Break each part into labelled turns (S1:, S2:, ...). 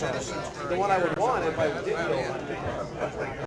S1: The one I would want if I did go hunting.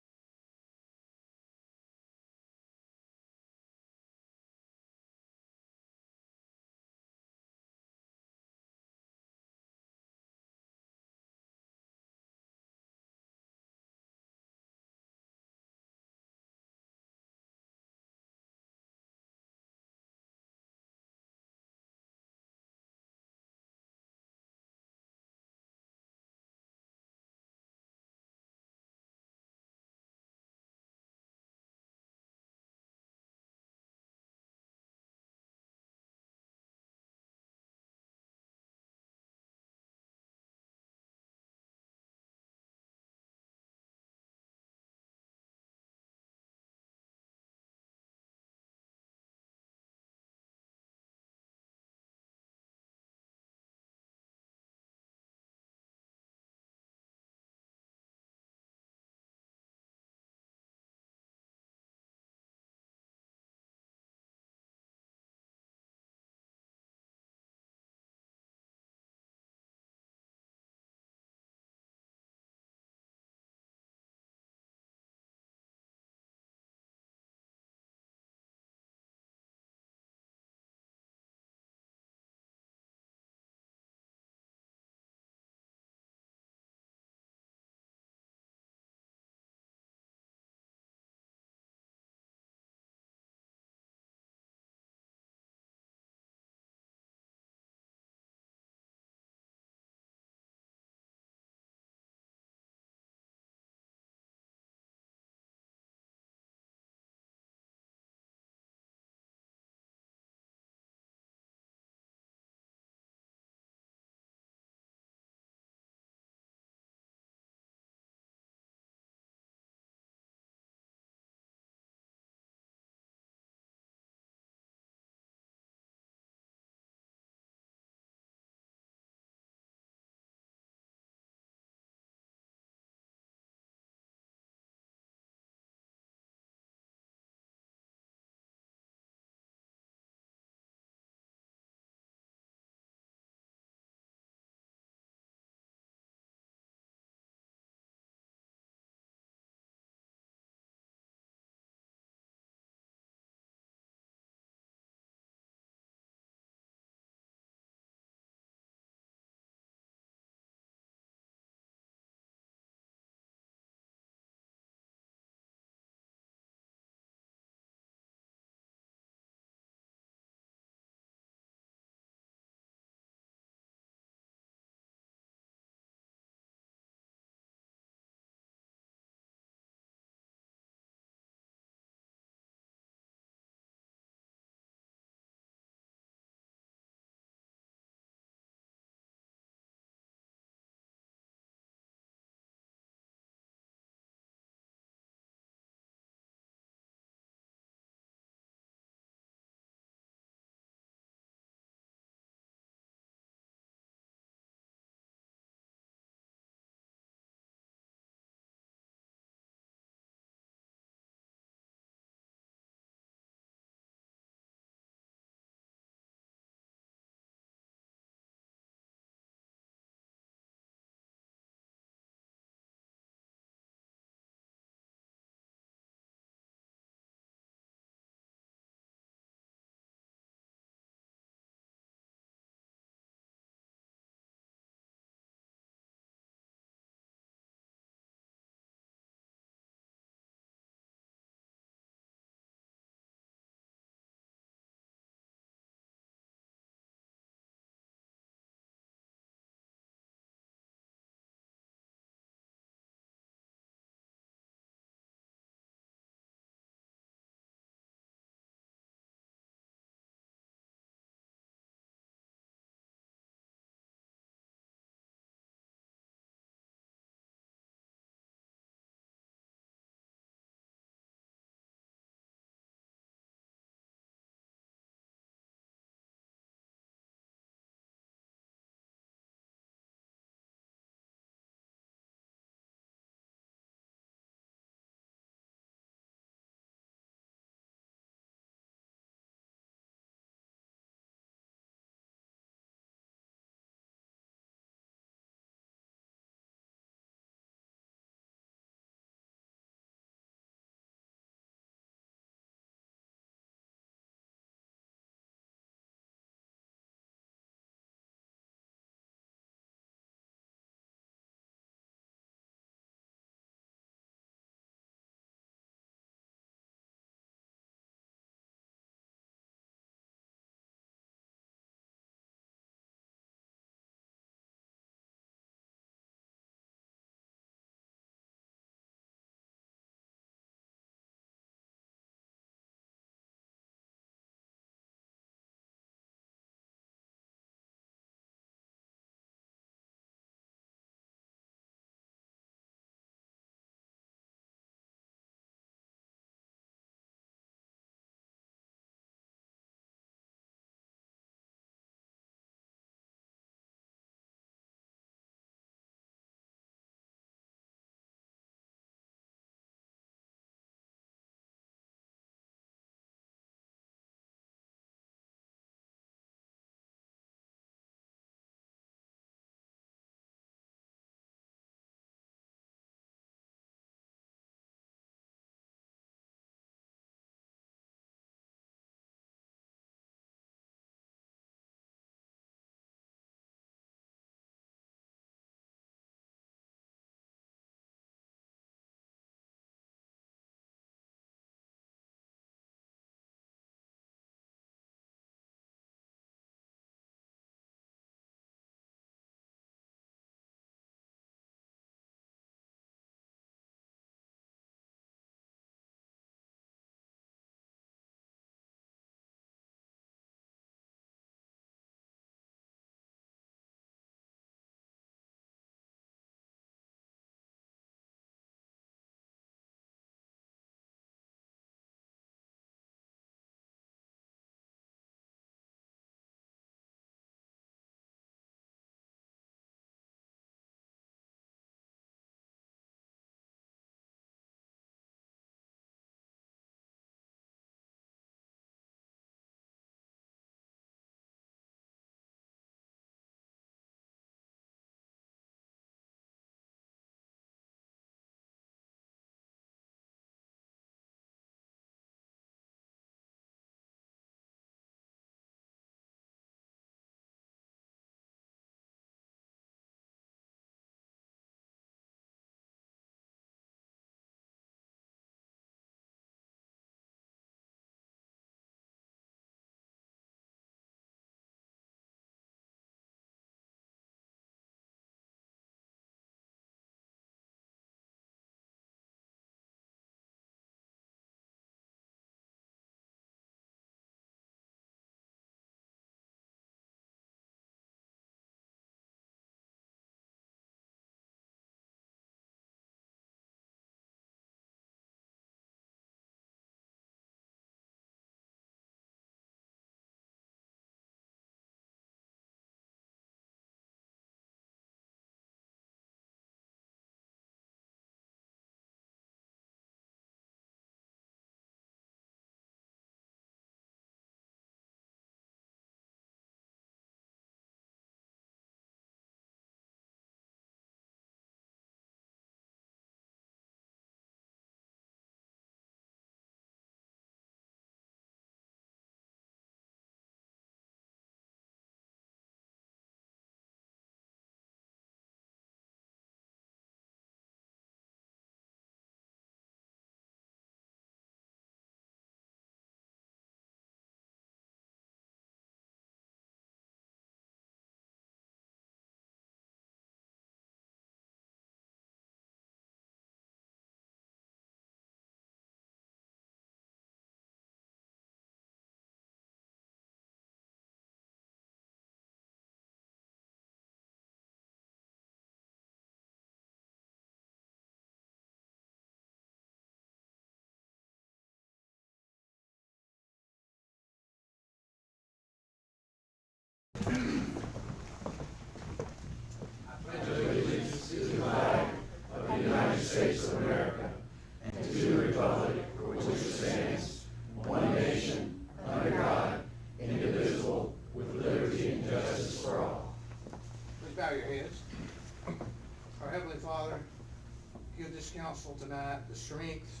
S2: council tonight the strength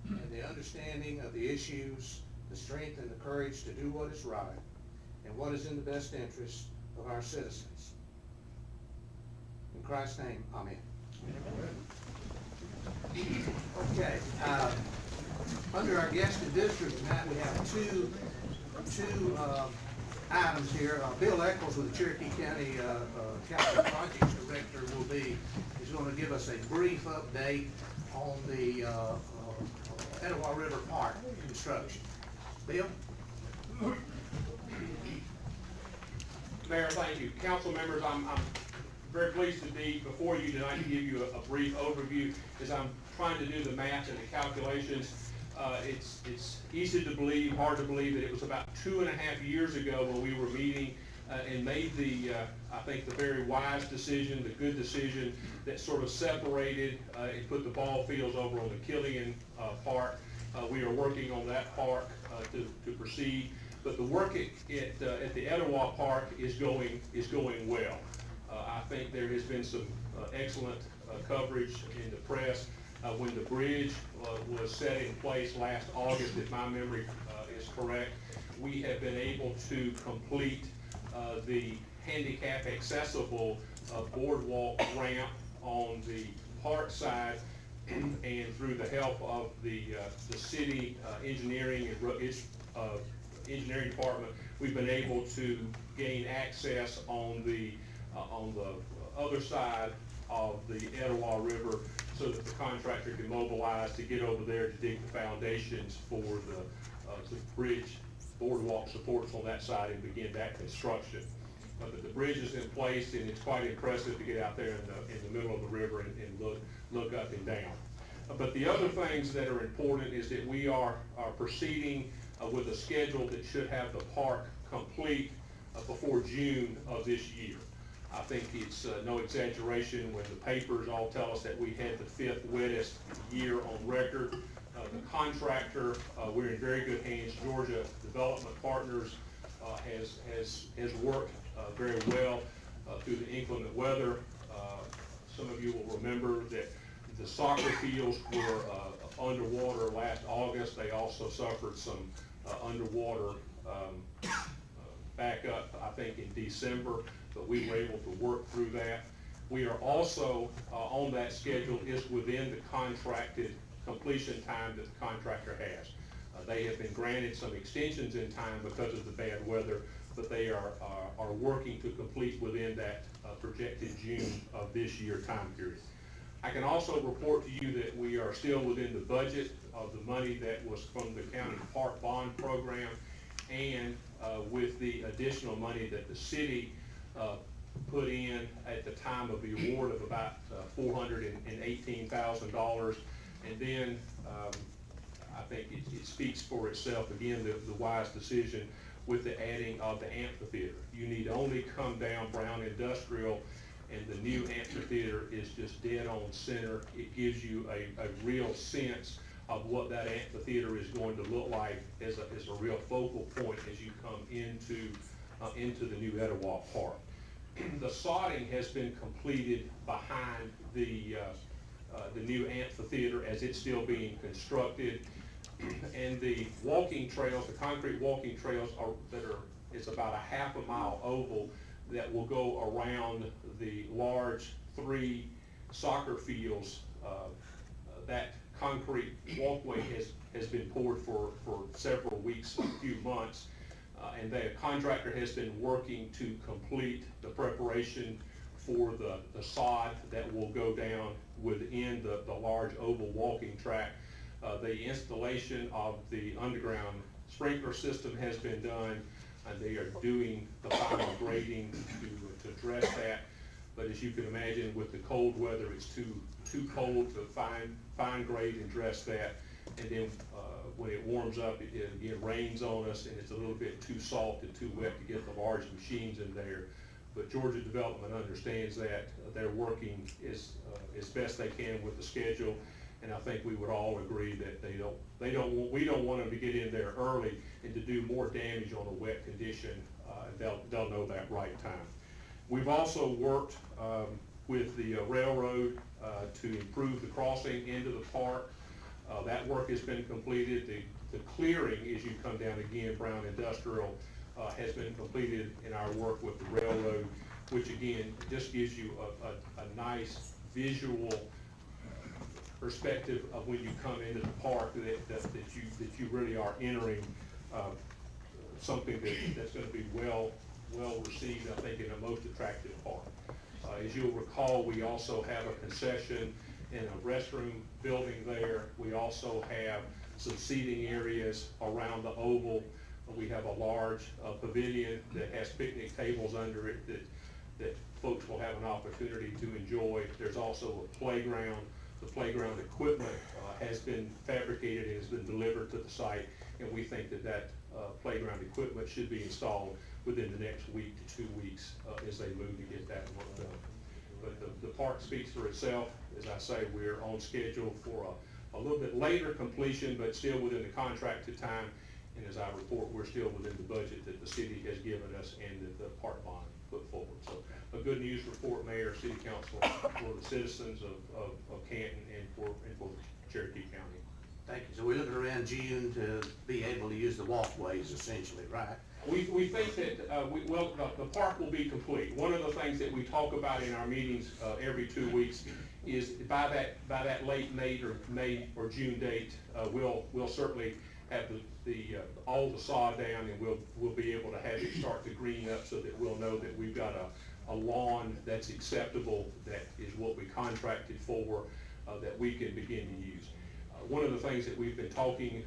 S2: and the understanding of the issues, the strength and the courage to do what is right and what is in the best interest of our citizens. In Christ's name, amen. Okay, under our guest and visitor tonight, we have two items here. Bill Eccles with the Cherokee County Capital Projects Director is going to give us a brief update on the Etowah River Park construction. Bill?
S3: Mayor, thank you. Council members, I'm very pleased to be before you tonight to give you a brief overview. As I'm trying to do the math and the calculations, it's easy to believe, hard to believe that it was about 2.5 years ago when we were meeting and made the, I think, the very wise decision, the good decision that sort of separated and put the ball fields over on the Killian Park. We are working on that park to proceed, but the work at the Etowah Park is going well. I think there has been some excellent coverage in the press. When the bridge was set in place last August, if my memory is correct, we have been able to complete the handicap accessible boardwalk ramp on the park side, and through the help of the city engineering and its engineering department, we've been able to gain access on the other side of the Etowah River so that the contractor can mobilize to get over there to dig the foundations for the bridge boardwalk supports on that side and begin that construction. But the bridge is in place, and it's quite impressive to get out there in the middle of the river and look up and down. But the other things that are important is that we are proceeding with a schedule that should have the park complete before June of this year. I think it's no exaggeration when the papers all tell us that we had the 5th wettest year on record. The contractor, we're in very good hands. Georgia Development Partners has worked very well through the inclement weather. Some of you will remember that the soccer fields were underwater last August. They also suffered some underwater backup, I think, in December, but we were able to work through that. We are also on that schedule is within the contracted completion time that the contractor has. They have been granted some extensions in time because of the bad weather, but they are working to complete within that projected June of this year time period. I can also report to you that we are still within the budget of the money that was from the county park bond program, and with the additional money that the city put in at the time of the award of about $418,000. And then I think it speaks for itself, again, the wise decision with the adding of the amphitheater. You need only come down Brown Industrial, and the new amphitheater is just dead on center. It gives you a real sense of what that amphitheater is going to look like as a real focal point as you come into the new Etowah Park. The sodding has been completed behind the new amphitheater as it's still being constructed, and the walking trails, the concrete walking trails it's about a half a mile oval that will go around the large 3 soccer fields. That concrete walkway has been poured for several weeks, a few months, and the contractor has been working to complete the preparation for the sod that will go down within the large oval walking track. The installation of the underground sprinkler system has been done, and they are doing the final grading to address that. But as you can imagine, with the cold weather, it's too cold to fine grade and dress that. And then when it warms up, it rains on us, and it's a little bit too salt and too wet to get the large machines in there. But Georgia Development understands that. They're working as best they can with the schedule, and I think we would all agree that we don't want them to get in there early and to do more damage on a wet condition. They'll know that right time. We've also worked with the railroad to improve the crossing into the park. That work has been completed. The clearing as you come down again, Brown Industrial, has been completed in our work with the railroad, which again just gives you a nice visual perspective of when you come into the park that you really are entering something that's going to be well received, I think, in a most attractive park. As you'll recall, we also have a concession and a restroom building there. We also have some seating areas around the oval. We have a large pavilion that has picnic tables under it that folks will have an opportunity to enjoy. There's also a playground. The playground equipment has been fabricated and has been delivered to the site, and we think that playground equipment should be installed within the next week to 2 weeks as they move to get that work done. But the park speaks for itself. As I say, we're on schedule for a little bit later completion, but still within the contracted time. And as I report, we're still within the budget that the city has given us and that the park bond put forward. So a good news report, Mayor, City Council, for the citizens of Canton and for Cherokee County.
S2: Thank you. So we're looking around June to be able to use the walkways essentially, right?
S3: We think that, the park will be complete. One of the things that we talk about in our meetings every 2 weeks is by that late May or June date, we'll certainly have all the sod down, and we'll be able to have it start to green up so that we'll know that we've got a lawn that's acceptable, that is what we contracted for, that we can begin to use. One of the things that we've been talking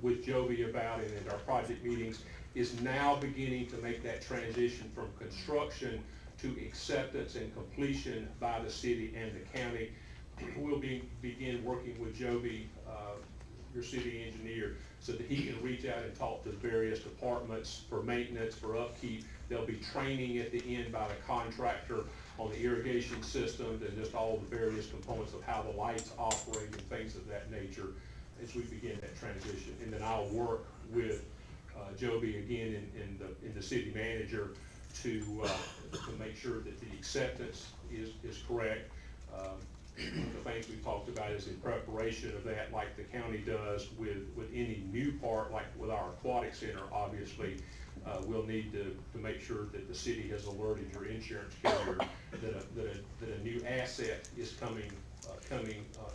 S3: with Joby about and in our project meetings is now beginning to make that transition from construction to acceptance and completion by the city and the county. We'll begin working with Joby, your city engineer, so that he can reach out and talk to various departments for maintenance, for upkeep. There'll be training at the end by the contractor on the irrigation systems and just all the various components of how the lights operate and things of that nature as we begin that transition. And then I'll work with Joby again in the city manager to make sure that the acceptance is correct. One of the things we talked about is in preparation of that, like the county does with any new park, like with our aquatic center, obviously, we'll need to make sure that the city has alerted your insurance carrier that a new asset is coming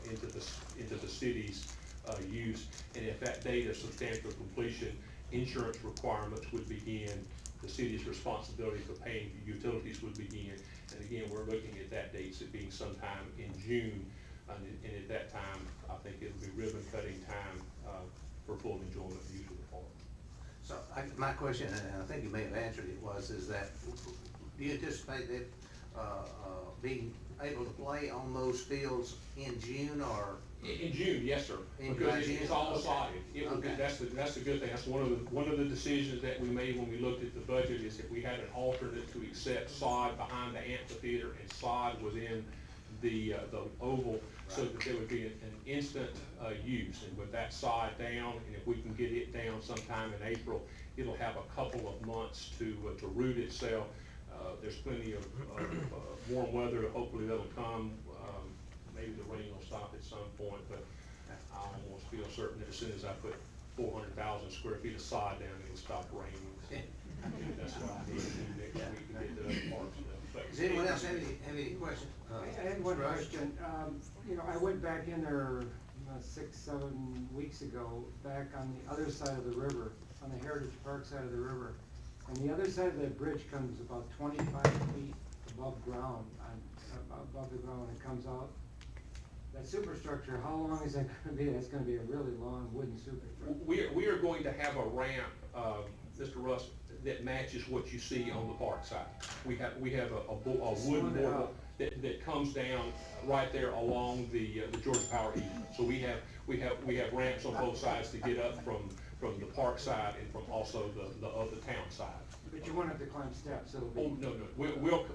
S3: into the city's use. And if that date of substantial completion, insurance requirements would begin, the city's responsibility for paying the utilities would begin. And again, we're looking at that date as being sometime in June, and at that time, I think it'll be ribbon cutting time for full enjoyment of use of the park.
S2: So my question, and I think you may have answered it, is that do you anticipate that being able to play on those fields in June or?
S3: In June, yes, sir. Because it's all sodded. That's the good thing. That's one of the decisions that we made when we looked at the budget, is that we had an alternate to accept sod behind the amphitheater and sod within the oval, so that there would be an instant use. And with that sod down, and if we can get it down sometime in April, it'll have a couple of months to root itself. There's plenty of warm weather. Hopefully that'll come. Maybe the rain will stop at some point, but I almost feel certain that as soon as I put 400,000 square feet of sod down, it'll stop raining. So that's what I need to do next week to get to those parks.
S2: Does anyone else have any questions?
S4: I had one question. You know, I went back in there 6, 7 weeks ago, back on the other side of the river, on the Heritage Park side of the river. And the other side of that bridge comes about 25 feet above ground, above the ground, and it comes out. That superstructure, how long is that going to be? That's going to be a really long wooden superstructure.
S3: We are going to have a ramp, Mr. Russ, that matches what you see on the park side. We have a wooden board that comes down right there along the Georgia Power easement. So we have ramps on both sides to get up from from the park side and from also the other town side.
S4: But you won't have to climb steps, it'll
S3: Oh,
S4: be.
S3: no,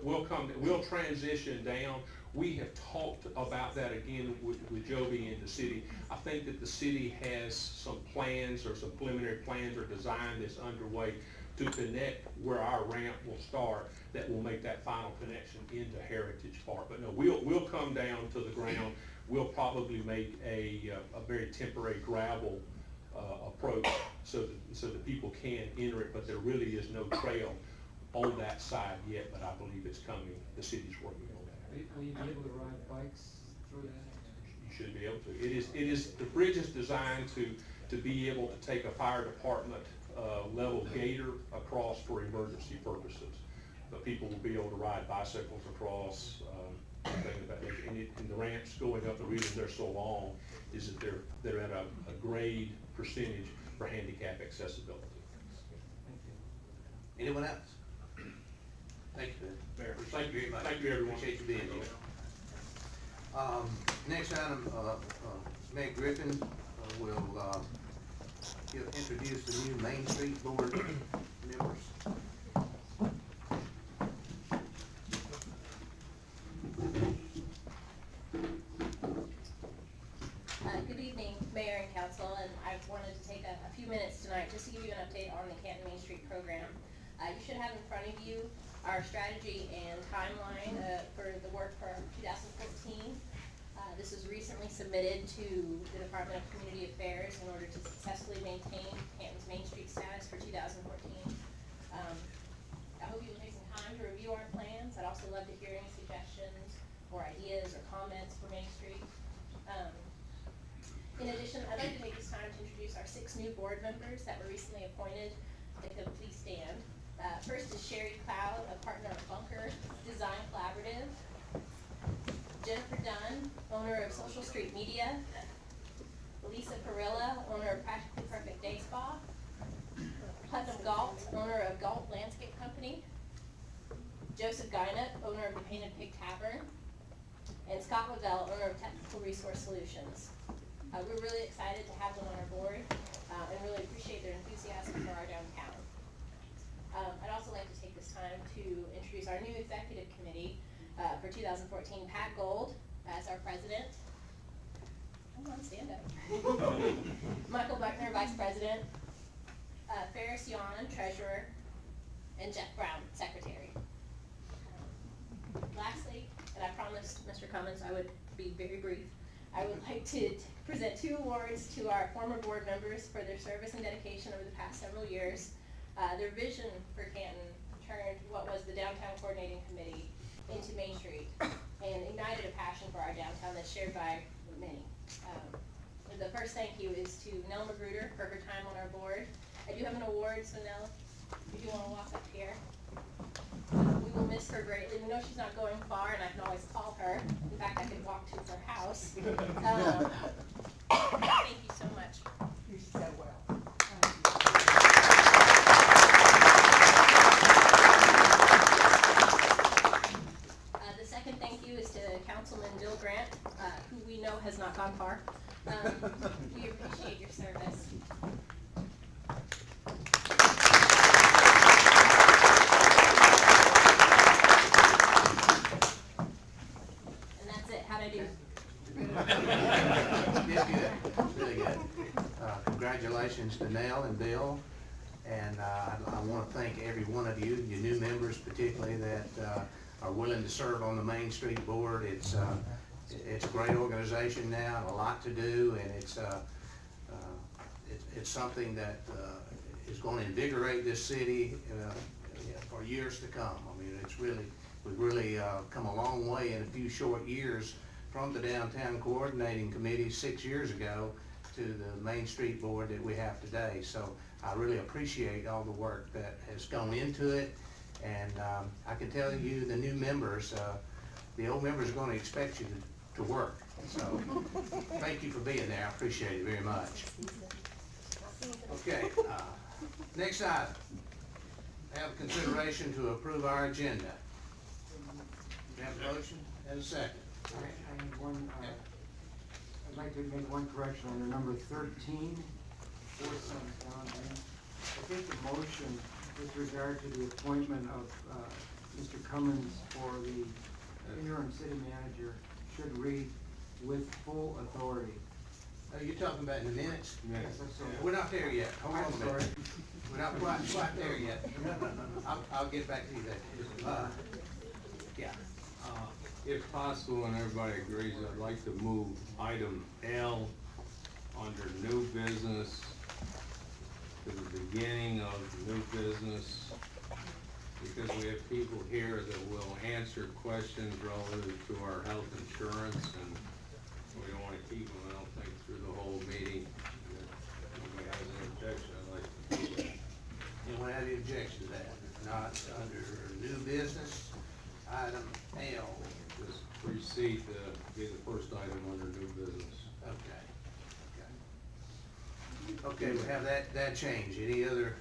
S3: we'll transition down. We have talked about that again with Joby and the city. I think that the city has some plans or some preliminary plans or design that's underway to connect where our ramp will start, that will make that final connection into Heritage Park. But no, we'll come down to the ground. We'll probably make a very temporary gravel approach so that people can enter it, but there really is no trail on that side yet, but I believe it's coming. The city's working on that.
S4: Will you be able to ride bikes through that?
S3: You should be able to. It is, the bridge is designed to be able to take a fire department level gator across for emergency purposes. But people will be able to ride bicycles across, things of that nature. And the ramps going up, the reason they're so long is that they're at a grade percentage for handicap accessibility.
S2: Anyone else? Thank you, Ben.
S3: Mayor,
S2: Thank you very much.
S3: Thank you, everyone.
S2: Appreciate you being here. Next item, Meg Griffin will introduce the new Main Street Board members.
S5: Good evening, Mayor and Council, and I wanted to take a few minutes tonight just to give you an update on the Canton Main Street program. You should have in front of you our strategy and timeline for the work for 2014. This was recently submitted to the Department of Community Affairs in order to successfully maintain Canton's Main Street status for 2014. I hope you will take some time to review our plans. I'd also love to hear any suggestions or ideas or comments for Main Street. In addition, I'd like to take this time to introduce our 6 new board members that were recently appointed. If they could please stand. First is Sherry Cloud, a partner of Bunker Design Collaborative. Jennifer Dunn, owner of Social Street Media. Lisa Perilla, owner of Practically Perfect Day Spa. Putnam Galt, owner of Galt Landscape Company. Joseph Guinup, owner of the Painted Pig Tavern. And Scott Lavelle, owner of Technical Resource Solutions. We're really excited to have them on our board and really appreciate their enthusiasm for our downtown. I'd also like to take this time to introduce our new executive committee for 2014. Pat Gold as our president. Come on, stand up. Michael Buckner, vice president. Ferris Yon, treasurer. And Jeff Brown, secretary. Lastly, and I promised Mr. Cummins I would be very brief, I would like to present 2 awards to our former board members for their service and dedication over the past several years. Their vision for Canton turned what was the Downtown Coordinating Committee into Main Street and ignited a passion for our downtown that's shared by many. The first thank you is to Nell Magruder for her time on our board. I do have an award, so Nell, if you want to walk up here. We will miss her greatly. We know she's not going far, and I can always call her. In fact, I could walk to her house. Thank you so much.
S6: You said well.
S5: The second thank you is to Councilman Bill Grant, who we know has not gone far. We appreciate your service. How'd I do?
S2: Did good, really good. Congratulations to Nell and Bill, and I want to thank every one of you, your new members particularly, that are willing to serve on the Main Street Board. It's a great organization now, and a lot to do, and it's something that is going to invigorate this city for years to come. I mean, we've really come a long way in a few short years from the Downtown Coordinating Committee 6 years ago to the Main Street Board that we have today. So I really appreciate all the work that has gone into it, and I can tell you the new members, the old members are going to expect you to work. So thank you for being there. I appreciate it very much. Okay, next item. Have consideration to approve our agenda. We have a motion and a second.
S4: I have one, I'd like to make one correction under number 13. fourth sentence down, man. I think the motion with regard to the appointment of, Mr. Cummins for the interim city manager should read with full authority.
S2: Are you talking about in the minutes?
S4: Yes, that's all.
S2: We're not there yet. Hold on
S4: I'm
S2: a minute.
S4: sorry.
S2: We're not quite there yet. I'll get back to you there. Yeah.
S6: If possible, and everybody agrees, I'd like to move item L under new business to the beginning of new business, because we have people here that will answer questions relative to our health insurance, and we don't wanna keep them, I don't think, through the whole meeting. If anybody has any objection, I'd like to do that.
S2: Anyone have any objection to that? If not, under new business, item L.
S6: Just precede, be the first item under new business.
S2: Okay. Okay, we have that change. Any other,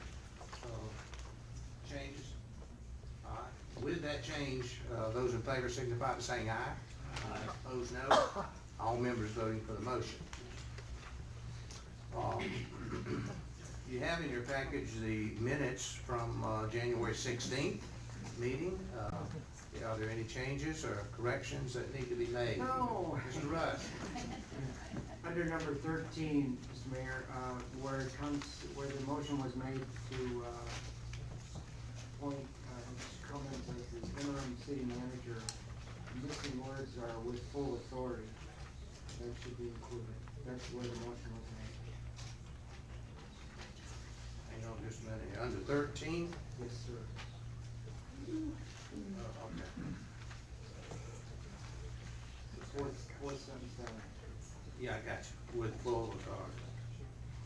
S2: changes? All right. With that change, those in favor signify by saying aye. Aye. Opposed, no. All members voting for the motion. You have in your package the minutes from, January 16th meeting. Are there any changes or corrections that need to be made?
S4: No.
S2: Mr. Rush?
S4: Under number 13, Mr. Mayor, where it comes, where the motion was made to, appoint, Mr. Cummins as the interim city manager, the missing words are with full authority. That should be included. That's where the motion was made.
S2: Hang on just a minute here. Under 13?
S4: Yes, sir.
S2: Okay.
S4: Fourth sentence down.
S2: Yeah, I got you. With full authority.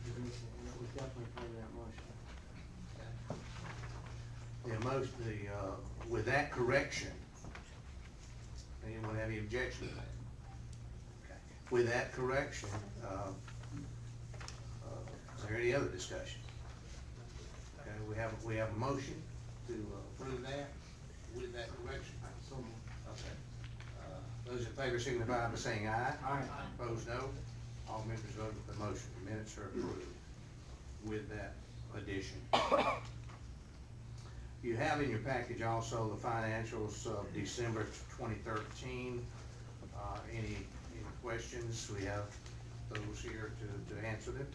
S4: You're missing, and it was definitely part of that motion.
S2: With that correction, anyone have any objection to that? Okay. With that correction, is there any other discussion? Okay, we have a motion to approve that with that correction.
S4: So,
S2: Okay. Those in favor signify by saying aye.
S4: Aye.
S2: Opposed, no. All members voted for the motion. The minutes are approved with that addition. You have in your package also the financials of December 2013. Any questions? We have those here to answer them.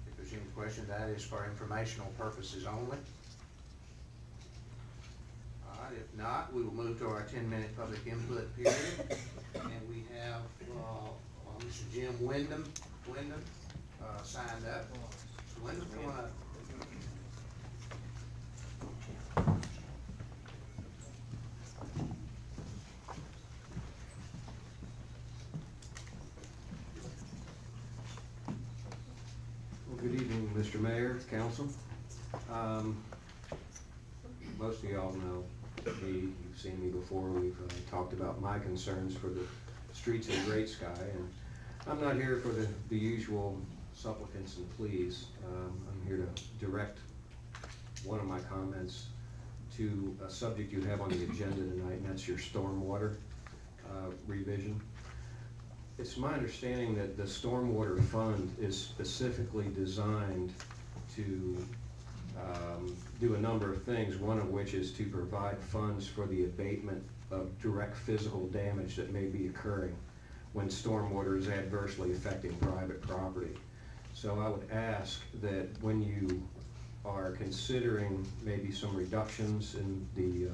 S2: If there's any questions, that is for informational purposes only. All right, if not, we will move to our 10-minute public input period. And we have Mr. Jim Wyndham signed up. Mr. Wyndham, you want to?
S7: Well, good evening, Mr. Mayor, Council. Most of y'all know me, you've seen me before, we've talked about my concerns for the streets in Great Sky, and I'm not here for the usual supplicants and pleas. I'm here to direct one of my comments to a subject you have on the agenda tonight, and that's your stormwater revision. It's my understanding that the stormwater fund is specifically designed to do a number of things, one of which is to provide funds for the abatement of direct physical damage that may be occurring when stormwater is adversely affecting private property. So I would ask that when you are considering maybe some reductions in the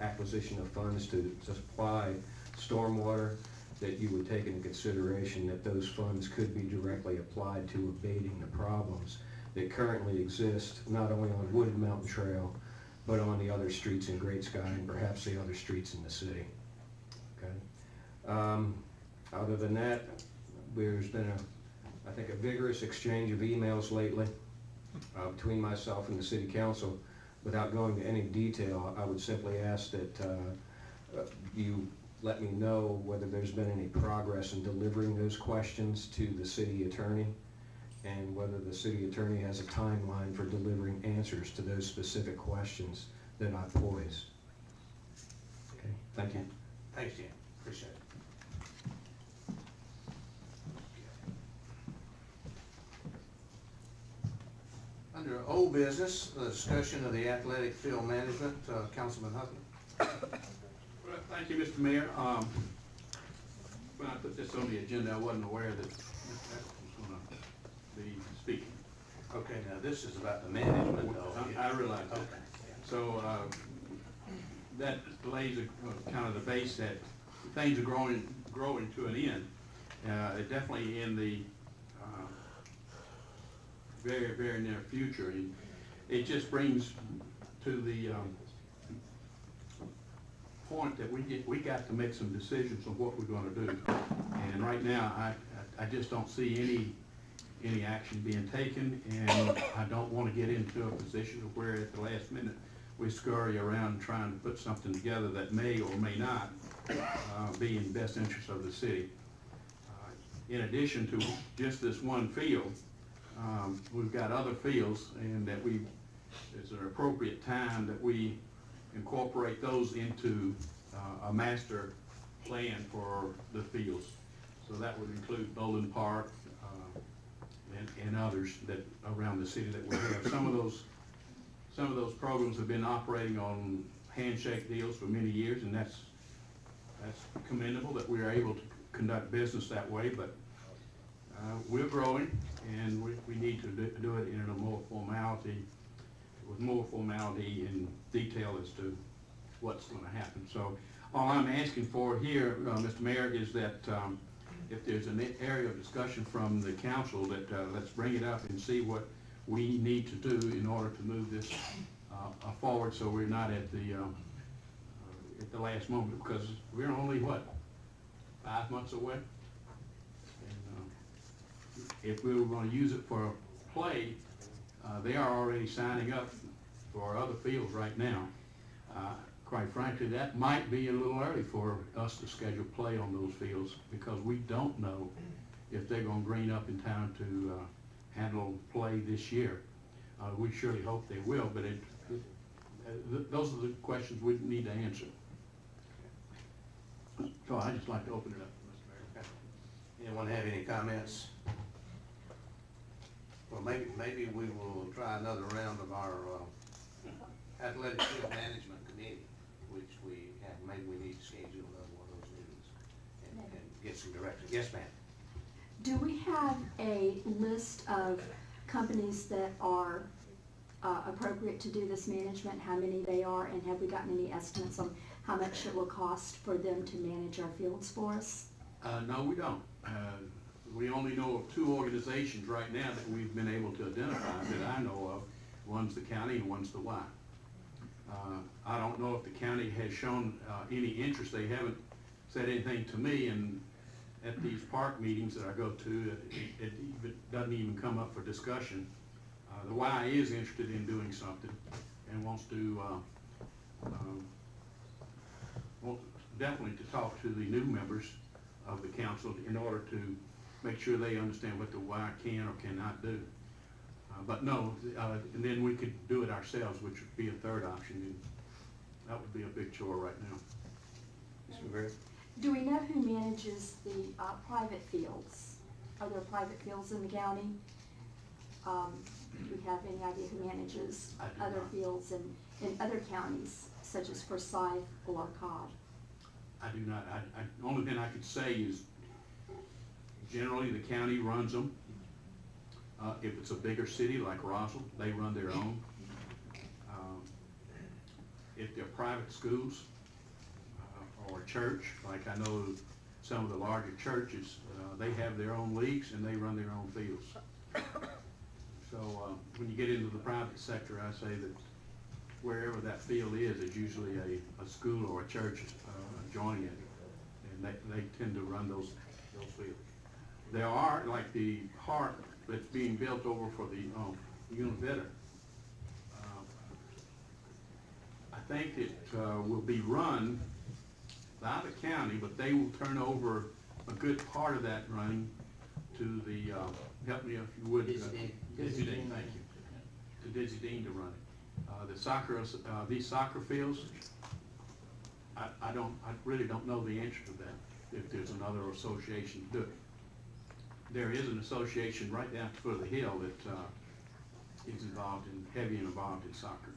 S7: acquisition of funds to supply stormwater, that you would take into consideration that those funds could be directly applied to abating the problems that currently exist, not only on Wooded Mountain Trail, but on the other streets in Great Sky and perhaps the other streets in the city. Okay. Other than that, there's been I think a vigorous exchange of emails lately between myself and the City Council. Without going to any detail, I would simply ask that you let me know whether there's been any progress in delivering those questions to the City Attorney, and whether the City Attorney has a timeline for delivering answers to those specific questions that I posed. Okay, thank you.
S2: Thanks, Jim. Appreciate it. Under old business, the discussion of the athletic field management, Councilman Huffman.
S8: Well, thank you, Mr. Mayor. When I put this on the agenda, I wasn't aware that Mr. Evans was gonna be speaking.
S2: Okay, now this is about the management though.
S8: I realize that.
S2: Okay.
S8: So, that lays a kind of the base that things are growing to an end. Definitely in the, very, very near future. And it just brings to the, point that we got to make some decisions on what we're gonna do. And right now, I just don't see any action being taken, and I don't wanna get into a position where at the last minute, we scurry around trying to put something together that may or may not, be in the best interest of the city. In addition to just this one field, we've got other fields, and that it's an appropriate time that we incorporate those into a master plan for the fields. So that would include Bowling Park and others that around the city that we have. Some of those programs have been operating on handshake deals for many years, and that's commendable that we are able to conduct business that way. But we're growing, and we need to do it in a more formality, with more formality and detail as to what's going to happen. So all I'm asking for here, Mr. Mayor, is that if there's an area of discussion from the council, that let's bring it up and see what we need to do in order to move this forward, so we're not at the last moment, because we're only, what, 5 months away? And if we were going to use it for play, they are already signing up for other fields right now. Quite frankly, that might be a little early for us to schedule play on those fields, because we don't know if they're going to green up in time to handle play this year. We surely hope they will, but those are the questions we need to answer. So I'd just like to open it up, Mr. Mayor.
S2: Anyone have any comments? Well, maybe we will try another round of our athletic field management committee, which we have. Maybe we need to schedule another one of those meetings and get some direction. Yes, ma'am.
S9: Do we have a list of companies that are appropriate to do this management, how many they are, and have we gotten any estimates on how much it will cost for them to manage our fields for us?
S8: No, we don't. We only know of 2 organizations right now that we've been able to identify that I know of. One's the county and one's the Y. I don't know if the county has shown any interest. They haven't said anything to me, and at these park meetings that I go to, it doesn't even come up for discussion. The Y is interested in doing something and wants definitely to talk to the new members of the council in order to make sure they understand what the Y can or cannot do. But no, and then we could do it ourselves, which would be a third option, and that would be a big chore right now.
S2: Mr. McGregor?
S9: Do we know who manages the private fields? Are there private fields in the county? Do we have any idea who manages other fields in other counties, such as Forsyth or Cobb?
S8: I do not. The only thing I could say is generally the county runs them. If it's a bigger city like Roswell, they run their own. If they're private schools or church, like I know some of the larger churches, they have their own leagues and they run their own fields. So when you get into the private sector, I say that wherever that field is usually a school or a church joining it, and they tend to run those fields. There are, like the park that's being built over for the Univita. I think it will be run by the county, but they will turn over a good part of that running to the, help me if you would. Dizzy Dean, thank you. To Dizzy Dean to run it. These soccer fields, I really don't know the answer to that, if there's another association to do it. There is an association right down to the foot of the hill that is heavy involved in soccer.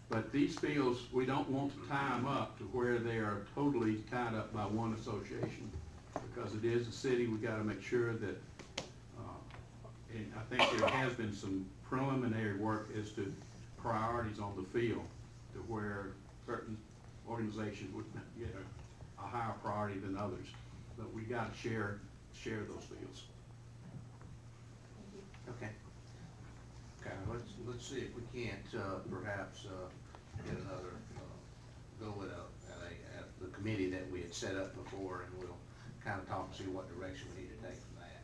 S8: But these fields, we don't want to tie them up to where they are totally tied up by one association, because it is a city. We got to make sure that, and I think there has been some preliminary work as to priorities on the field, to where certain organizations would get a higher priority than others. But we got to share those fields.
S2: Okay. Okay, let's see if we can't, perhaps, get another, go with at the committee that we had set up before, and we'll kind of talk and see what direction we need to take from that.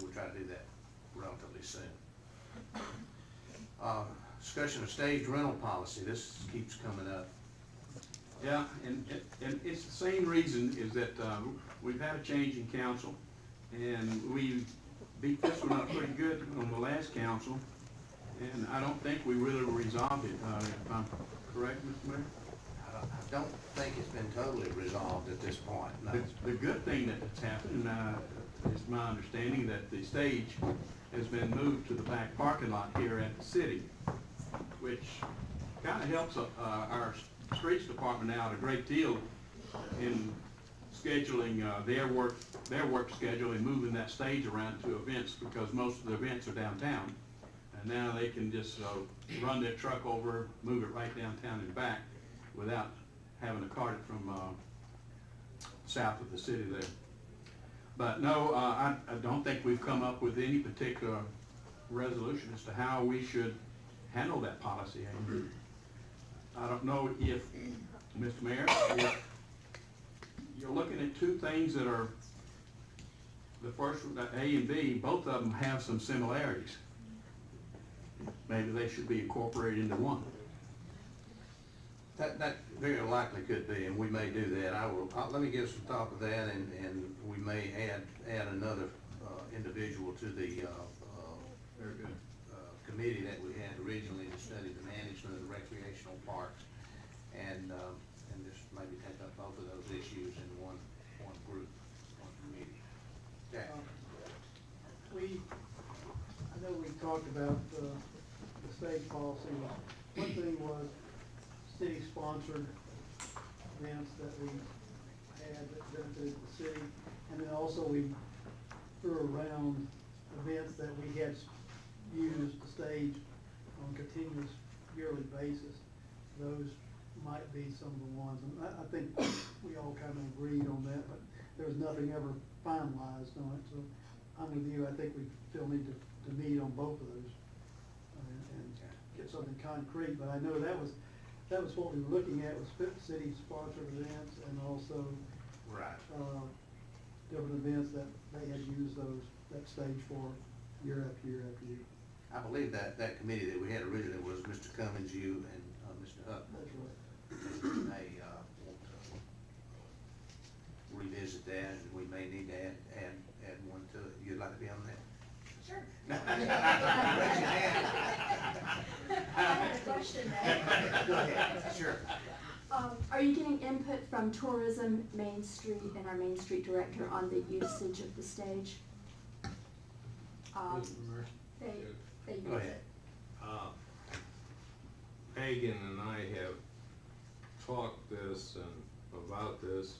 S2: We'll try to do that relatively soon. Discussion of staged rental policy, this keeps coming up.
S8: Yeah, and it's the same reason, is that we've had a change in council, and we beat this one up pretty good on the last council, and I don't think we really resolved it, if I'm correct, Mr. Mayor?
S2: I don't think it's been totally resolved at this point, no.
S8: The good thing that's happened, is my understanding that the stage has been moved to the back parking lot here at the city, which kind of helps our streets department out a great deal in scheduling their work schedule and moving that stage around to events, because most of the events are downtown. And now they can just run their truck over, move it right downtown and back without having to cart it from south of the city there. But no, I don't think we've come up with any particular resolution as to how we should handle that policy. I don't know if, Mr. Mayor, if you're looking at two things that are, the first, A and B, both of them have some similarities. Maybe they should be incorporated into one.
S2: That very likely could be, and we may do that. Let me give some thought to that, and we may add another individual to the
S8: Very good.
S2: committee that we had originally to study the management of the recreational parks, and just maybe take up both of those issues in one group, one committee. Jack?
S10: I know we talked about the state policy. One thing was city-sponsored events that we had that benefited the city, and then also we threw around events that we had used the stage on a continuous yearly basis. Those might be some of the ones, and I think we all kind of agreed on that, but there was nothing ever finalized on it, so I'm with you. I think we still need to meet on both of those and get something concrete, but I know that was what we were looking at, was city-sponsored events, and also
S2: Right.
S10: different events that they had used that stage for year after year after year.
S2: I believe that committee that we had originally was Mr. Cummins, you, and Mr. Huck.
S10: That's right.
S2: May want to revisit that, and we may need to add one to it. You'd like to be on that?
S5: Sure.
S2: Raise your hand.
S9: I have a question there.
S2: Go ahead. Sure.
S9: Are you getting input from Tourism Main Street and our Main Street Director on the usage of the stage? They use
S2: Go ahead.
S9: it.
S6: Megan and I have talked this and about this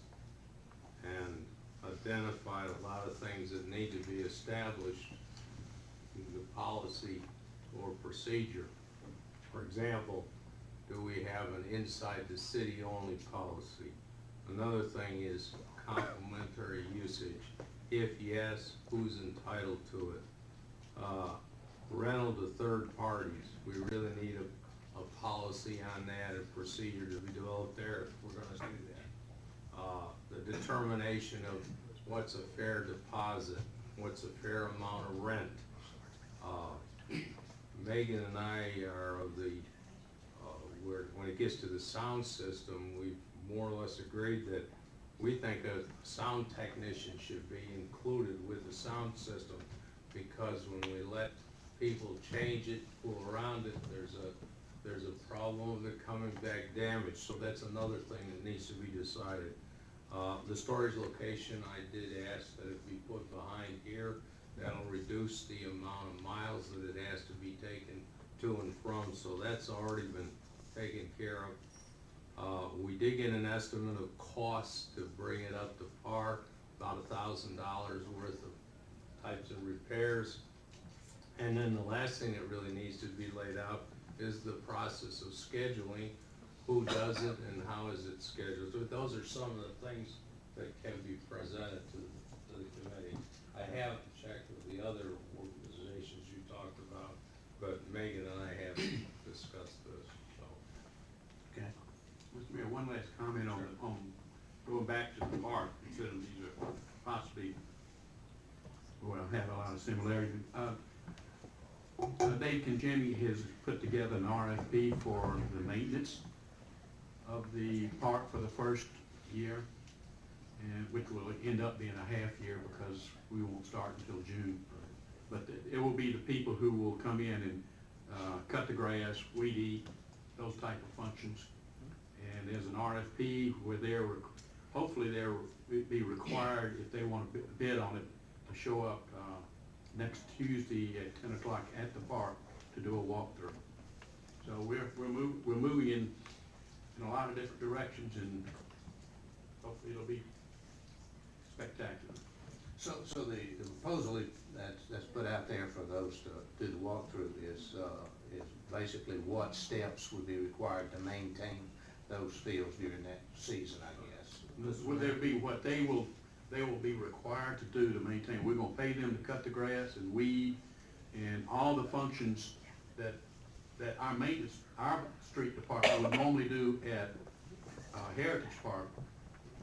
S6: and identified a lot of things that need to be established in the policy or procedure. For example, do we have an inside the city only policy? Another thing is complimentary usage. If yes, who's entitled to it? Rental to third parties. We really need a policy on that, a procedure to be developed there if we're gonna do that. The determination of what's a fair deposit, what's a fair amount of rent. Megan and I are of the, when it gets to the sound system, we've more or less agreed that we think a sound technician should be included with the sound system, because when we let people change it, fool around it, there's a problem of it coming back damaged. So that's another thing that needs to be decided. The storage location, I did ask that it be put behind here That'll reduce the amount of miles that it has to be taken to and from, so that's already been taken care of. We did get an estimate of costs to bring it up to par, about $1,000 worth of types of repairs. And then the last thing that really needs to be laid out is the process of scheduling, who does it and how is it scheduled. So those are some of the things that can be presented to the committee. I have checked with the other organizations you talked about, but Megan and I have discussed this, so.
S8: Okay. Mr. Mayor, one last comment on going back to the park, considering these are possibly, well, have a lot of similarity. Dave Conjemi has put together an RFP for the maintenance of the park for the first year, and which will end up being a half year because we won't start until June. But it will be the people who will come in and cut the grass, weed eat, those type of functions. And there's an RFP where hopefully they'll be required, if they want to bid on it, to show up next Tuesday at 10 o'clock at the park to do a walkthrough. So we're moving in a lot of different directions, and hopefully it'll be spectacular.
S2: So the proposal that's put out there for those to do the walkthrough is basically what steps would be required to maintain those fields during that season, I guess.
S8: Will there be what they will be required to do to maintain? We're gonna pay them to cut the grass and weed and all the functions that our street department would normally do at Heritage Park.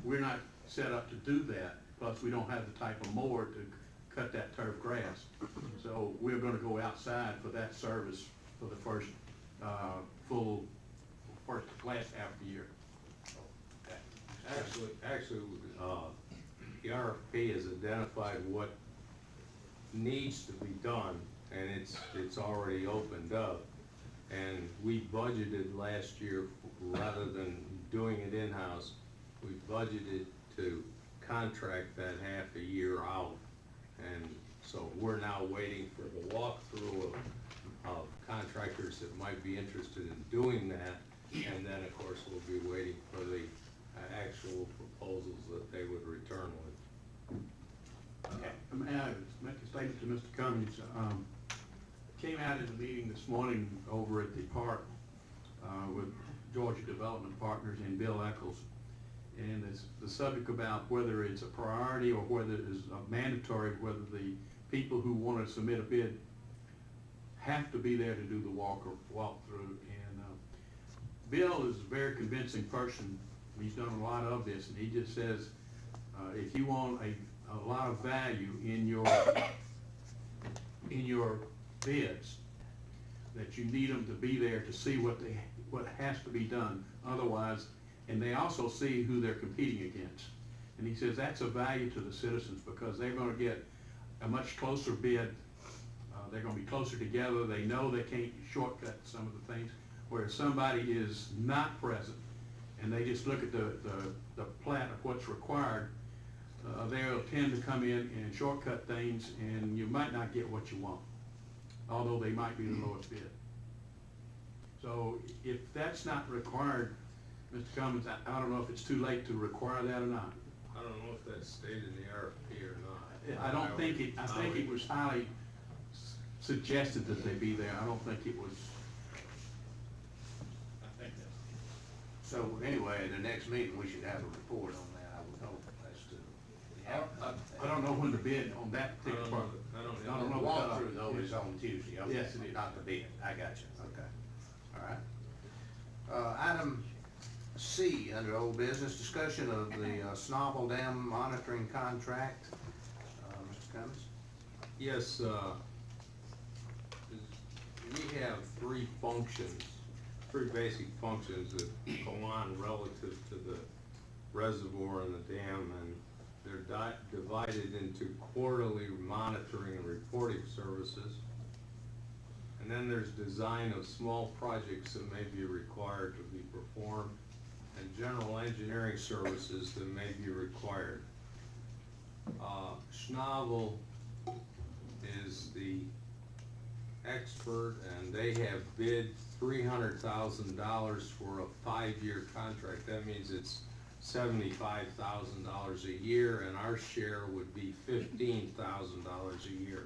S8: We're not set up to do that, plus we don't have the type of mower to cut that turf grass. So we're gonna go outside for that service for the first last half of the year.
S6: Actually, the RFP has identified what needs to be done, and it's already opened up. And we budgeted last year, rather than doing it in-house, we budgeted to contract that half a year out. And so we're now waiting for the walkthrough of contractors that might be interested in doing that. And then, of course, we'll be waiting for the actual proposals that they would return with.
S8: May I make a statement to Mr. Cummings? Came out in the meeting this morning over at the park with Georgia Development Partners and Bill Eccles, and it's the subject about whether it's a priority or whether it is mandatory, whether the people who want to submit a bid have to be there to do the walkthrough. And Bill is a very convincing person. He's done a lot of this, and he just says, if you want a lot of value in your bids, that you need them to be there to see what has to be done. Otherwise, and they also see who they're competing against. And he says that's a value to the citizens because they're going to get a much closer bid. They're going to be closer together. They know they can't shortcut some of the things. Where if somebody is not present and they just look at the plat of what's required, they'll tend to come in and shortcut things, and you might not get what you want, although they might be the lowest bid. So if that's not required, Mr. Cummings, I don't know if it's too late to require that or not.
S6: I don't know if that's stated in the RFP or not.
S8: I don't think it, I think it was highly suggested that they be there. I don't think it was. I think that's.
S2: So anyway, at the next meeting, we should have a report on that, I would hope, as to.
S8: I don't know when the bid on that particular part.
S2: I don't know. The walkthrough though is on Tuesday. Okay.
S8: Yes, it is.
S2: Not the bid. I got you. Okay. All right. Item C, under old business, discussion of the Snobble Dam monitoring contract. Mr. Cummings?
S6: Yes, we have three basic functions that go on relative to the reservoir and the dam, and they're divided into quarterly monitoring and reporting services. And then there's design of small projects that may be required to be performed, and general engineering services that may be required. Schnabel is the expert, and they have bid $300,000 for a 5-year contract. That means it's $75,000 a year, and our share would be $15,000 a year.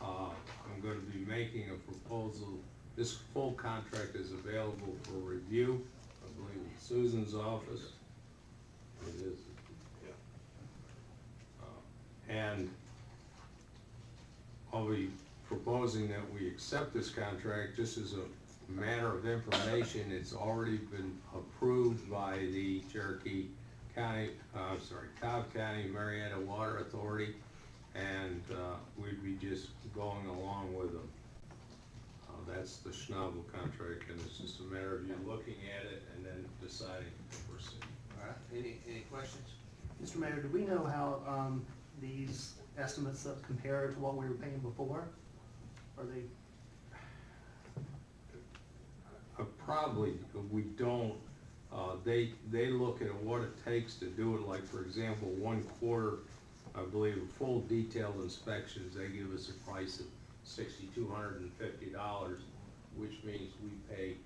S6: I'm going to be making a proposal. This full contract is available for review, I believe in Susan's office. It is. And I'll be proposing that we accept this contract. Just as a matter of information, it's already been approved by the Cherokee County, Cobb County Marietta Water Authority, and we'd be just going along with them. That's the Schnabel contract, and it's just a matter of you looking at it and then deciding to proceed.
S2: All right, any questions?
S11: Mr. Mayor, do we know how these estimates compare to what we were paying before? Are they?
S6: Probably, we don't. They look at what it takes to do it. Like, for example, 1 quarter, I believe, full detailed inspections, they give us a price of $6,250, which means we pay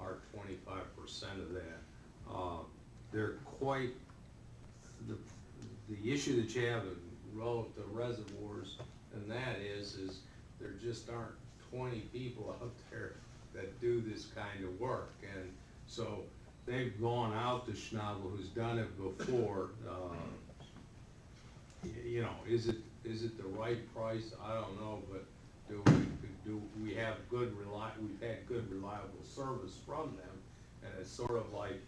S6: our 25% of that. They're quite, the issue that you have relative to reservoirs, and that is there just aren't 20 people out there that do this kind of work. And so they've gone out to Schnabel, who's done it before. You know, is it the right price? I don't know, but do we have we've had good reliable service from them, and it's sort of like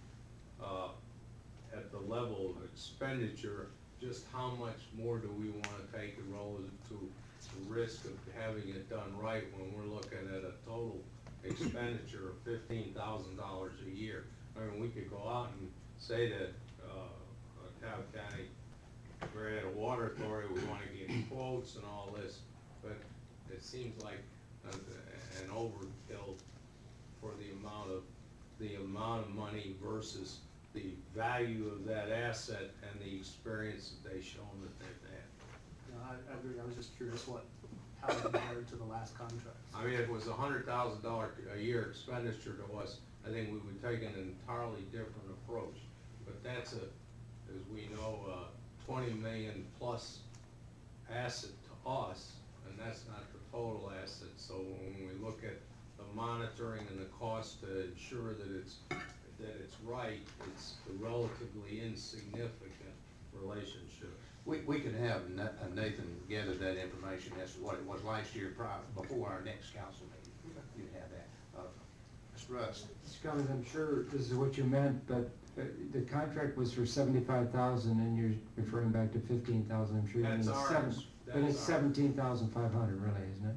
S6: at the level of expenditure, just how much more do we want to take relative to the risk of having it done right when we're looking at a total expenditure of $15,000 a year. I mean, we could go out and say that Cobb County Marietta Water Authority, we want to get quotes and all this, but it seems like an overkill for the amount of money versus the value of that asset and the experience that they've shown that they've had.
S11: No, I agree. I was just curious how it compared to the last contract.
S6: I mean, if it was $100,000 a year expenditure to us, I think we would take an entirely different approach. But that's as we know, 20 million plus asset to us, and that's not the total asset. So when we look at the monitoring and the cost to ensure that it's right, it's a relatively insignificant relationship.
S8: We could have Nathan gather that information as to what it was last year before our next council meeting. You'd have that.
S2: Mr. Russ?
S4: Mr. Cummings, I'm sure this is what you meant, but the contract was for $75,000 and you're referring back to $15,000. I'm sure you mean but it's $17,500 really, isn't it?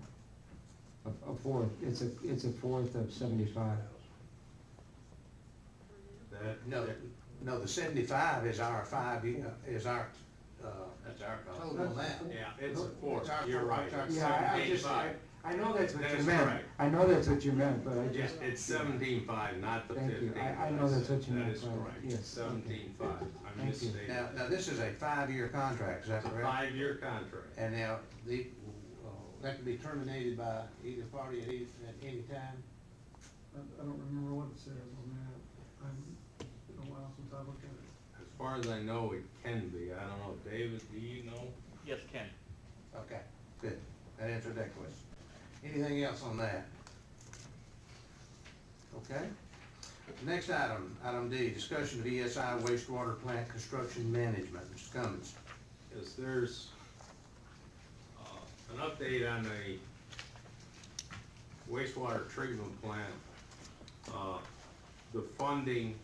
S4: A fourth. It's a fourth of 75.
S2: No, the 75 is our 5 year,
S8: that's our cost.
S2: total amount.
S6: Yeah, it's a fourth.
S2: It's our
S6: You're right.
S2: contract.
S4: Yeah, I know that's what
S6: That
S4: you
S6: is
S4: meant.
S6: correct.
S4: I know that's what you meant, but I
S6: Yeah,
S4: just.
S6: it's 17.5, not the 15.
S4: Thank you. I know that's what you meant.
S6: That is
S4: but
S6: correct.
S4: yes,
S6: 17.5. I
S4: Thank you.
S6: misstated.
S2: Now this is a 5-year contract, is that
S6: It's a
S2: correct?
S6: 5-year contract.
S2: And now, that can be terminated by either party at any time?
S10: I don't remember what it says on that. It's been a while since I looked at it.
S6: As far as I know, it can be. I don't know. David, do you know?
S12: Yes, Ken.
S2: Okay, good. That answered that question. Anything else on that? Okay. Next item, item D, discussion of ESI wastewater plant construction management. Mr. Cummings.
S6: Yes, there's an update on the wastewater treatment plant. The funding,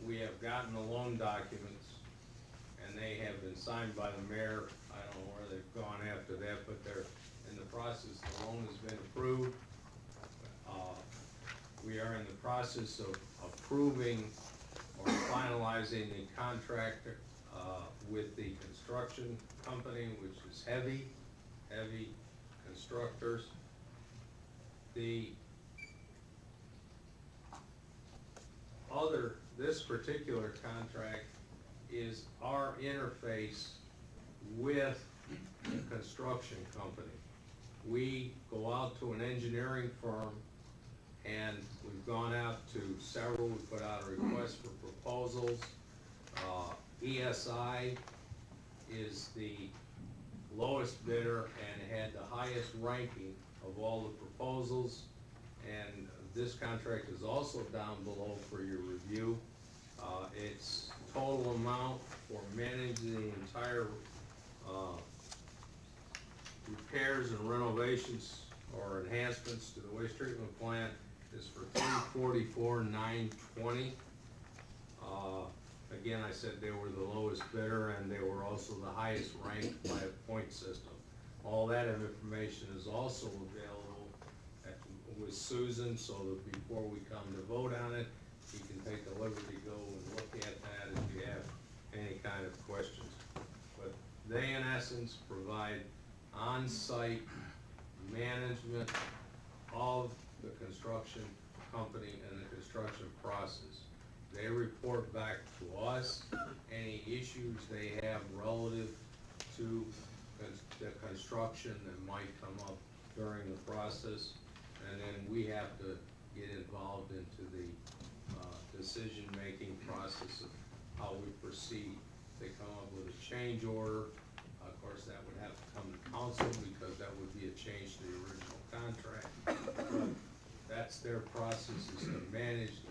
S6: we have gotten the loan documents, and they have been signed by the mayor. I don't know where they've gone after that, but they're in the process. The loan has been approved. We are in the process of approving or finalizing the contract with the construction company, which is Heavy Constructors. This particular contract is our interface with the construction company. we go out to an engineering firm, and we've gone out to several, we put out a request for proposals. ESI is the lowest bidder and had the highest ranking of all the proposals, and this contract is also down below for your review. Its total amount for managing the entire repairs and renovations or enhancements to the waste treatment plant is for $344,920. Again, I said they were the lowest bidder, and they were also the highest ranked by a point system. All that information is also available with Susan, so that before we come to vote on it, you can take the liberty to go and look at that if you have any kind of questions. But they, in essence, provide on-site management of the construction company and the construction process. They report back to us any issues they have relative to the construction that might come up during the process, and then we have to get involved into the decision-making process of how we proceed. They come up with a change order. Of course, that would have to come to council because that would be a change to the original contract. But that's their process, is to manage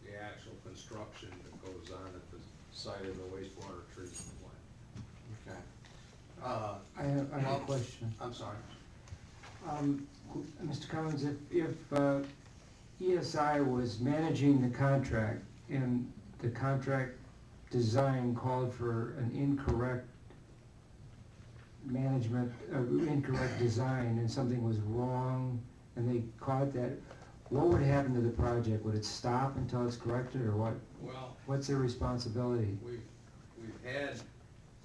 S6: the actual construction that goes on at the site of the wastewater treatment plant.
S8: Okay.
S4: I have a question.
S8: I'm sorry.
S4: Mr. Collins, if ESI was managing the contract and the contract design called for an incorrect management, incorrect design, and something was wrong, and they caught that, what would happen to the project? Would it stop until it's corrected, or what?
S6: Well,
S4: What's their responsibility?
S6: we've had,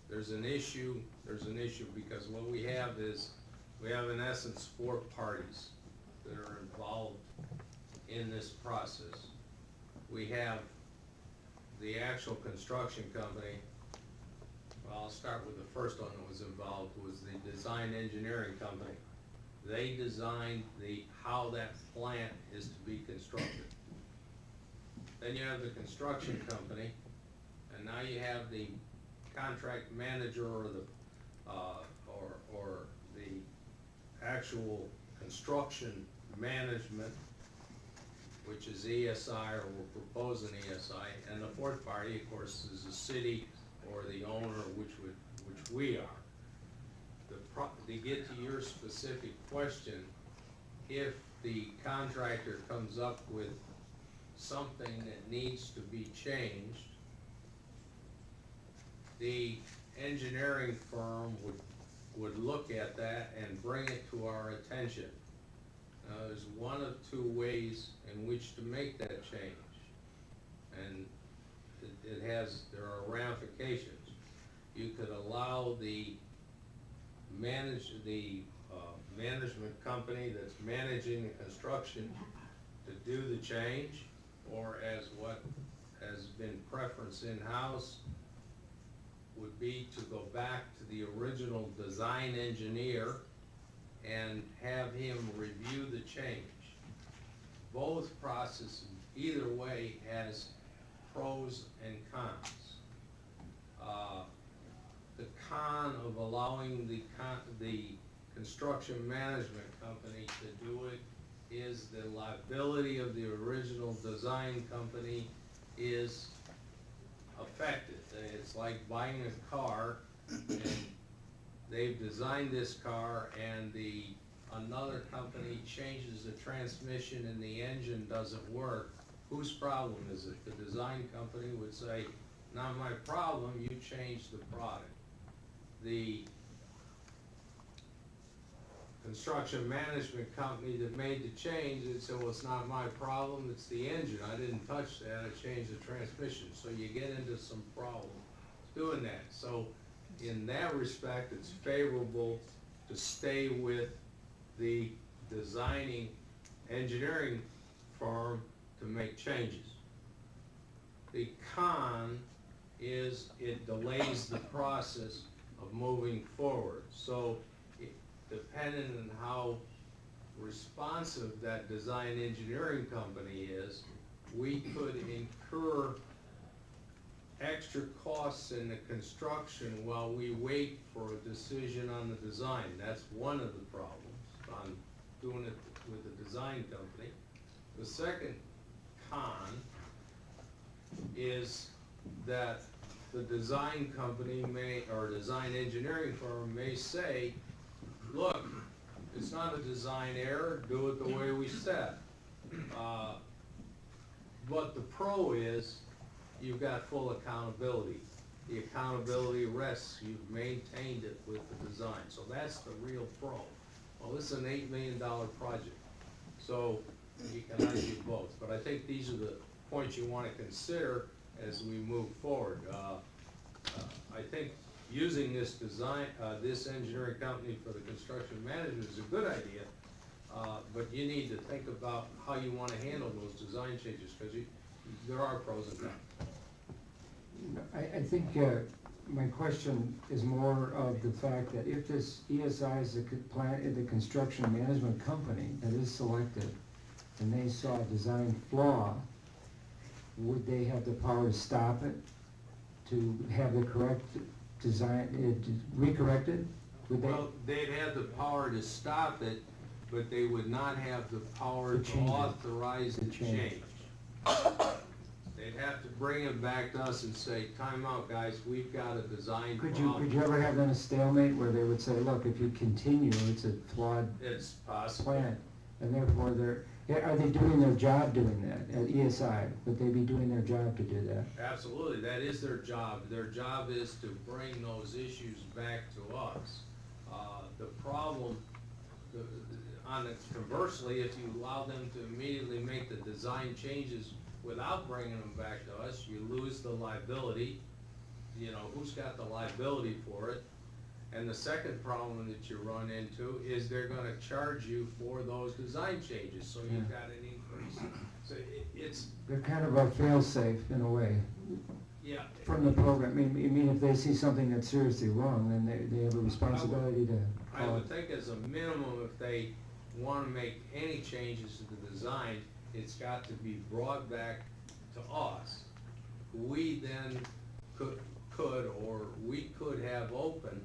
S6: there's an issue because what we have is, we have in essence 4 parties that are involved in this process. We have the actual construction company. Well, I'll start with the first one that was involved, was the design engineering company. They designed how that plant is to be constructed. Then you have the construction company, and now you have the contract manager or the actual construction management, which is ESI, or we're proposing ESI, and the 4th party, of course, is the city or the owner, which we are. To get to your specific question, if the contractor comes up with something that needs to be changed, the engineering firm would look at that and bring it to our attention. There's one of 2 ways in which to make that change, and there are ramifications. You could allow the management company that's managing the construction to do the change, or as what has been preference in-house would be to go back to the original design engineer and have him review the change. Both processes, either way, has pros and cons. The con of allowing the construction management company to do it is the liability of the original design company is affected. It's like buying a car, and they've designed this car, and another company changes the transmission and the engine doesn't work. Whose problem is it? The design company would say, not my problem, you changed the product. The construction management company that made the change, it said, well, it's not my problem, it's the engine. I didn't touch that, I changed the transmission. So you get into some problems doing that. So in that respect, it's favorable to stay with the designing engineering firm to make changes. The con is it delays the process of moving forward. So depending on how responsive that design engineering company is, we could incur extra costs in the construction while we wait for a decision on the design. That's one of the problems on doing it with the design company. The second con is that the design company may, or design engineering firm may say, look, it's not a design error, do it the way we said. But the pro is, you've got full accountability. The accountability rests, you've maintained it with the design. So that's the real pro. Well, this is an $8 million project, so you can argue both. But I think these are the points you want to consider as we move forward. I think using this design, this engineering company for the construction management is a good idea, but you need to think about how you want to handle those design changes, because there are pros and cons.
S4: I think my question is more of the fact that if this ESI is the construction management company that is selected, and they saw a design flaw, would they have the power to stop it, to have the correct design, recorrected? Would they?
S6: Well, they'd have the power to stop it, but they would not have the power to authorize the change. They'd have to bring it back to us and say, time out, guys, we've got a design problem.
S4: Could you ever have then a stalemate where they would say, look, if you continue, it's a flawed
S6: It's possible.
S4: plan, and therefore are they doing their job doing that at ESI? Would they be doing their job to do that?
S6: Absolutely, that is their job. Their job is to bring those issues back to us. The problem, conversely, if you allow them to immediately make the design changes without bringing them back to us, you lose the liability. You know, who's got the liability for it? And the second problem that you run into is they're gonna charge you for those design changes, so you've got an increase. So it's...
S4: They're kind of a fail-safe in a way.
S6: Yeah.
S4: From the program. I mean, if they see something that's seriously wrong, then they have a responsibility to
S6: I
S4: call
S6: would
S4: it.
S6: think as a minimum, if they wanna make any changes to the design, it's got to be brought back to us. We then could have open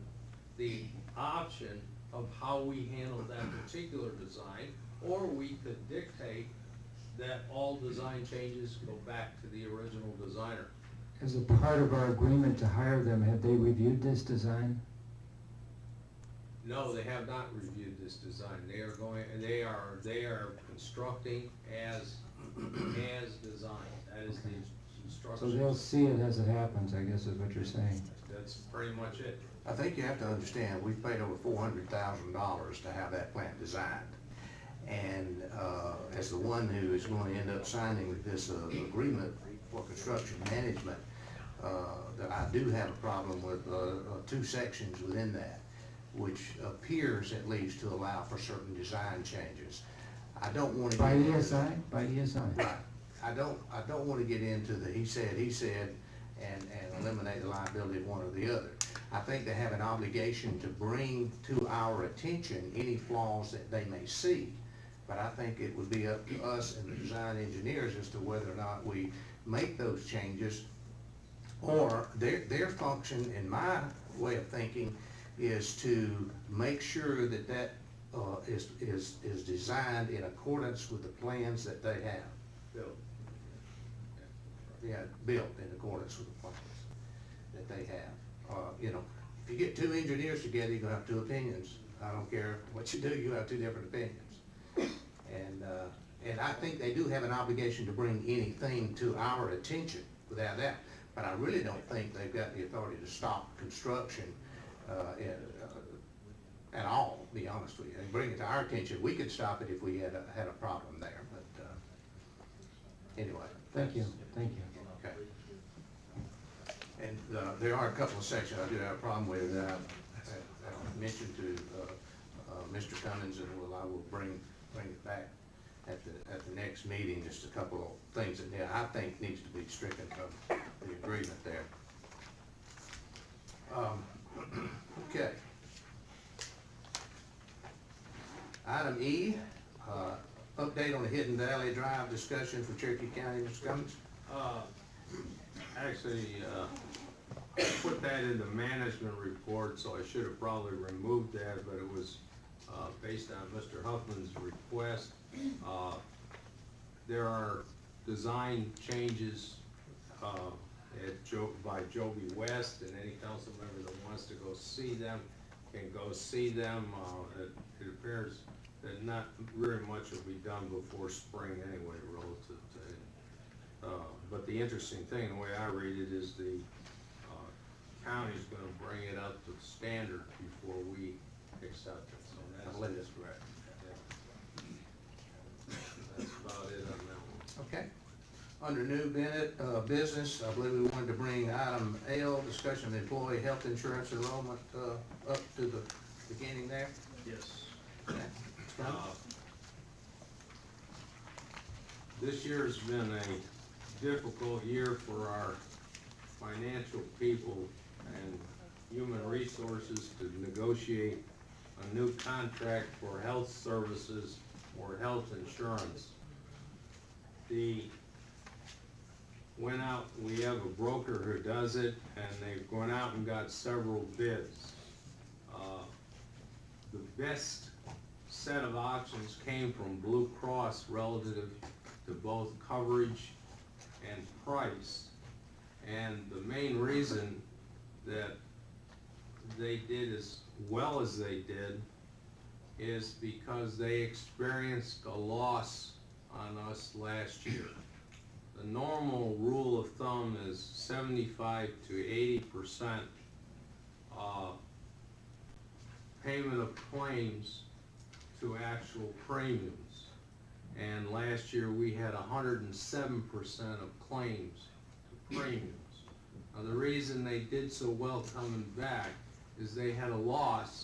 S6: the option of how we handle that particular design, or we could dictate that all design changes go back to the original designer.
S4: As a part of our agreement to hire them, have they reviewed this design?
S6: No, they have not reviewed this design. They are constructing as designed. That is the instruction.
S4: So they'll see it as it happens, I guess is what you're saying.
S6: That's pretty much it.
S8: I think you have to understand, we've paid over $400,000 to have that plant designed. And as the one who is going to end up signing with this agreement for construction management, I do have a problem with two sections within that, which appears at least to allow for certain design changes. I don't want to
S4: By ESI? By ESI?
S8: Right. I don't want to get into the he said, and eliminate the liability of one or the other. I think they have an obligation to bring to our attention any flaws that they may see. But I think it would be up to us and the design engineers as to whether or not we make those changes, or their function, in my way of thinking, is to make sure that that is designed in accordance with the plans that they have.
S6: Bill.
S8: Yeah, built in accordance with the plans that they have. You know, if you get two engineers together, you're gonna have two opinions. I don't care what you do, you have two different opinions. And I think they do have an obligation to bring anything to our attention without that. But I really don't think they've got the authority to stop construction at all, to be honest with you. And bring it to our attention. We could stop it if we had a problem there, but anyway.
S4: Thank you, thank you.
S8: Okay. And there are a couple of sections I do have a problem with that I mentioned to Mr. Cummins, and I will bring it back at the next meeting. Just a couple of things that I think needs to be stricken from the agreement there. Okay.
S2: Item E, update on the Hidden Valley Drive discussion for Cherokee County, Mr. Cummings.
S6: Actually, I put that in the management report, so I should have probably removed that, but it was based on Mr. Huffman's request. There are design changes by Joby West, and any council member that wants to go see them can go see them. It appears that not very much will be done before spring anyway, relative to it. But the interesting thing, the way I read it, is the county's gonna bring it up to standard before we accept it, so
S2: I
S6: that's.
S2: believe that's correct.
S6: That's about it on that one.
S2: Okay. Under new business, I believe we wanted to bring item L, discussion of employee health insurance enrollment, up to the beginning there.
S6: Yes.
S2: Okay.
S6: This year's been a difficult year for our financial people and human resources to negotiate a new contract for health services or health insurance. We have a broker who does it, and they've gone out and got several bids. The best set of options came from Blue Cross relative to both coverage and price. And the main reason that they did as well as they did is because they experienced a loss on us last year. The normal rule of thumb is 75 to 80% payment of claims to actual premiums. And last year we had 107% of claims to premiums. Now the reason they did so well coming back is they had a loss,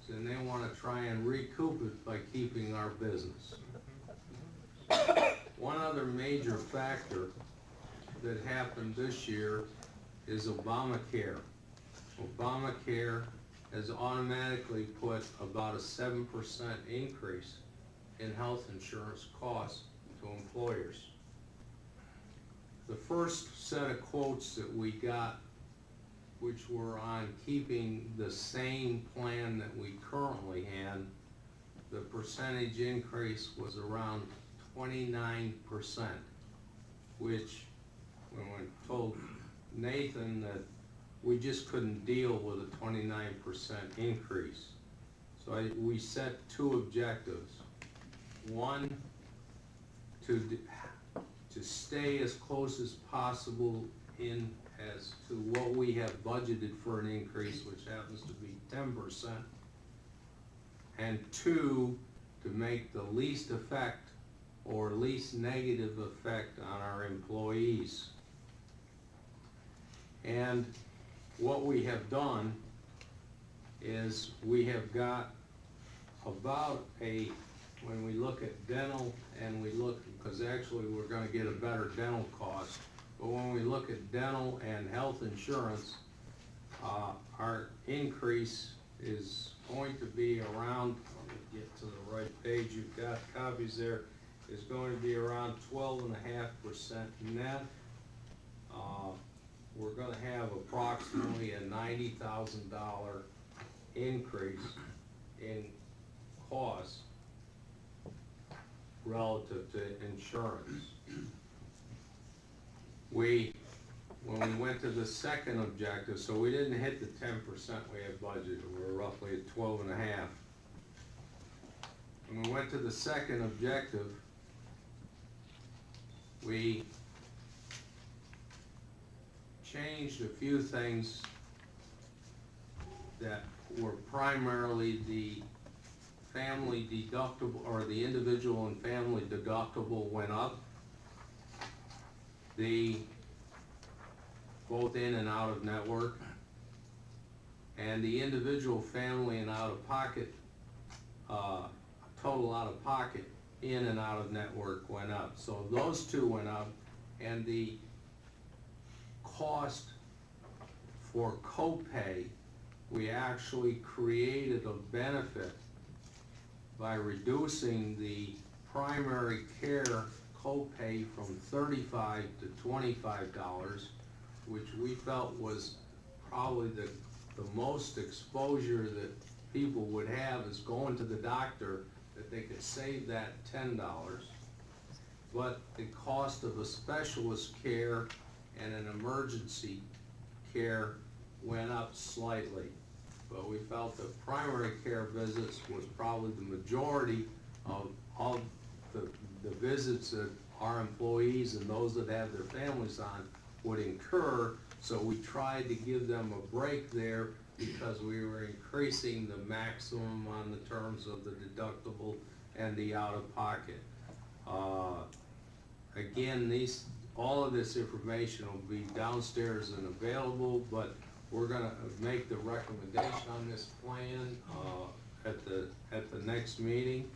S6: and they want to try and recoup it by keeping our business. One other major factor that happened this year is Obamacare. Obamacare has automatically put about a 7% increase in health insurance costs to employers. The first set of quotes that we got, which were on keeping the same plan that we currently had, the percentage increase was around 29%, which, when we told Nathan that we just couldn't deal with a 29% increase. So we set two objectives. One, to stay as close as possible in as to what we have budgeted for an increase, which happens to be 10%. And two, to make the least effect or least negative effect on our employees. And what we have done is we have got about when we look at dental and we look, because actually we're going to get a better dental cost, but when we look at dental and health insurance, our increase is going to be around, let me get to the right page, you've got copies there, is going to be around 12.5% net. We're going to have approximately a $90,000 increase in cost relative to insurance. When we went to the second objective, so we didn't hit the 10% we had budgeted, we were roughly at 12.5. When we went to the second objective, we changed a few things that were primarily the family deductible, or the individual and family deductible went up. Both in and out of network, and the individual, family, and out of pocket, total out of pocket, in and out of network went up. So those two went up, and the cost for copay, we actually created a benefit by reducing the primary care copay from $35 to $25, which we felt was probably the most exposure that people would have is going to the doctor, that they could save that $10. But the cost of a specialist care and an emergency care went up slightly. But we felt that primary care visits was probably the majority of the visits that our employees and those that have their families on would incur. So we tried to give them a break there because we were increasing the maximum on the terms of the deductible and the out-of-pocket. Again, all of this information will be downstairs and available, but we're gonna make the recommendation on this plan at the next meeting.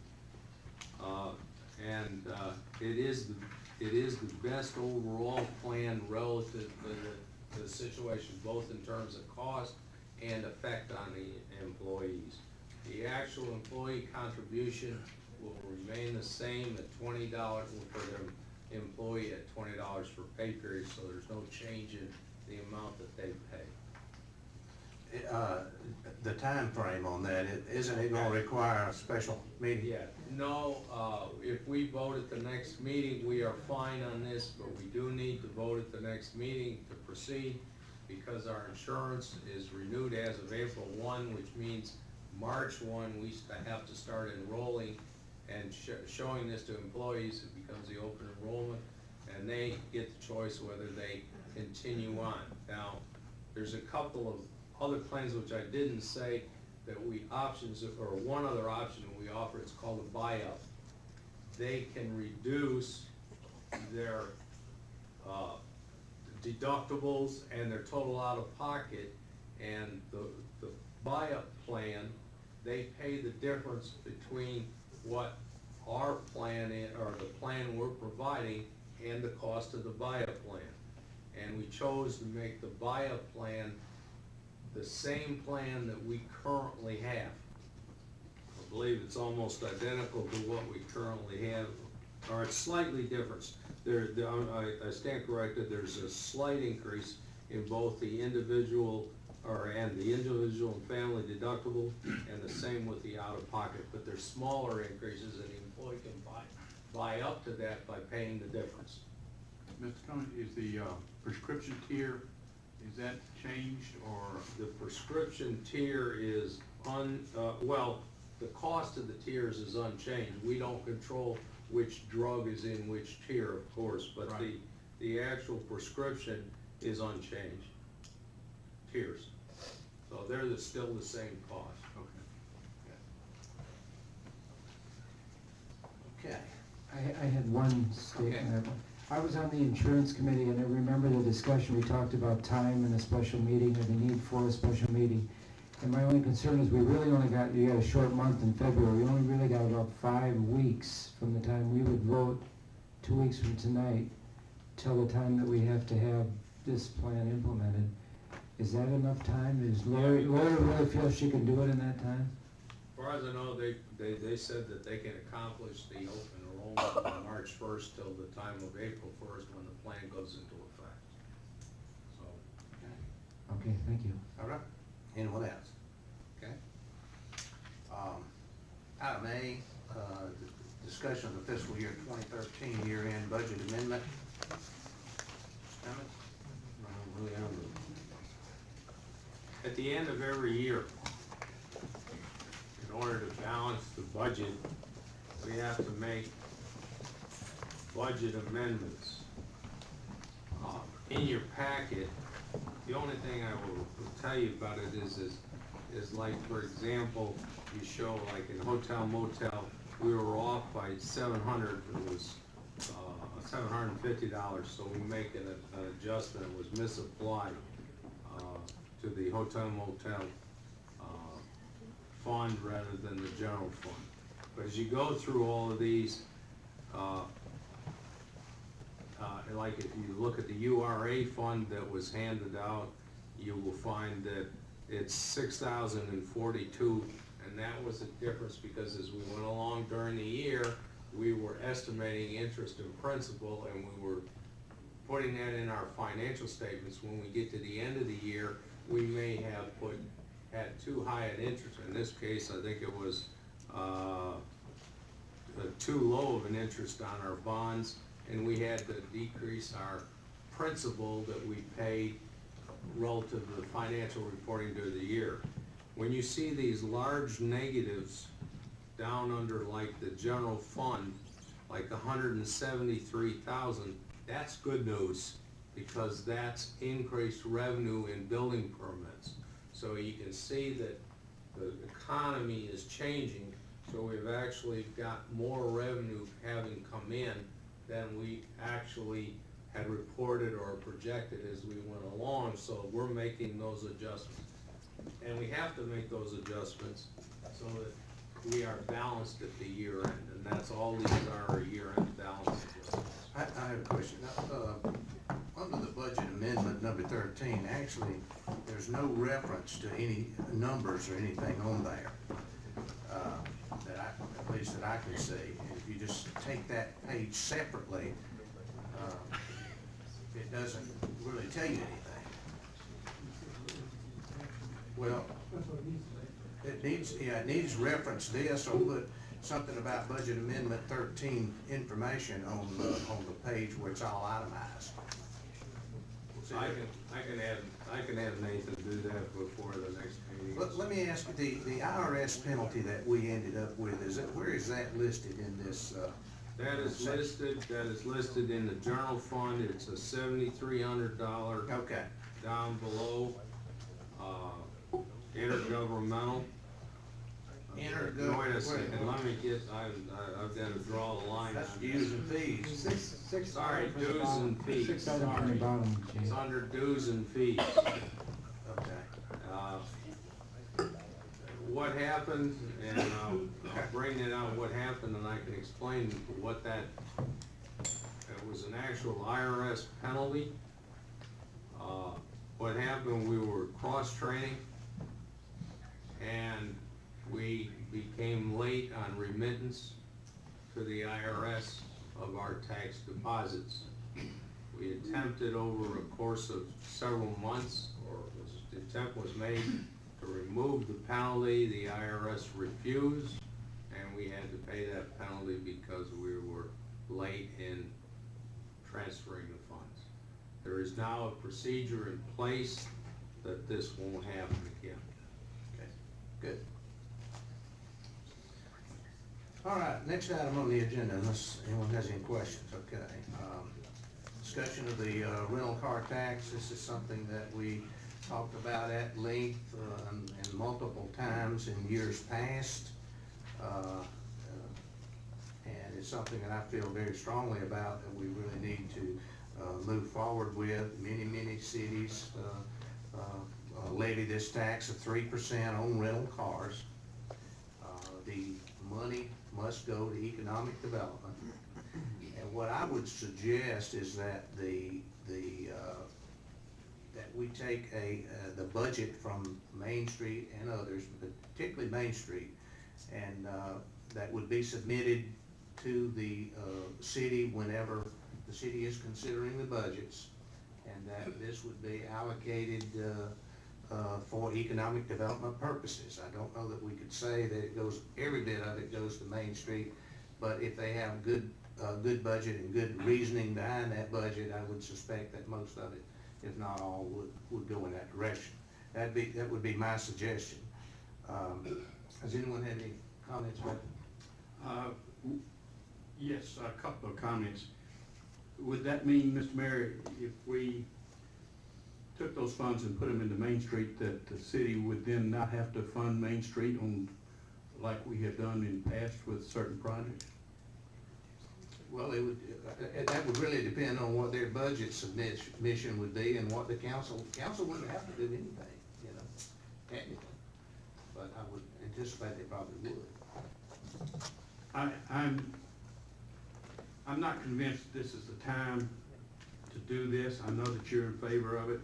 S6: It is the best overall plan relative to the situation, both in terms of cost and effect on the employees. The actual employee contribution will remain the same at $20 for their employee at $20 for pay period, so there's no change in the amount that they pay.
S12: The time frame on that, isn't it gonna require a special meeting?
S6: Yeah, no, if we vote at the next meeting, we are fine on this, but we do need to vote at the next meeting to proceed because our insurance is renewed as of April 1, which means March 1, we have to start enrolling and showing this to employees. It becomes the open enrollment, and they get the choice whether they continue on. Now, there's a couple of other plans which I didn't say that one other option we offer. It's called a buy-up. They can reduce their deductibles and their total out-of-pocket, and the buy-up plan, they pay the difference between what our plan is, or the plan we're providing, and the cost of the buy-up plan. And we chose to make the buy-up plan the same plan that we currently have. I believe it's almost identical to what we currently have, or it's slightly different. I stand corrected, there's a slight increase in both the individual and family deductible, and the same with the out-of-pocket, but there's smaller increases, and the employee can buy up to that by paying the difference.
S8: Mr. Cohen, is the prescription tier, is that changed, or?
S6: The prescription tier is well, the cost of the tiers is unchanged. We don't control which drug is in which tier, of course, but
S8: right.
S6: the actual prescription is unchanged tiers. So they're still the same cost.
S12: Okay.
S4: I had one statement. I was on the insurance committee, and I remember the discussion, we talked about time and a special meeting, or the need for a special meeting. And my only concern is you got a short month in February. We only really got about 5 weeks from the time we would vote, 2 weeks from tonight, till the time that we have to have this plan implemented. Is that enough time? Does Lori really feel she can do it in that time?
S6: As far as I know, they said that they can accomplish the open enrollment on March 1st till the time of April 1st when the plan goes into effect. So.
S4: Okay, thank you.
S12: All right. Anyone else? Okay. Item A, discussion of the fiscal year 2013 year-end budget amendment.
S6: At the end of every year, in order to balance the budget, we have to make budget amendments. In your packet, the only thing I will tell you about it is like, for example, you show like in hotel motel, we were off by $700. It was $750, so we make an adjustment. It was misapplied to the hotel motel fund rather than the general fund. But as you go through all of these, like if you look at the URA fund that was handed out, you will find that it's $6,042 And that was the difference, because as we went along during the year, we were estimating interest and principal, and we were putting that in our financial statements. When we get to the end of the year, we may have had too high an interest. In this case, I think it was too low of an interest on our bonds, and we had to decrease our principal that we paid relative to the financial reporting during the year. When you see these large negatives down under like the general fund, like 173,000, that's good news, because that's increased revenue in building permits. So you can see that the economy is changing, so we've actually got more revenue having come in than we actually had reported or projected as we went along, so we're making those adjustments. And we have to make those adjustments so that we are balanced at the year end, and that's all these are year-end balance adjustments.
S12: I have a question. Under the budget amendment number 13, actually, there's no reference to any numbers or anything on there at least that I can see. And if you just take that page separately, it doesn't really tell you anything. Well, it needs reference this, or put something about budget amendment 13 information on the page where it's all itemized.
S6: I can have Nathan do that before the next meeting.
S12: Let me ask you, the IRS penalty that we ended up with, where is that listed in this?
S6: That is listed in the general fund. It's a $7,300.
S12: Okay.
S6: Down below, intergovernmental. Wait a second, let me get, I've got to draw the line.
S12: That's dues and fees.
S6: Sorry, dues and fees.
S4: Six items on the bottom.
S6: It's under dues and fees.
S12: Okay.
S6: What happened, and I'll bring it out what happened, and I can explain what that, it was an actual IRS penalty. What happened, we were cross-training, and we became late on remittance to the IRS of our tax deposits. We attempted over a course of several months, the attempt was made to remove the penalty. The IRS refused, and we had to pay that penalty because we were late in transferring the funds. There is now a procedure in place that this won't happen again.
S12: Okay, good. All right, next item on the agenda, unless anyone has any questions, okay. Discussion of the rental car tax. This is something that we talked about at length and multiple times in years past. And it's something that I feel very strongly about that we really need to move forward with. Many cities levy this tax of 3% on rental cars. The money must go to economic development. And what I would suggest is that that we take the budget from Main Street and others, but particularly Main Street, and that would be submitted to the city whenever the city is considering the budgets, and that this would be allocated for economic development purposes. I don't know that we could say that it goes, every bit of it goes to Main Street, but if they have good budget and good reasoning behind that budget, I would suspect that most of it, if not all, would go in that direction. That would be my suggestion. Has anyone had any comments about it?
S8: Yes, a couple of comments. Would that mean, Mr. Mayor, if we took those funds and put them into Main Street, that the city would then not have to fund Main Street on, like we have done in the past with certain projects?
S12: Well, that would really depend on what their budget submission would be and what the council wouldn't have to do anything, technically. But I would anticipate they probably would.
S8: I'm not convinced this is the time to do this. I know that you're in favor of it.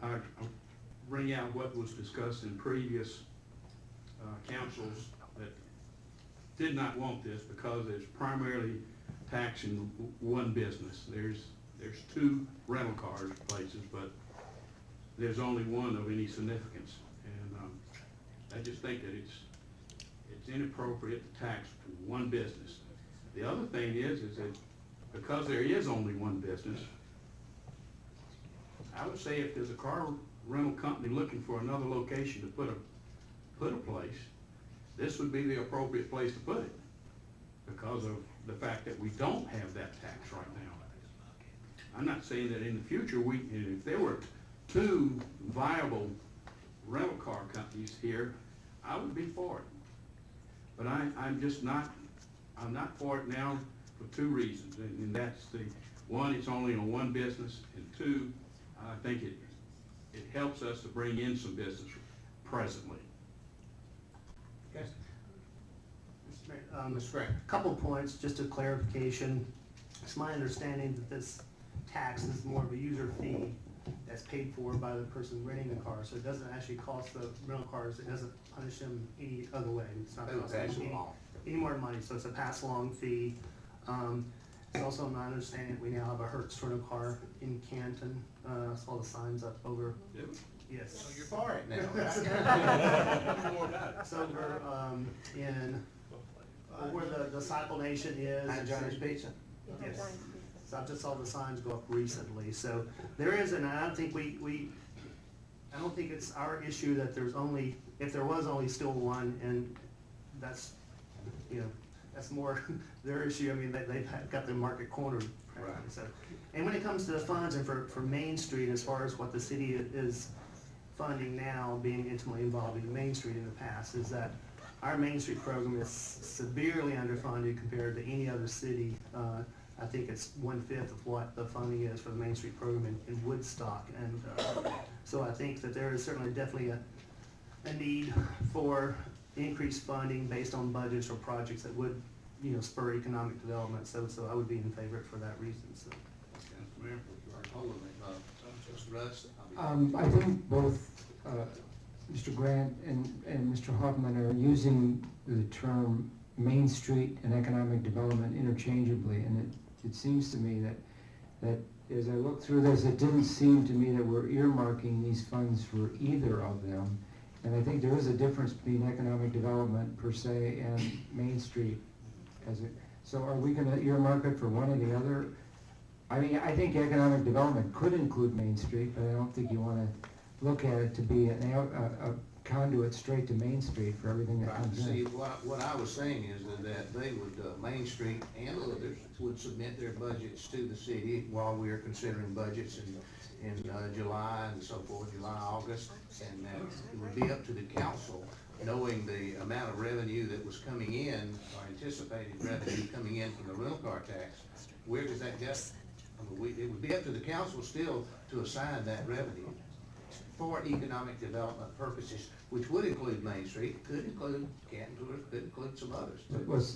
S8: I'll bring out what was discussed in previous councils that did not want this because it's primarily taxing one business. There's two rental cars places, but there's only one of any significance. And I just think that it's inappropriate to tax one business. The other thing is that because there is only one business, I would say if there's a car rental company looking for another location to put a place, this would be the appropriate place to put it because of the fact that we don't have that tax right now. I'm not saying that in the future, if there were two viable rental car companies here, I would be for it. But I'm not for it now for two reasons, and that's one, it's only on one business, and two, I think it helps us to bring in some business presently.
S12: Okay.
S11: Mr. Grant. Couple points, just a clarification. It's my understanding that this tax is more of a user fee that's paid for by the person renting the car, so it doesn't actually cost the rental cars, it doesn't punish them any other way. It's not costing any more money, so it's a pass-along fee. It's also my understanding that we now have a Hertz rental car in Canton. I saw the signs up over.
S8: Yep.
S11: Yes.
S12: So you're for it now.
S11: It's over in where the Cycle Nation is.
S12: Behind Johnny's Pizza.
S11: Yes. So I just saw the signs go up recently. So there is, and I don't think I don't think it's our issue that there's only, if there was only still one, and that's, that's more their issue. I mean, they've got the market cornered. Right. So, and when it comes to the funds and for Main Street, as far as what the city is funding now, being intimately involved in Main Street in the past, is that our Main Street program is severely underfunded compared to any other city. I think it's 1/5 of what the funding is for the Main Street program in Woodstock. And so I think that there is certainly definitely a need for increased funding based on budgets or projects that would, spur economic development. So I would be in favor for that reason. So.
S4: I think both Mr. Grant and Mr. Hoffman are using the term Main Street and economic development interchangeably, and it seems to me that as I look through this, it didn't seem to me that we're earmarking these funds for either of them. And I think there is a difference between economic development per se and Main Street. So are we going to earmark it for one or the other? I mean, I think economic development could include Main Street, but I don't think you want to look at it to be a conduit straight to Main Street for everything that comes in.
S12: See, what I was saying is that they would, Main Street and others would submit their budgets to the city while we are considering budgets in July and so forth, July, August, and that it would be up to the council, knowing the amount of revenue that was coming in, or anticipated revenue coming in from the rental car tax. Where does that go? I mean, it would be up to the council still to assign that revenue for economic development purposes, which would include Main Street, could include Canton Tours, could include some others.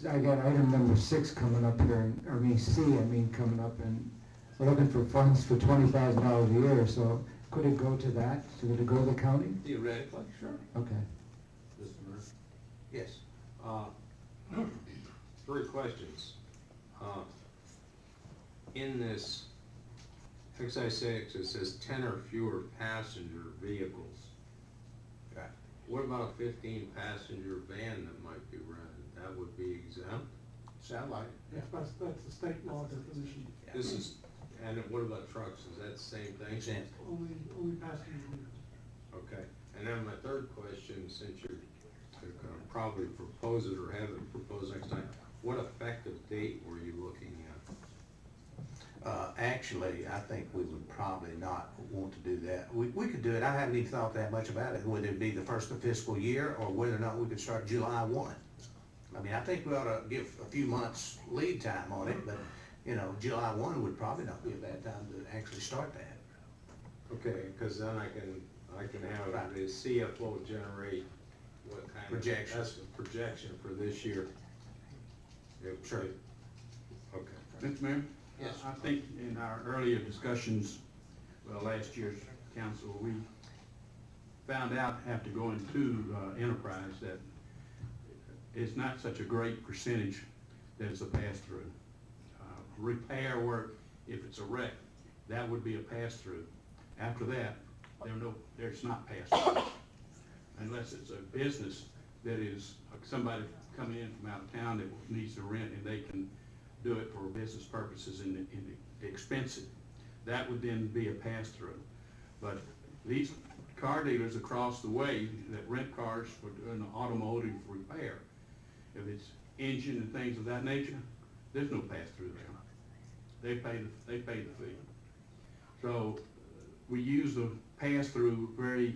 S4: I got item number 6 coming up here, coming up, and we're looking for funds for $20,000 a year, so could it go to that? Could it go to the county?
S12: Theoretically, sure.
S4: Okay.
S12: Yes.
S6: 3 questions. In this Excise 6, it says 10 or fewer passenger vehicles.
S12: Okay.
S6: What about a 15-passenger van that might be rented? That would be exempt?
S12: Sound like it.
S10: That's the state law definition.
S12: Yeah.
S6: This is, and what about trucks? Is that the same thing?
S12: Exempt.
S10: Only passenger vehicles.
S6: Okay. And then my 3rd question, since you're going to probably propose it or have it proposed next time, what effective date were you looking at?
S12: Actually, I think we would probably not want to do that. We could do it. I haven't even thought that much about it, whether it be the first of the fiscal year or whether or not we could start July 1. I mean, I think we ought to give a few months lead time on it, but, July 1 would probably not be a bad time to actually start that.
S6: Okay, because then I can have the CFO generate what kind
S12: Projections.
S6: of projection for this year.
S12: Sure.
S6: Okay.
S8: Mr. Mayor?
S12: Yes.
S8: I think in our earlier discussions, last year's council, we found out after going to Enterprise that it's not such a great percentage that it's a pass-through. Repair work, if it's a wreck, that would be a pass-through. After that, there's not pass-through. Unless it's a business that is, somebody coming in from out of town that needs to rent and they can do it for business purposes and expense it. That would then be a pass-through. But these car dealers across the way that rent cars for doing automotive repair, if it's engine and things of that nature, there's no pass-through there. They pay the fee. So we use the pass-through very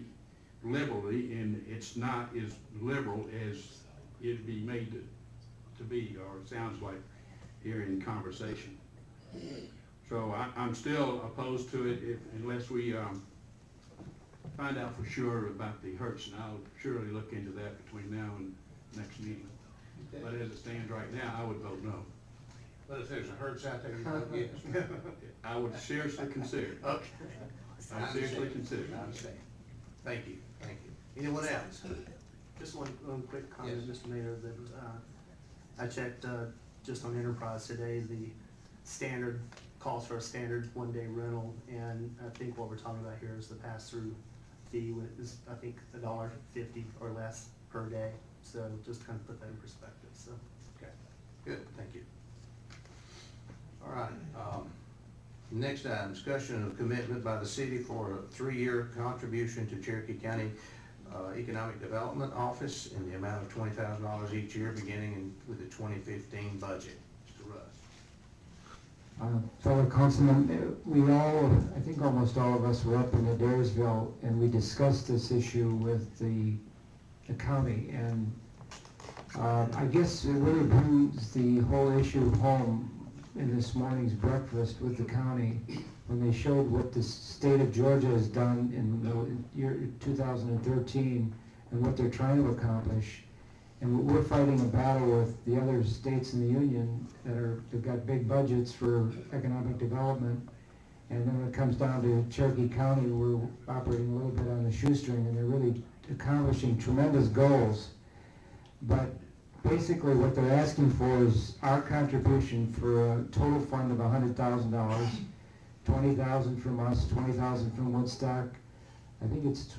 S8: liberally, and it's not as liberal as it'd be made to be, or it sounds like here in conversation. So I'm still opposed to it unless we find out for sure about the Hertz, and I'll surely look into that between now and next meeting. But as it stands right now, I would vote no.
S2: But if there's a Hertz out there, you vote yes.
S8: I would seriously consider it.
S2: Okay.
S8: I would seriously consider it.
S2: I understand. Thank you, thank you. Anyone else?
S11: Just one quick comment,
S2: Yes.
S11: Mr. Mayor, that, I checked, just on Enterprise today, the standard, calls for a standard one-day rental, and I think what we're talking about here is the pass-through fee, which is, I think, $1.50 or less per day, so just kind of put that in perspective, so.
S2: Okay, good, thank you. All right, next item, discussion of commitment by the city for a 3-year contribution to Cherokee County Economic Development Office in the amount of $20,000 each year, beginning with the 2015 budget. Mr. Russ.
S4: Fellow councilmen, we all, I think almost all of us were up in Adairsville, and we discussed this issue with the county, and I guess it really brings the whole issue home in this morning's breakfast with the county, when they showed what the state of Georgia has done in the year 2013 and what they're trying to accomplish. And we're fighting a battle with the other states in the union that got big budgets for economic development. And then when it comes down to Cherokee County, we're operating a little bit on the shoestring, and they're really accomplishing tremendous goals. But basically what they're asking for is our contribution for a total fund of $100,000, $20,000 from us, $20,000 from Woodstock. I think it's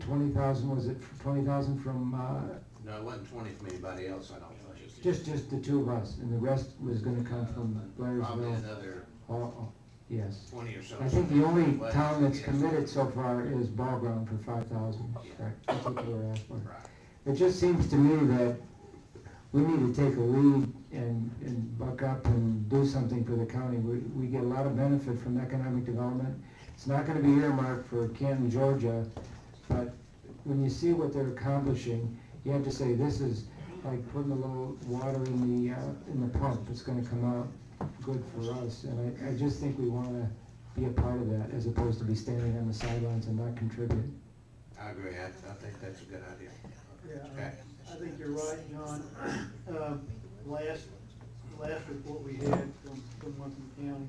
S4: 20,000, was it 20,000 from,
S2: No, it wasn't 20 from anybody else, I don't think.
S4: just the two of us, and the rest was gonna come from
S2: Probably
S4: Blairsville.
S2: another
S4: Yes.
S2: 20 or so.
S4: I think the only
S2: West,
S4: town that's
S2: yes.
S4: committed so far is Ball Ground for 5,000, correct? That's what they were asked for.
S2: Right.
S4: It just seems to me that we need to take a lead and buck up and do something for the county. We get a lot of benefit from economic development. It's not gonna be earmarked for Canton, Georgia, but when you see what they're accomplishing, you have to say, this is like putting a little water in the pump. It's gonna come out good for us, and I just think we wanna be a part of that, as opposed to be standing on the sidelines and not contribute.
S2: I agree, I think that's a good idea.
S10: Yeah,
S2: Okay.
S10: I think you're right, John. Last report we had from someone from the county,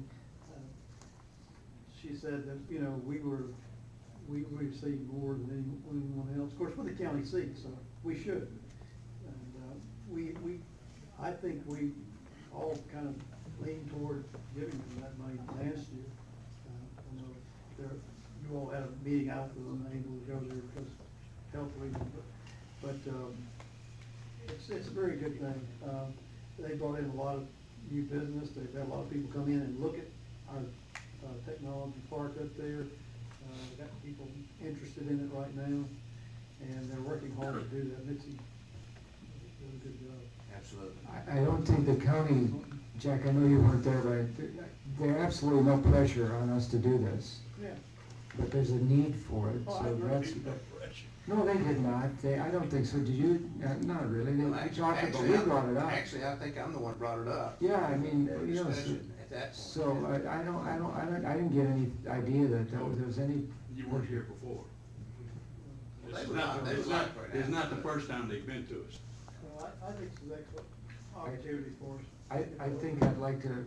S10: she said that, you know, we received more than anyone else. Of course, we're the county seat, so we should. And I think we all kind of lean toward giving them that money last year. I know you all had a meeting out with them, able to go there because of health reasons, but it's a very good thing. They brought in a lot of new business. They've had a lot of people come in and look at our technology park up there. We've got people interested in it right now, and they're working hard to do that. Mitzi does a good job.
S2: Absolutely.
S4: I don't think the county, Jack, I know you weren't there, but there's absolutely no pressure on us to do this.
S10: Yeah.
S4: But there's a need for it,
S10: Oh,
S4: so
S10: I agree.
S4: that's. No, they did not. I don't think so. Did you? Not really. They
S2: Well,
S4: talked about,
S2: actually,
S4: we brought it up.
S2: Actually, I think I'm the one who brought it up.
S4: Yeah, I mean,
S2: For
S4: you know,
S2: discussion at that point.
S4: so I didn't get any idea that there was any.
S3: You weren't here before.
S2: Well,
S3: This
S2: they
S3: is
S2: would
S3: not,
S2: not- they
S3: it's
S2: would
S3: not,
S2: like for it
S3: it's not the
S2: out.
S3: first time they've been to us.
S10: Well, I think it's an excellent opportunity for us.
S4: I think I'd like to,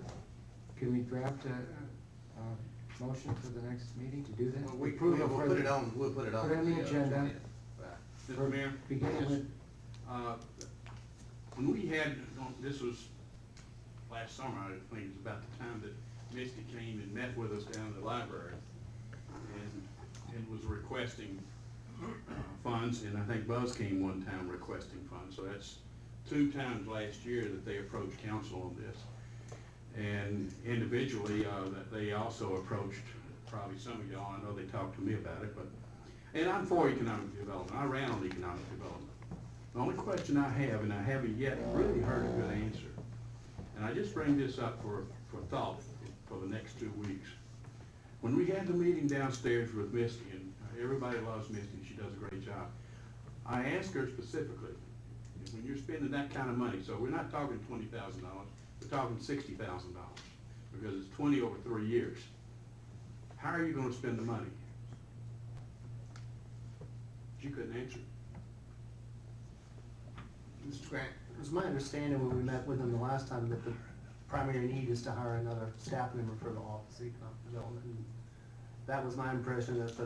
S4: can we draft a motion for the next meeting to do that?
S2: Well, we'll
S4: Approval for
S2: put
S4: the-
S2: it on, we'll put it on.
S4: Put it on the agenda.
S2: Right.
S3: Mr. Mayor?
S4: Beginning with,
S8: when we had, this was last summer, I think it was about the time that Misty came and met with us down at the library and was requesting funds, and I think Buzz came one time requesting funds, so that's 2 times last year that they approached council on this. And individually, that they also approached probably some of y'all. I know they talked to me about it, and I'm for economic development. I ran on economic development. The only question I have, and I haven't yet really heard a good answer, and I just bring this up for thought for the next 2 weeks. When we had the meeting downstairs with Misty, and everybody loves Misty, she does a great job, I asked her specifically, when you're spending that kind of money, so we're not talking $20,000, we're talking $60,000, because it's 20 over 3 years. How are you gonna spend the money? She couldn't answer.
S12: Mr. Grant?
S11: It was my understanding when we met with them the last time that the primary need is to hire another staff member for the Office of Economic Development. And that was my impression, that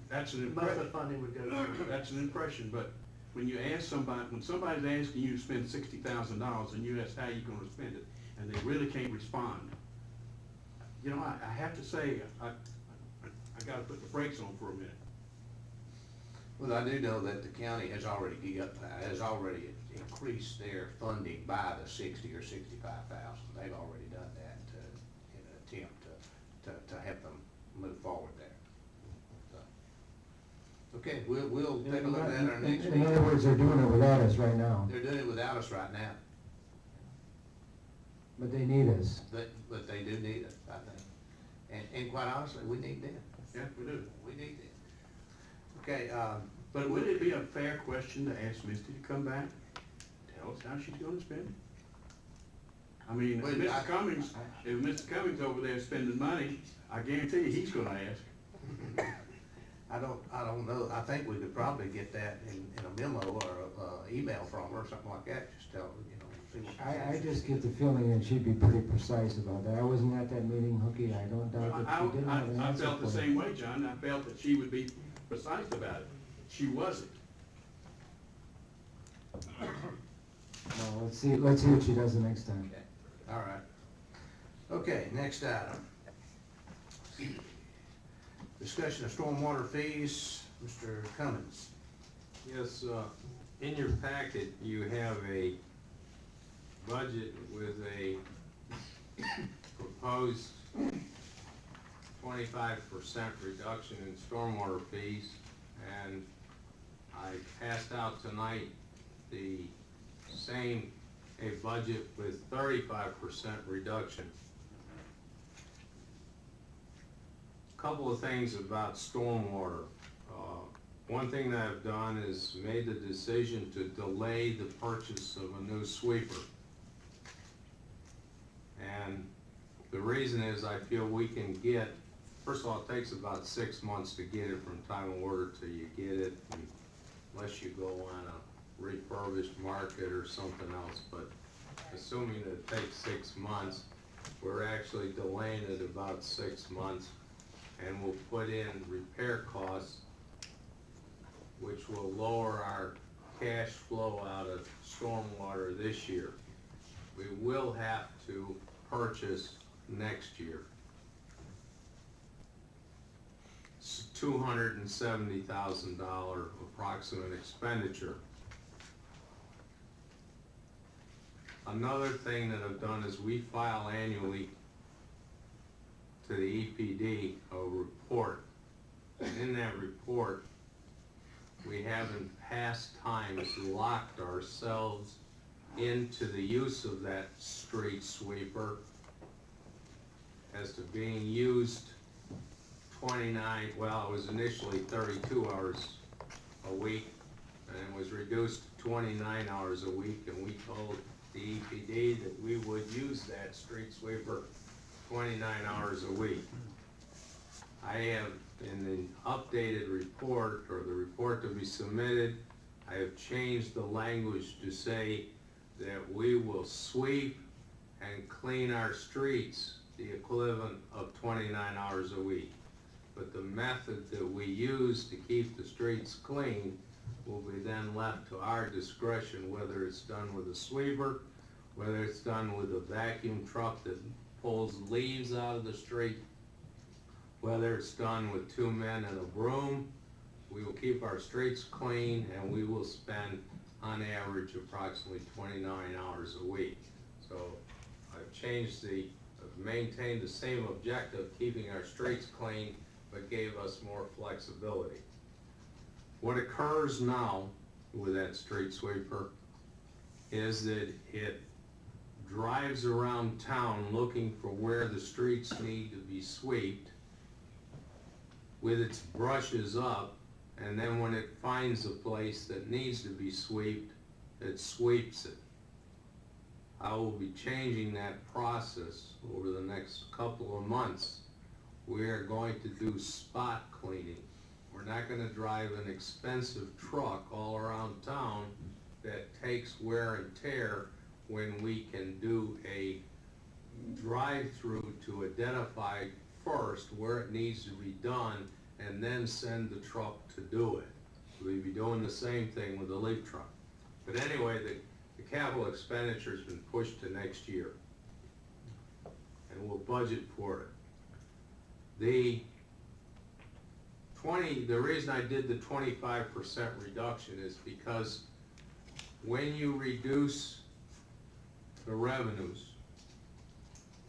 S8: That's an
S11: most of
S8: impression.
S11: the funding would go to.
S8: That's an impression, but when you ask somebody, when somebody's asking you to spend $60,000 and you ask how you're gonna spend it, and they really can't respond, you know, I have to say, I gotta put the brakes on for a minute.
S12: Well, I do know that the county has already increased their funding by the 60 or 65,000. They've already done that in an attempt to help them move forward there. So, okay, we'll take a look at that in our next meeting.
S4: In other words, they're doing it without us right now,
S12: They're doing it without us right now,
S4: but they need us.
S12: but they do need us, I think. And quite honestly, we need them.
S8: Yeah, we do.
S12: We need them. Okay,
S8: But would it be a fair question to ask Misty to come back, tell us how she's gonna spend it? I mean,
S12: Well,
S8: if Mr. Cummings over there spending money, I guarantee you he's gonna ask.
S12: I don't know. I think we could probably get that in a memo or a email from her or something like that. Just tell her, you know, see what she
S4: I
S12: says.
S4: just get the feeling that she'd be pretty precise about that. I wasn't at that meeting, Hooky, I don't doubt that she didn't have an
S8: I
S4: answer
S8: felt the
S4: for you.
S8: same way, John. I felt that she would be precise about it. She wasn't.
S4: No, let's see what she does the next time.
S12: Okay, all right. Okay, next item. Discussion of stormwater fees, Mr. Cummins.
S6: Yes, in your packet, you have a budget with a proposed 25% reduction in stormwater fees, and I passed out tonight the same, a budget with 35% reduction. Couple of things about stormwater. One thing that I've done is made the decision to delay the purchase of a new sweeper. And the reason is I feel we can get, first of all, it takes about 6 months to get it from time of order till you get it, unless you go on a refurbished market or something else. But assuming that it takes 6 months, we're actually delaying it about 6 months. And we'll put in repair costs, which will lower our cash flow out of stormwater this year. We will have to purchase next year. It's $270,000 approximate expenditure. Another thing that I've done is we file annually to the EPD a report, and in that report we have in past times locked ourselves into the use of that street sweeper as to being used 29, well, it was initially 32 hours a week, and it was reduced to 29 hours a week, and we told the EPD that we would use that street sweeper 29 hours a week. I have, in the updated report, or the report to be submitted, I have changed the language to say that we will sweep and clean our streets the equivalent of 29 hours a week. But the method that we use to keep the streets clean will be then left to our discretion, whether it's done with a sweeper, whether it's done with a vacuum truck that pulls leaves out of the street, whether it's done with 2 men and a broom. We will keep our streets clean, and we will spend on average approximately 29 hours a week. So I've maintained the same objective, keeping our streets clean, but gave us more flexibility. What occurs now with that street sweeper is that it drives around town looking for where the streets need to be swept with its brushes up, and then when it finds a place that needs to be swept, it sweeps it. I will be changing that process over the next couple of months. We are going to do spot cleaning. We're not going to drive an expensive truck all around town that takes wear and tear when we can do a drive-through to identify first where it needs to be done and then send the truck to do it. We'll be doing the same thing with the leaf truck. But anyway, the capital expenditure's been pushed to next year, and we'll budget for it. The reason I did the 25% reduction is because when you reduce the revenues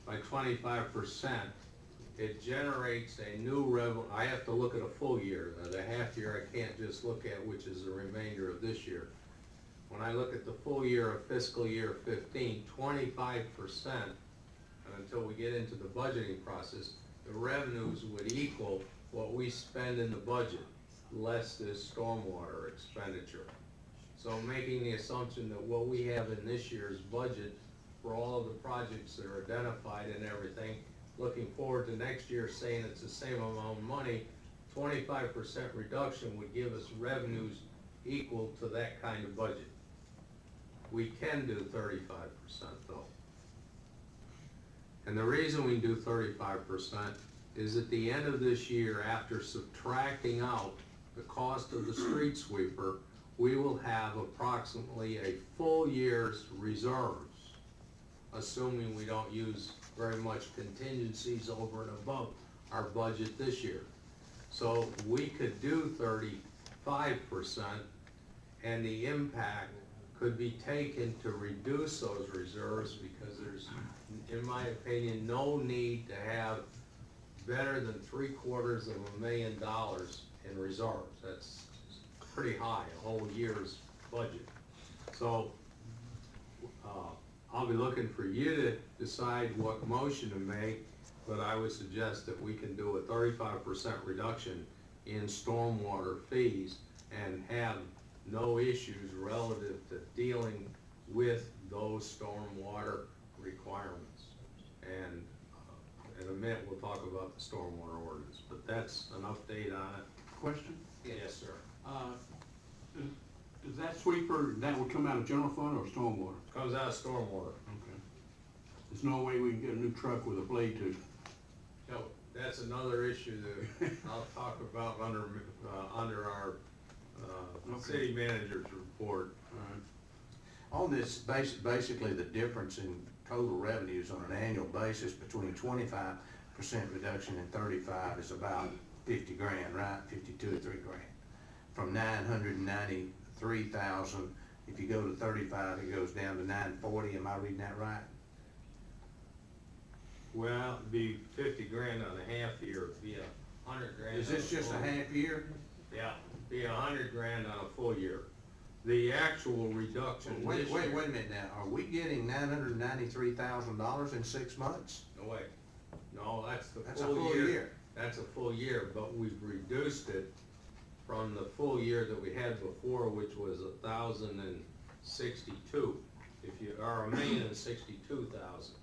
S6: by 25%, it generates a new revenue. I have to look at a full year. The half year I can't just look at, which is the remainder of this year. When I look at the full year of fiscal year 15, 25%, and until we get into the budgeting process, the revenues would equal what we spend in the budget, less this stormwater expenditure. So making the assumption that what we have in this year's budget for all of the projects that are identified and everything, looking forward to next year saying it's the same amount of money, 25% reduction would give us revenues equal to that kind of budget. We can do 35% though. And the reason we do 35% is at the end of this year, after subtracting out the cost of the street sweeper, we will have approximately a full year's reserves, assuming we don't use very much contingencies over and above our budget this year. So we could do 35%, and the impact could be taken to reduce those reserves, because there's, in my opinion, no need to have better than $750,000 in reserves. That's pretty high, a whole year's budget. So I'll be looking for you to decide what motion to make, but I would suggest that we can do a 35% reduction in stormwater fees and have no issues relative to dealing with those stormwater requirements. And in a minute, we'll talk about the stormwater ordinance, but that's an update on it.
S8: Question?
S6: Yes, sir.
S8: Does that sweeper, that would come out of general fund or stormwater?
S6: Comes out of stormwater.
S8: Okay. There's no way we can get a new truck with a blade to it?
S6: No, that's another issue that I'll talk about under our city manager's report.
S12: On this, basically the difference in total revenues on an annual basis between 25% reduction and 35 is about 50 grand, right? 52 or 3 grand. From 993,000, if you go to 35, it goes down to 940. Am I reading that right?
S6: Well, it'd be 50 grand on a half year, it'd be 100 grand.
S12: Is this just a half year?
S6: Yeah, it'd be 100 grand on a full year. The actual reduction
S12: Wait
S6: this
S12: a
S6: year.
S12: minute now. Are we getting $993,000 in 6 months?
S6: No way. No, that's
S12: That's a
S6: the full
S12: full
S6: year.
S12: year.
S6: That's a full year, but we've reduced it from the full year that we had before, which was 1,062. Or 1,062,000.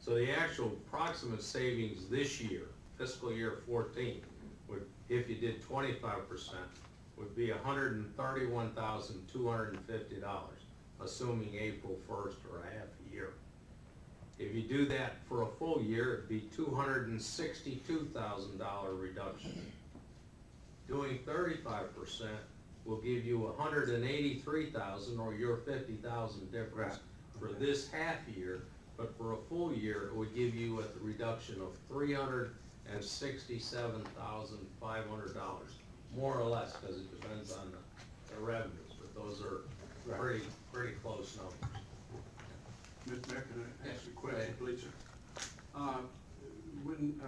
S6: So the actual approximate savings this year, fiscal year 14, would, if you did 25%, would be $131,250, assuming April 1st or a half a year. If you do that for a full year, it'd be $262,000 reduction. Doing 35% will give you $183,000 or your $50,000 difference for this half year, but for a full year, it would give you a reduction of $367,500, more or less, because it depends on the revenues, but those are pretty close numbers.
S8: Mr. Mayor, can I ask a
S12: Yes,
S8: question,
S12: go ahead.
S8: please, sir? When,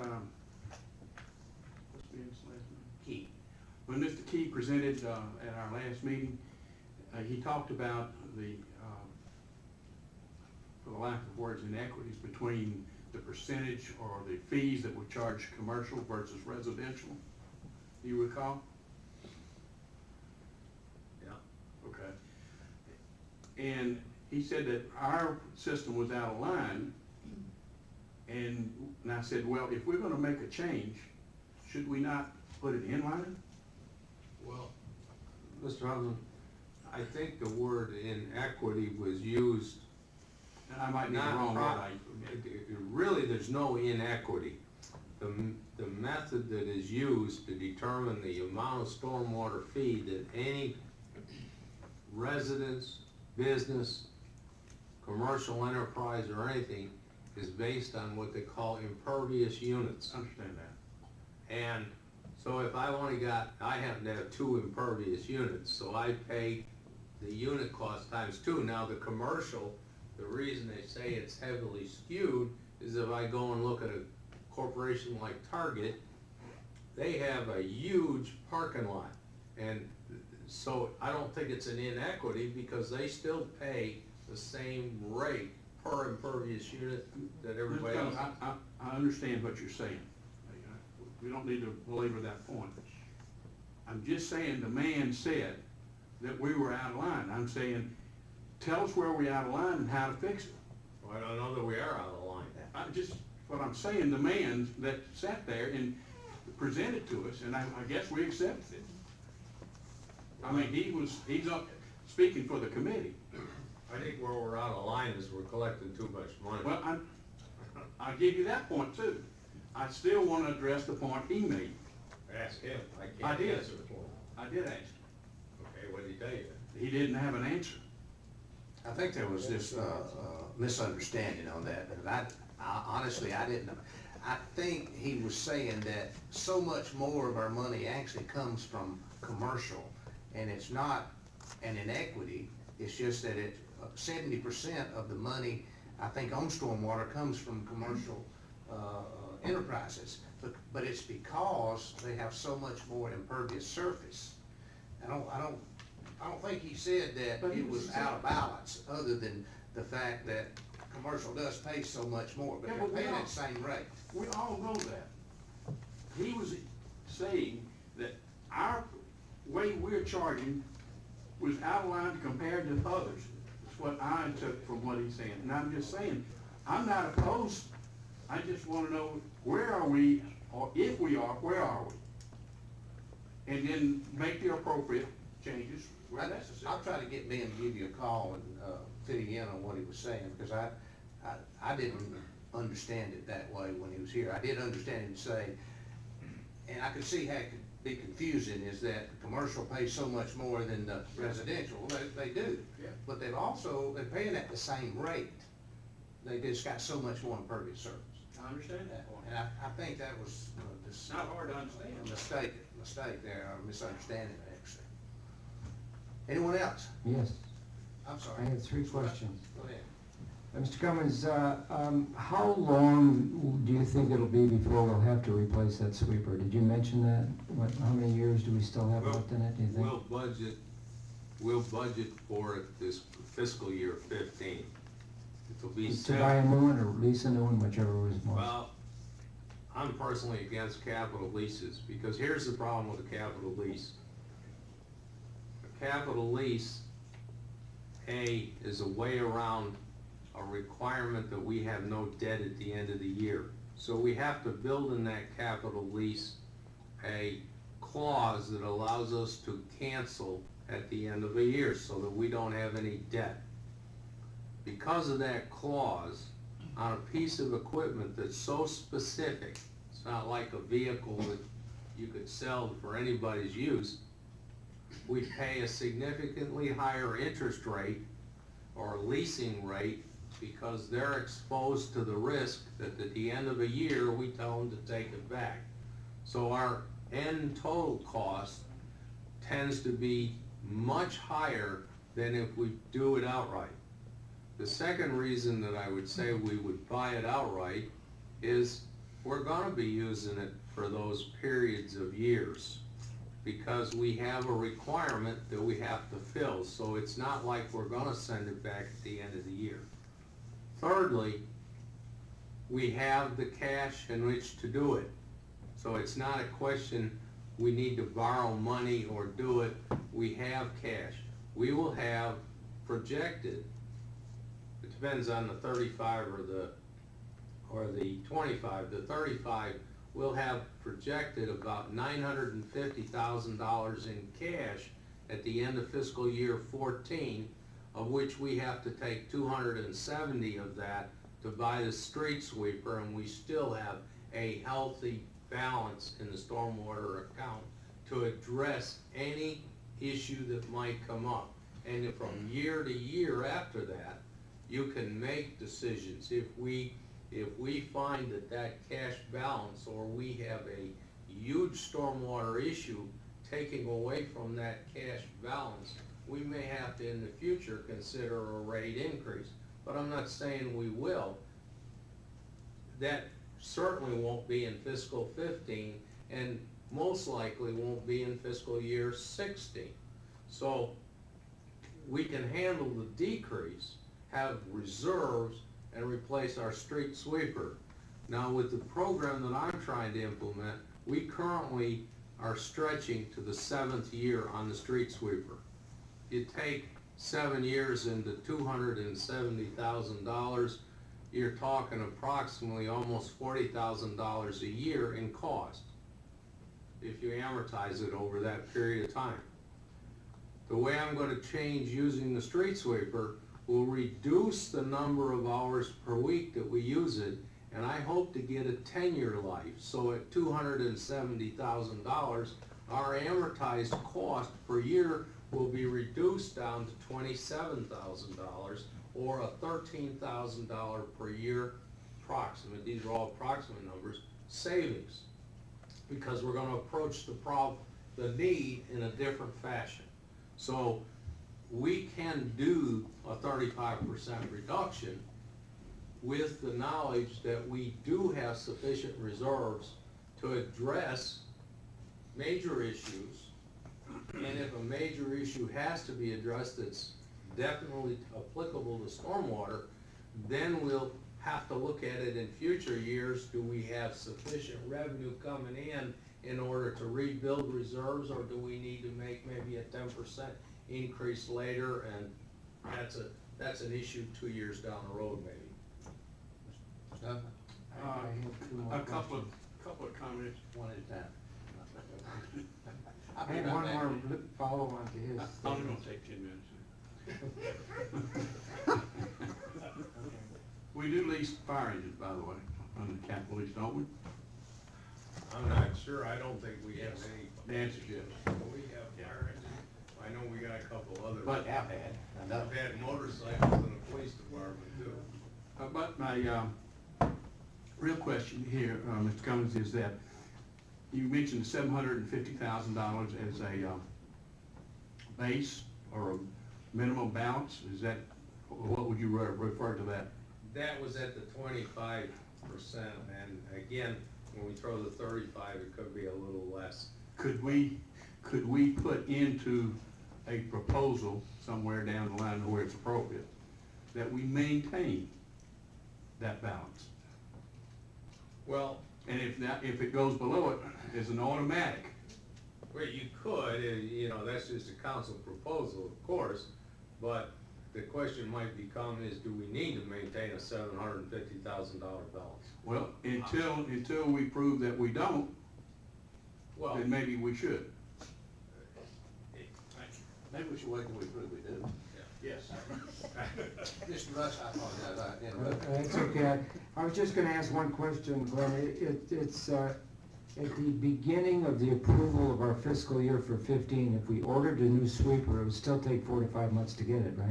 S8: what's the man's last name?
S12: Key.
S8: When Mr. Key presented at our last meeting, he talked about the, for the lack of words, inequities between the percentage or the fees that were charged commercial versus residential. Do you recall?
S6: Yeah.
S8: Okay. And he said that our system was out of line, and I said, well, if we're gonna make a change, should we not put it in line?
S6: Well, Mr. Hudson, I think the word inequity was used.
S8: And I might be
S6: Not
S8: wrong,
S6: pro-
S8: but
S6: Really, there's no inequity. The method that is used to determine the amount of stormwater fee that any residence, business, commercial enterprise or anything is based on what they call impervious units.
S8: I understand that.
S6: And so if I I happen to have 2 impervious units, so I pay the unit cost times 2. Now the commercial, the reason they say it's heavily skewed is if I go and look at a corporation like Target, they have a huge parking lot. And so I don't think it's an inequity because they still pay the same rate per impervious unit that everybody else.
S8: I understand what you're saying. We don't need to belabor that point. I'm just saying the man said that we were out of line. I'm saying, tell us where we're out of line and how to fix it.
S6: Well, I don't know that we are out of line.
S8: What I'm saying, the man that sat there and presented to us, and I guess we accepted it. I mean, he's up speaking for the committee.
S6: I think where we're out of line is we're collecting too much money.
S8: Well, I'll give you that point too. I still want to address the point he made.
S6: Ask him. I
S8: I
S6: can't
S8: did.
S6: answer the phone.
S8: I did ask him.
S6: Okay, what did he tell you?
S8: He didn't have an answer.
S12: I think there was this misunderstanding on that, and honestly, I didn't know. I think he was saying that so much more of our money actually comes from commercial, and it's not an inequity, it's just that 70% of the money, I think, on stormwater comes from commercial enterprises, but it's because they have so much more impervious surface. I don't think he said that it was out of balance, other than the fact that commercial does pay so much more, but
S8: Yeah,
S12: they're
S8: but
S12: paying
S8: we
S12: that same rate.
S8: We all know that. He was saying that our way we're charging was out of line compared to others. That's what I took from what he's saying. And I'm just saying, I'm not opposed. I just want to know, where are we, or if we are, where are we? And then make the appropriate changes where necessary.
S12: I'll try to get Ben to give you a call and fill you in on what he was saying, because I didn't understand it that way when he was here. I did understand him say, and I could see how it could be confusing, is that the commercial pays so much more than the residential. Well, they do.
S8: Yeah.
S12: But they're paying at the same rate. They just got so much more impervious surface.
S8: I understand that point.
S12: And I think that was
S8: It's not hard to understand.
S12: a mistake there, or misunderstanding actually. Anyone else?
S4: Yes,
S12: I'm
S4: I
S12: sorry.
S4: have 3 questions.
S12: Go ahead.
S4: Mr. Cummins, how long do you think it'll be before we'll have to replace that sweeper? Did you mention that? How many years do we still have left in it, do you think?
S6: We'll budget for it this fiscal year 15. It'll be
S4: To buy a new one or lease a new one, whichever was most?
S6: Well, I'm personally against capital leases, because here's the problem with a capital lease. A capital lease, is a way around a requirement that we have no debt at the end of the year. So we have to build in that capital lease a clause that allows us to cancel at the end of a year so that we don't have any debt. Because of that clause, on a piece of equipment that's so specific, it's not like a vehicle that you could sell for anybody's use, we pay a significantly higher interest rate or leasing rate because they're exposed to the risk that at the end of a year, we tell them to take it back. So our end total cost tends to be much higher than if we do it outright. The second reason that I would say we would buy it outright is we're gonna be using it for those periods of years because we have a requirement that we have to fill, so it's not like we're gonna send it back at the end of the year. Thirdly, we have the cash in which to do it. So it's not a question we need to borrow money or do it. We have cash. We will have projected, it depends on the 35 or the 25. The 35 will have projected about $950,000 in cash at the end of fiscal year 14, of which we have to take 270 of that to buy the street sweeper, and we still have a healthy balance in the stormwater account to address any issue that might come up. And from year to year after that, you can make decisions. If we find that cash balance, or we have a huge stormwater issue taking away from that cash balance, we may have to in the future consider a rate increase. But I'm not saying we will. That certainly won't be in fiscal 15, and most likely won't be in fiscal year 16. So we can handle the decrease, have reserves, and replace our street sweeper. Now with the program that I'm trying to implement, we currently are stretching to the 7th year on the street sweeper. You take 7 years into $270,000, you're talking approximately almost $40,000 a year in cost if you amortize it over that period of time. The way I'm going to change using the street sweeper will reduce the number of hours per week that we use it, and I hope to get a 10-year life. So at $270,000, our amortized cost per year will be reduced down to $27,000, or a $13,000 per year approximate, these are all approximate numbers, savings, because we're going to approach the need in a different fashion. So we can do a 35% reduction with the knowledge that we do have sufficient reserves to address major issues. And if a major issue has to be addressed that's definitely applicable to stormwater, then we'll have to look at it in future years. Do we have sufficient revenue coming in order to rebuild reserves, or do we need to make maybe a 10% increase later? And that's an issue 2 years down the road maybe.
S8: A couple of comments.
S12: One at a time.
S4: I had one more follow-on to his.
S8: Only gonna take 10 minutes. We do lease fire engines, by the way, on the Canton lease, don't we?
S6: I'm not sure. I don't think we have any.
S8: The answer's yes.
S6: We have fire engines. I know we got a couple others.
S8: But
S12: I've had enough.
S6: I've had motorcycles in the police department too.
S8: But my real question here, Mr. Cummings, is that you mentioned $750,000 as a base or a minimum balance. Is that, what would you refer to that?
S6: That was at the 25%, and again, when we throw the 35, it could be a little less.
S8: Could we put into a proposal somewhere down the line where it's appropriate that we maintain that balance?
S6: Well,
S8: And if it goes below it, it's an automatic.
S6: well, you could, you know, that's just a council proposal, of course, but the question might become is, do we need to maintain a $750,000 balance?
S8: Well, until we prove that we don't,
S6: Well,
S8: then maybe we should.
S12: Maybe we should wait till we prove we do.
S8: Yes.
S12: Mr. Russ, I apologize, I interrupted.
S4: That's okay. I was just gonna ask one question, Glenn. It's, At the beginning of the approval of our fiscal year for 15, if we ordered a new sweeper, it would still take 4 to 5 months to get it, right?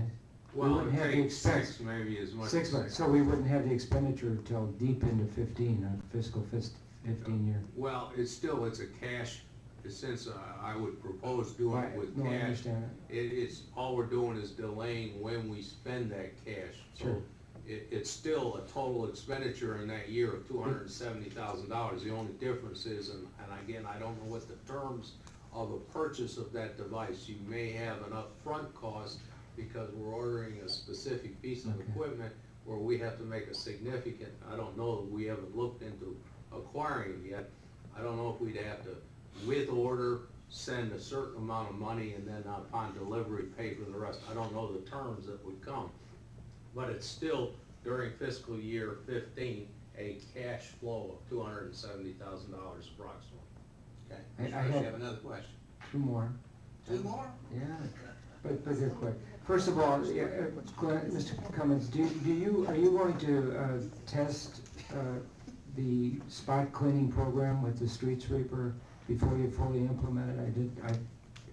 S4: We
S6: Well,
S4: wouldn't
S6: it
S4: have the
S6: takes
S4: expense.
S6: 6, maybe as much.
S4: 6
S6: as
S4: months,
S6: 6.
S4: so we wouldn't have the expenditure until deep into 15, fiscal 15 year.
S6: Well, it's a cash, since I would propose doing it with
S4: No, I
S6: cash.
S4: understand it.
S6: It's, all we're doing is delaying when we spend that cash.
S4: Sure.
S6: So it's still a total expenditure in that year of $270,000. The only difference is, and again, I don't know what the terms of a purchase of that device. You may have an upfront cost because we're ordering a specific piece of
S4: Okay.
S6: equipment where we have to make a significant, I don't know, we haven't looked into acquiring it yet. I don't know if we'd have to, with order, send a certain amount of money and then upon delivery pay for the rest. I don't know the terms that would come. But it's still, during fiscal year 15, a cash flow of $270,000 approximately.
S2: Okay.
S4: I
S2: Mr. Rush,
S4: have-
S2: you have another question?
S4: 2 more.
S2: 2 more?
S4: Yeah, but they're quick. First of all, Mr. Cummins, are you going to test the spot cleaning program with the street sweeper before you fully implement it?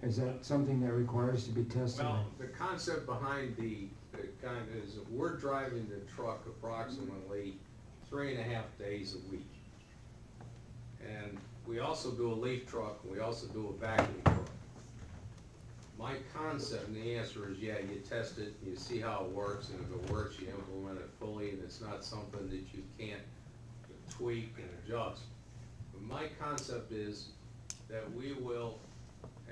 S4: Is that something that requires to be tested?
S6: Well, the concept behind the kind is we're driving the truck approximately 3.5 days a week. And we also do a leaf truck, and we also do a vacuum truck. My concept, and the answer is, yeah, you test it, you see how it works, and if it works, you implement it fully, and it's not something that you can't tweak and adjust. But my concept is that we will,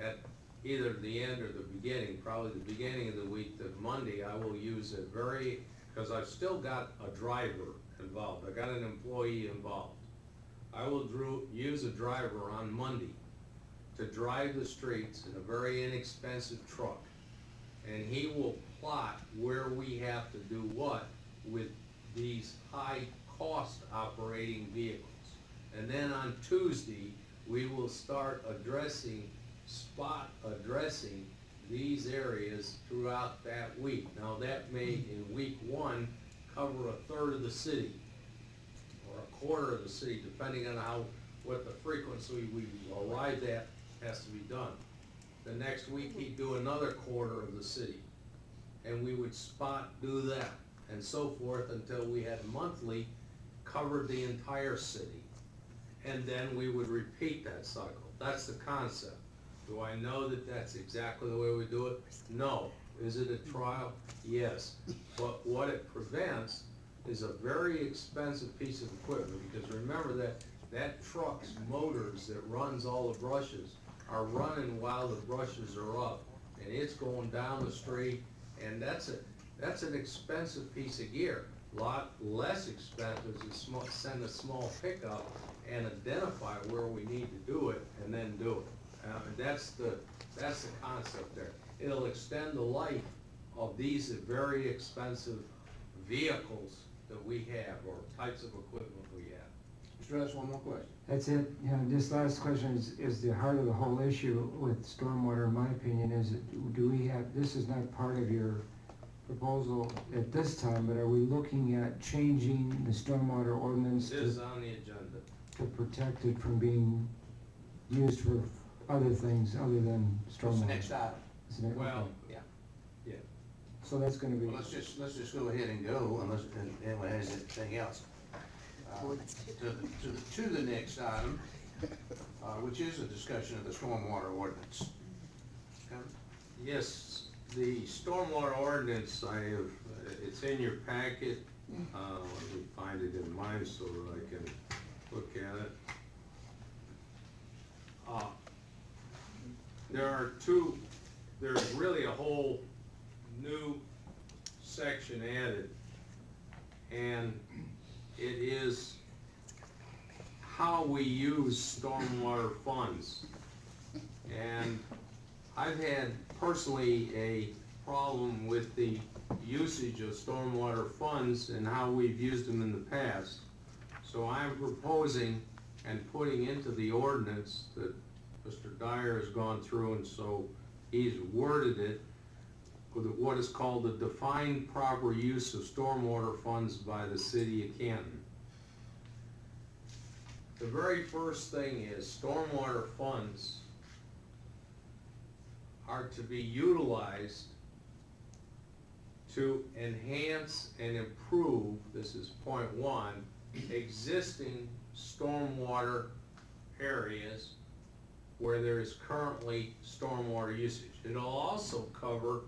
S6: at either the end or the beginning, probably the beginning of the week, the Monday, I will use a because I've still got a driver involved, I got an employee involved. I will use a driver on Monday to drive the streets in a very inexpensive truck. And he will plot where we have to do what with these high-cost operating vehicles. And then on Tuesday, we will start spot addressing these areas throughout that week. Now that may, in week 1, cover 1/3 of the city, or 1/4 of the city, depending on what the frequency we arrive at has to be done. The next week, he'd do another 1/4 of the city, and we would do that, and so forth until we had monthly covered the entire city. And then we would repeat that cycle. That's the concept. Do I know that that's exactly the way we do it? No. Is it a trial? Yes. But what it prevents is a very expensive piece of equipment, because remember that truck's motors that runs all the brushes are running while the brushes are up, and it's going down the street, and that's an expensive piece of gear. A lot less expensive to send a small pickup and identify where we need to do it, and then do it. And that's the concept there. It'll extend the life of these very expensive vehicles that we have, or types of equipment we have.
S2: Mr. Rush, one more question.
S4: That's it. This last question is the heart of the whole issue with stormwater, in my opinion, is this is not part of your proposal at this time, but are we looking at changing the stormwater ordinance
S6: It is on the agenda.
S4: to protect it from being used for other things other than
S2: What's
S4: stormwater?
S2: the next item?
S4: Isn't it?
S6: Well,
S4: Okay.
S2: Yeah.
S6: yeah.
S4: So that's gonna be,
S2: Well, let's just go ahead and go, unless anyone has anything else. To the next item, which is a discussion of the stormwater ordinance.
S6: Yes, the stormwater ordinance, it's in your packet. Let me find it in mine so that I can look at it. There's really a whole new section added, and it is how we use stormwater funds. And I've had personally a problem with the usage of stormwater funds and how we've used them in the past. So I'm proposing and putting into the ordinance that Mr. Dyer has gone through, and so he's worded it with what is called the defined proper use of stormwater funds by the city of Canton. the very first thing is stormwater funds are to be utilized to enhance and improve, this is point one, existing stormwater areas where there is currently stormwater usage. It'll also cover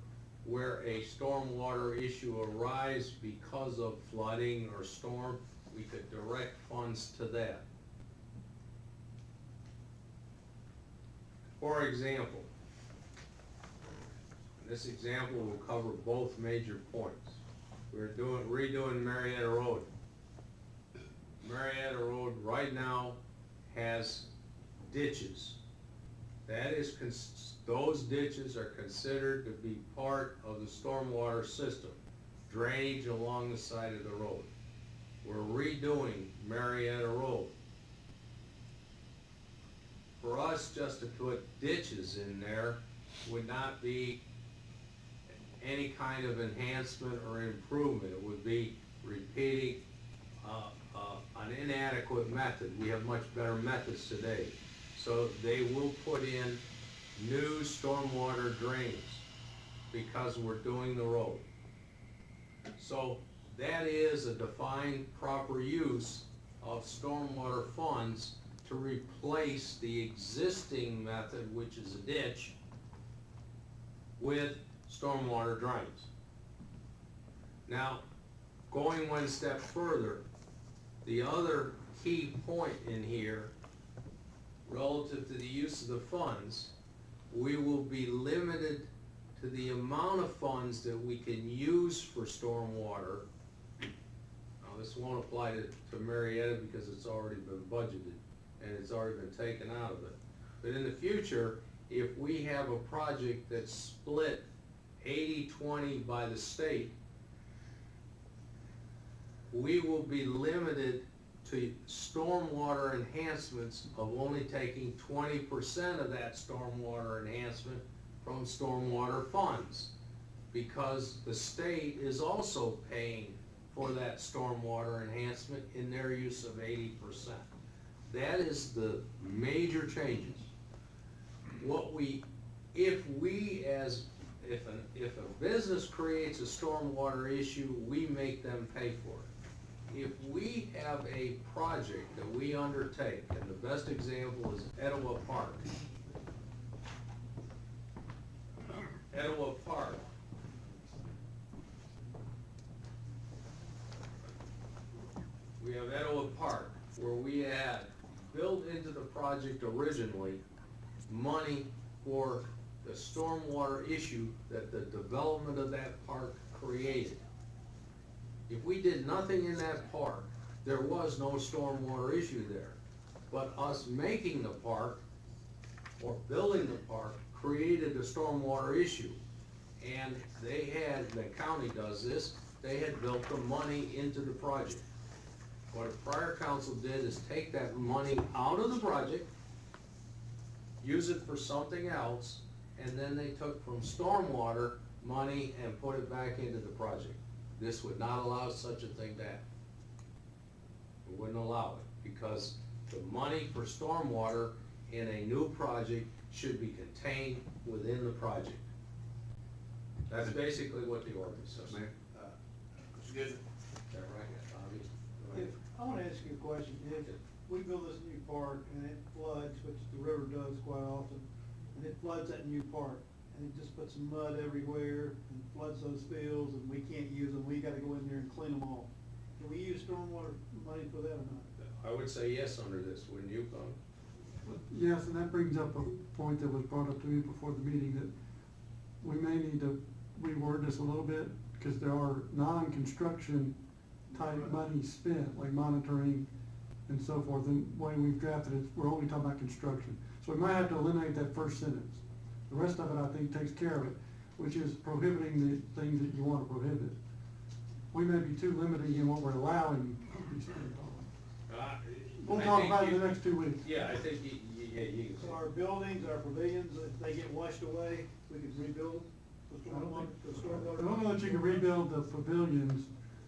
S6: where a stormwater issue arises because of flooding or storm. We could direct funds to that. For example, this example will cover both major points. We're redoing Marietta Road. Marietta Road right now has ditches. That is, those ditches are considered to be part of the stormwater system, drainage along the side of the road. We're redoing Marietta Road. For us just to put ditches in there would not be any kind of enhancement or improvement. It would be repeating an inadequate method. We have much better methods today. So they will put in new stormwater drains because we're doing the road. So that is a defined proper use of stormwater funds to replace the existing method, which is a ditch, with stormwater drains. Now, going one step further, the other key point in here, relative to the use of the funds, we will be limited to the amount of funds that we can use for stormwater. Now, this won't apply to Marietta because it's already been budgeted and it's already been taken out of it. But in the future, if we have a project that's split 80-20 by the state, we will be limited to stormwater enhancements of only taking 20% of that stormwater enhancement from stormwater funds, because the state is also paying for that stormwater enhancement in their use of 80%. That is the major changes. If a business creates a stormwater issue, we make them pay for it. If we have a project that we undertake, and the best example is Etowah Park. Etowah Park. We have Etowah Park, where we had built into the project originally money for the stormwater issue that the development of that park created. If we did nothing in that park, there was no stormwater issue there. But us making the park, or building the park, created a stormwater issue. And they had, the county does this, they had built the money into the project. What a prior council did is take that money out of the project, use it for something else, and then they took from stormwater money and put it back into the project. This would not allow such a thing to happen. It wouldn't allow it, because the money for stormwater in a new project should be contained within the project. That's basically what the ordinance says.
S12: Mayor?
S2: Mr. Goodman?
S6: Is that right, Bobby? Go ahead.
S10: I wanna ask you a question. If we build this new park and it floods, which the river does quite often, and it floods that new park, and it just puts mud everywhere and floods those fields, and we can't use them, we gotta go in there and clean them all. Can we use stormwater money for that or not?
S6: I would say yes under this, wouldn't you, Con?
S13: Yes, and that brings up a point that was brought up to me before the meeting, that we may need to reword this a little bit, because there are non-construction type money spent, like monitoring and so forth, and the way we've drafted it, we're only talking about construction. So we might have to eliminate that first sentence. The rest of it, I think, takes care of it, which is prohibiting the things that you want to prohibit. We may be too limiting in what we're allowing to be spent on. We'll talk about it in the next 2 weeks.
S6: Yeah, I think you can
S10: So
S6: say.
S10: our buildings, our pavilions, if they get washed away, we could rebuild them? The stormwater.
S13: I don't know that you can rebuild the pavilions.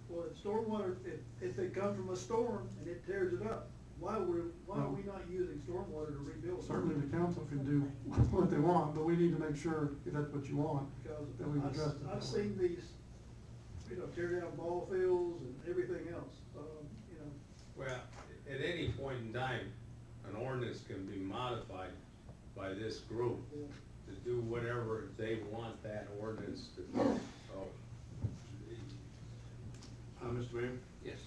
S10: Well, it's stormwater, if it comes from a storm and it tears it up, why are we not using stormwater to rebuild?
S13: Certainly the council can do what they want, but we need to make sure if that's what you want,
S10: Because
S13: that we've addressed it.
S10: I've seen these, tear down ball fields and everything else,
S6: Well, at any point in time, an ordinance can be modified by this group to do whatever they want that ordinance to do, so.
S8: Mr. Mayor?
S12: Yes.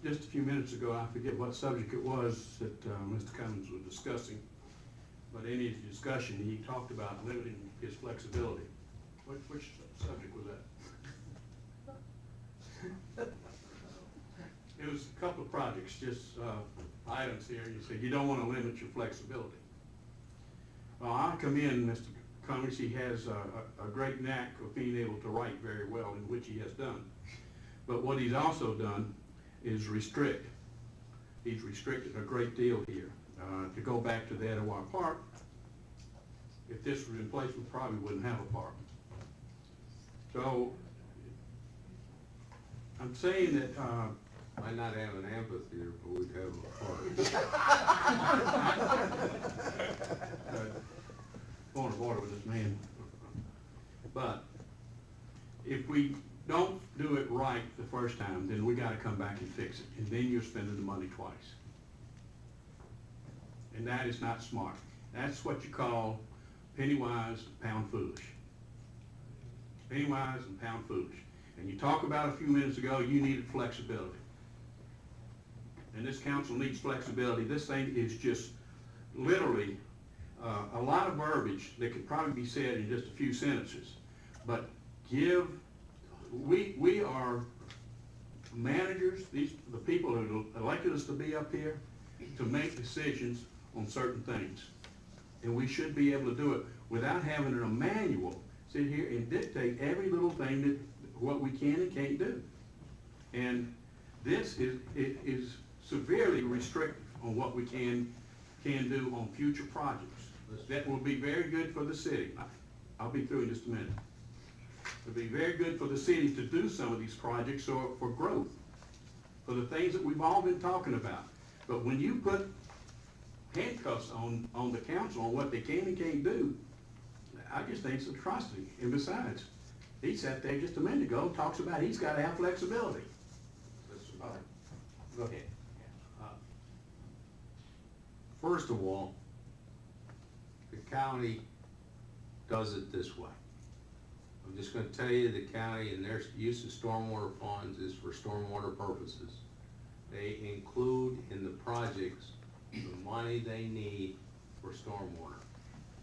S8: Just a few minutes ago, I forget what subject it was that Mr. Cummings was discussing, but in his discussion, he talked about limiting his flexibility. Which subject was that? It was a couple of projects, just items here. You said you don't want to limit your flexibility. Well, I commend Mr. Cummings. He has a great knack of being able to write very well, in which he has done. But what he's also done is restrict. He's restricted a great deal here. To go back to the Etowah Park, if this was in place, we probably wouldn't have a park. So, I'm saying that,
S6: Might not have an amphitheater, but we'd have a park.
S8: Point of order with this man. But, if we don't do it right the first time, then we gotta come back and fix it, and then you're spending the money twice. And that is not smart. That's what you call penny wise, pound foolish. Penny wise and pound foolish. And you talk about a few minutes ago, you needed flexibility. And this council needs flexibility. This thing is just literally a lot of verbiage that could probably be said in just a few sentences. But we are managers, the people who elected us to be up here, to make decisions on certain things. And we should be able to do it without having a manual sit here and dictate every little thing that what we can and can't do. And this is severely restrictive on what we can do on future projects. That will be very good for the city. I'll be through in just a minute. It'll be very good for the city to do some of these projects for growth, for the things that we've all been talking about. But when you put handcuffs on the council on what they can and can't do, I just think it's atrocity. And besides, he sat there just a minute ago and talks about he's got to have flexibility.
S12: Go ahead.
S6: First of all, the county does it this way. I'm just gonna tell you, the county and their use of stormwater funds is for stormwater purposes. They include in the projects the money they need for stormwater.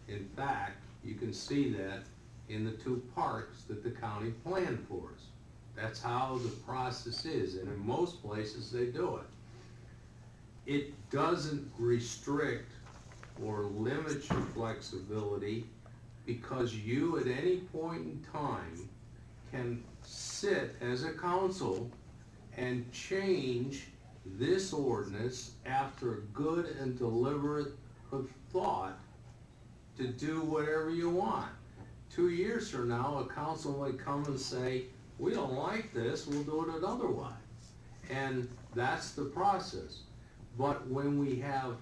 S6: In fact, you can see that in the 2 parks that the county planned for us. That's how the process is, and in most places they do it. It doesn't restrict or limit your flexibility, because you at any point in time can sit as a council and change this ordinance after good and deliberate thought to do whatever you want. 2 years from now, a council might come and say, we don't like this, we'll do it another way. And that's the process. But when we have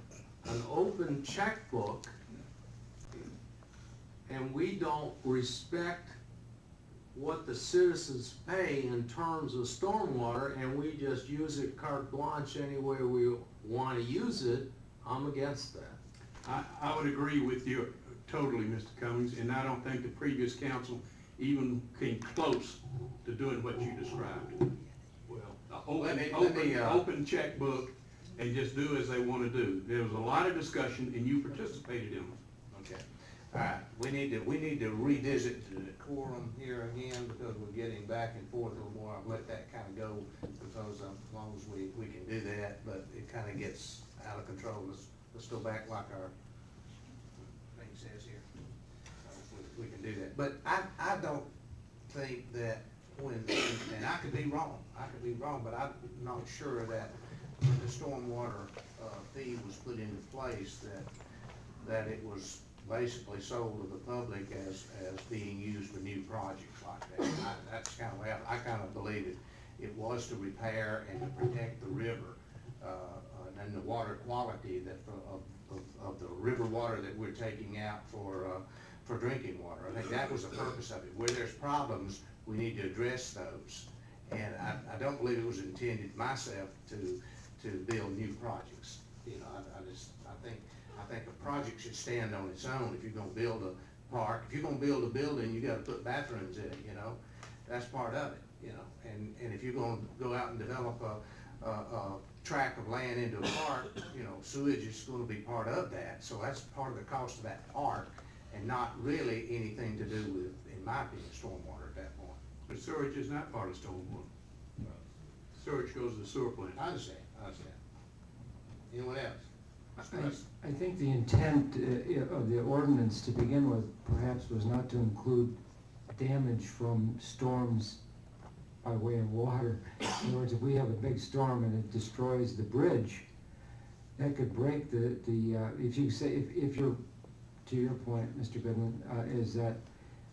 S6: an open checkbook and we don't respect what the citizens pay in terms of stormwater, and we just use it carte blanche anywhere we want to use it, I'm against that.
S8: I would agree with you totally, Mr. Cummings, and I don't think the previous council even came close to doing what you described. Well, open checkbook and just do as they want to do. There was a lot of discussion and you participated in it.
S12: Okay. All right, we need to revisit the quorum here again, because we're getting back and forth a little more. I'll let that kind of go, because as long as we can do that, but it kind of gets out of control. Let's go back like our thing says here. We can do that. But I don't think that and I could be wrong, but I'm not sure that when the stormwater fee was put into place, that it was basically sold to the public as being used for new projects like that. That's kind of way I kind of believe it was to repair and to protect the river. and the water quality that, of the river water that we're taking out for drinking water. I think that was the purpose of it. Where there's problems, we need to address those. And I don't believe it was intended myself to build new projects. You know, I think a project should stand on its own. If you're gonna build a park, if you're gonna build a building, you gotta put bathrooms in it, you know? That's part of it, you know? And if you're gonna go out and develop a tract of land into a park, you know, sewage is gonna be part of that. So that's part of the cost of that park, and not really anything to do with, in my opinion, stormwater at that point.
S8: But sewage is not part of stormwater. Sewage goes to the sewer plant.
S12: I understand. Anyone else?
S4: I think the intent of the ordinance to begin with perhaps was not to include damage from storms by way of water. In other words, if we have a big storm and it destroys the bridge, that could break if you say, if you're, to your point, Mr. Goodman, is that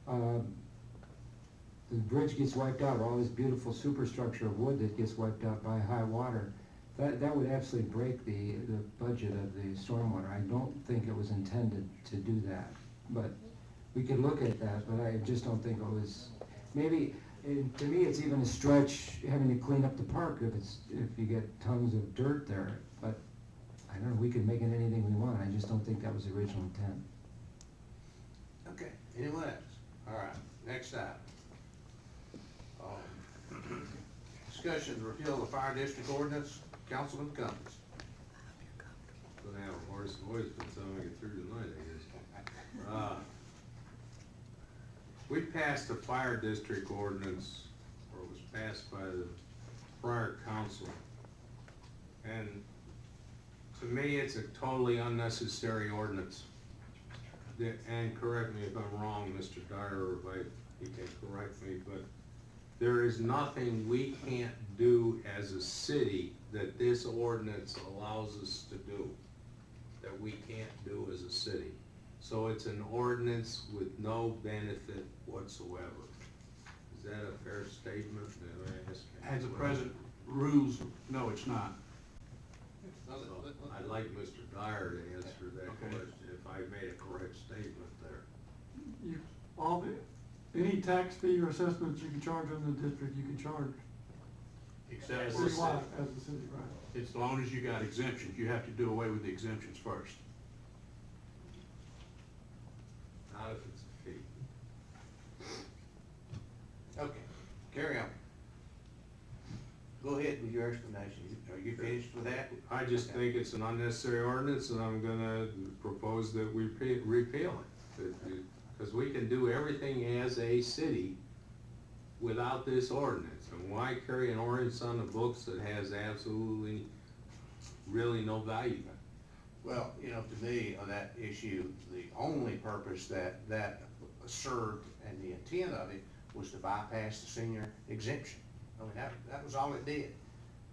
S4: the bridge gets wiped out, all this beautiful superstructure of wood that gets wiped out by high water, that would absolutely break the budget of the stormwater. I don't think it was intended to do that, but we could look at that, but I just don't think it was, maybe, to me, it's even a stretch having to clean up the park if you get tons of dirt there, but I don't know, we could make it anything we want. I just don't think that was the original intent.
S12: Okay, anyone else? All right, next item. Discussion to repeal the fire district ordinance. Councilman Cummings.
S6: Gonna have a hoarse voice by the time I get through tonight, I guess. We passed a fire district ordinance, or it was passed by the prior council. And to me, it's a totally unnecessary ordinance. And correct me if I'm wrong, Mr. Dyer, or if you can correct me, but there is nothing we can't do as a city that this ordinance allows us to do, that we can't do as a city. So it's an ordinance with no benefit whatsoever. Is that a fair statement?
S8: As the present rules, no, it's not.
S6: So I'd like Mr. Dyer to answer that question, if I made a correct statement there.
S13: Any tax fee or assessments you can charge in the district, you can charge.
S8: Except
S6: As
S8: for,
S6: a city.
S13: As the city, right?
S8: it's as long as you got exemptions, you have to do away with the exemptions first.
S6: Not if it's a fee.
S12: Okay, carry on. Go ahead with your explanation. Are you finished with that?
S6: I just think it's an unnecessary ordinance, and I'm gonna propose that we repeal it. Because we can do everything as a city without this ordinance. And why carry an ordinance on the books that has absolutely, really no value?
S12: Well, you know, to me, on that issue, the only purpose that served and the intent of it was to bypass the senior exemption. I mean, that was all it did.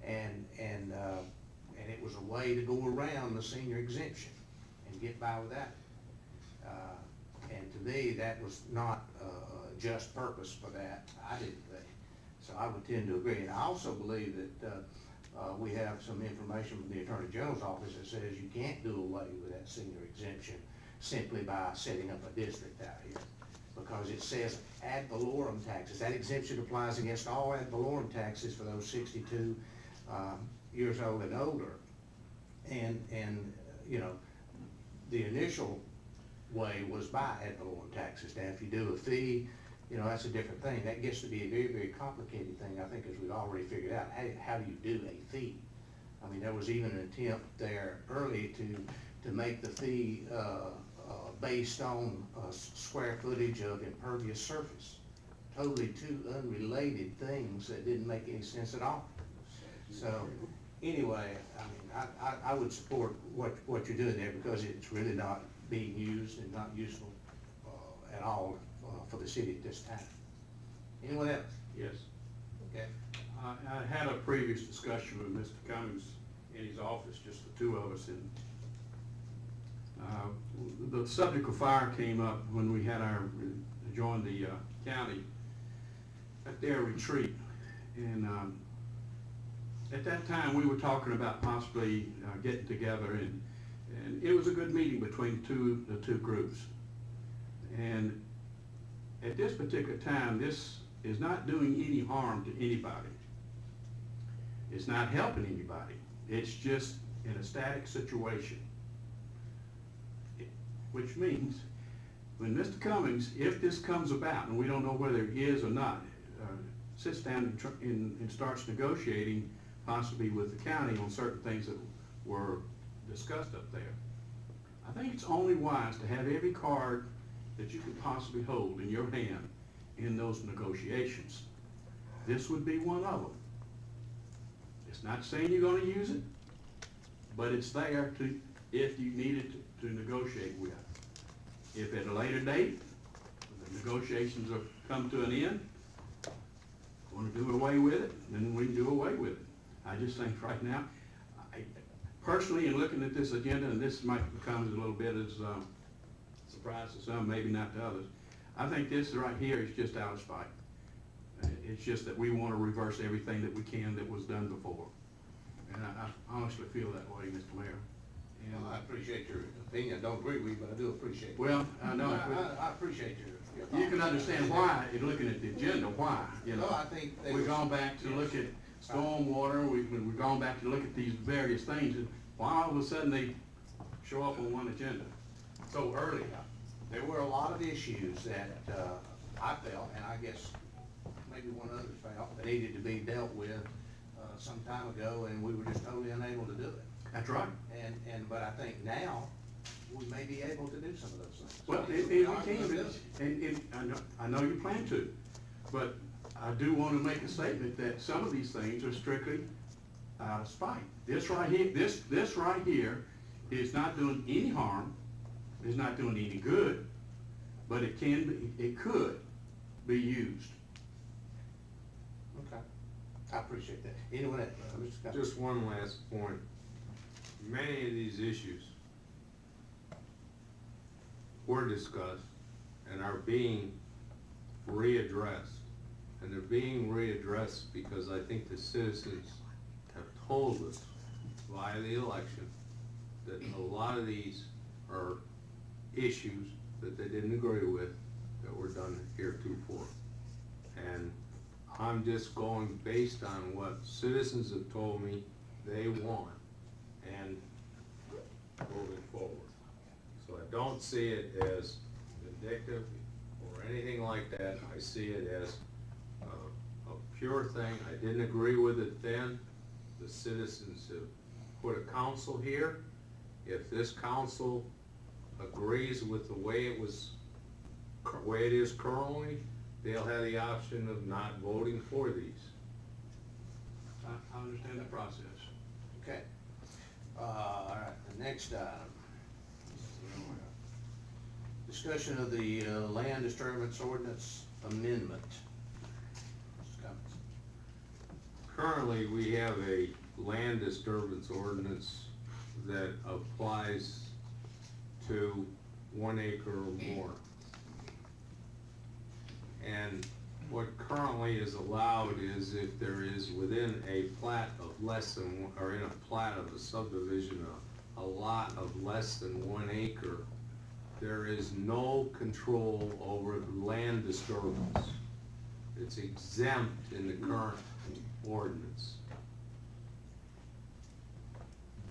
S12: And it was a way to go around the senior exemption and get by with that. And to me, that was not a just purpose for that, I didn't think. So I would tend to agree. And I also believe that we have some information from the Attorney General's office that says you can't do away with that senior exemption simply by setting up a district out here. Because it says ad valorem taxes. That exemption applies against all ad valorem taxes for those 62 years old and older. And you know, the initial way was by ad valorem taxes. Now, if you do a fee, you know, that's a different thing. That gets to be a very, very complicated thing, I think, as we've already figured out. How do you do a fee? I mean, there was even an attempt there early to make the fee based on square footage of impervious surface. Totally two unrelated things that didn't make any sense at all. So, anyway, I mean, I would support what you're doing there because it's really not being used and not useful at all for the city at this time. Anyone else?
S8: Yes.
S12: Okay.
S8: I had a previous discussion with Mr. Cummings in his office, just the two of us, and the subject of fire came up when we had joined the county at their retreat, and At that time, we were talking about possibly getting together, and it was a good meeting between the two groups. And at this particular time, this is not doing any harm to anybody. It's not helping anybody. It's just in a static situation. Which means, when Mr. Cummings, if this comes about, and we don't know whether he is or not, sits down and starts negotiating possibly with the county on certain things that were discussed up there, I think it's only wise to have every card that you could possibly hold in your hand in those negotiations. This would be one of them. It's not saying you're gonna use it, but it's there to, if you needed to negotiate with. If at a later date, when the negotiations are come to an end, want to do away with it, then we can do away with it. I just think right now, personally, in looking at this agenda, and this might become a little bit as a surprise to some, maybe not to others, I think this right here is just out of spite. It's just that we want to reverse everything that we can that was done before. And I honestly feel that way, Mr. Mayor. And
S2: Well, I appreciate your opinion. I don't agree with you, but I do appreciate it.
S8: well, I know.
S2: I appreciate your
S8: You can understand why, in looking at the agenda, why, you know.
S2: No, I think they
S8: We've
S2: were-
S8: gone back to look at stormwater, we've gone back to look at these various things, and why all of a sudden they show up on one agenda so early?
S2: There were a lot of issues that I felt, and I guess maybe one others felt, that needed to be dealt with some time ago, and we were just totally unable to do it.
S8: That's right.
S2: But I think now, we may be able to do some of those things.
S8: Well, we can, and I know you plan to, but I do want to make a statement that some of these things are strictly out of spite. This right here, this right here is not doing any harm, is not doing any good, but it could be used.
S2: Okay. I appreciate that. Anyone else? Mr. Scott?
S6: Just one last point. Many of these issues were discussed and are being readdressed. And they're being readdressed because I think the citizens have told us via the election that a lot of these are issues that they didn't agree with that were done heretofore. And I'm just going based on what citizens have told me they want and moving forward. So I don't see it as vindictive or anything like that. I see it as a pure thing. I didn't agree with it then. The citizens have put a council here. If this council agrees with the way it is currently, they'll have the option of not voting for these.
S8: I understand the process.
S2: Okay. All right, the next item. Discussion of the land disturbance ordinance amendment. Mr. Cummings.
S6: Currently, we have a land disturbance ordinance that applies to 1 acre or more. And what currently is allowed is if there is within a plat of less than, or in a plat of a subdivision, a lot of less than 1 acre, there is no control over land disturbance. It's exempt in the current ordinance.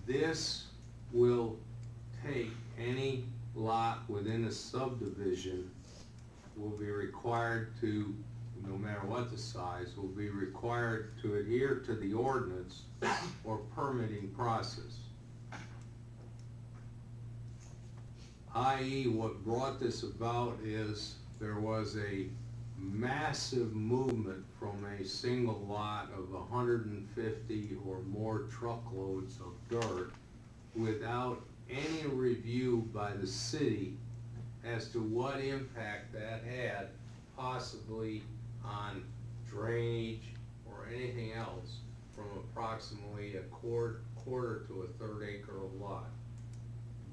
S6: This will take any lot within a subdivision will be required to, no matter what the size, will be required to adhere to the ordinance or permitting process. I.e., what brought this about is there was a massive movement from a single lot of 150 or more truckloads of dirt without any review by the city as to what impact that had possibly on drainage or anything else from approximately a quarter to a third acre of lot.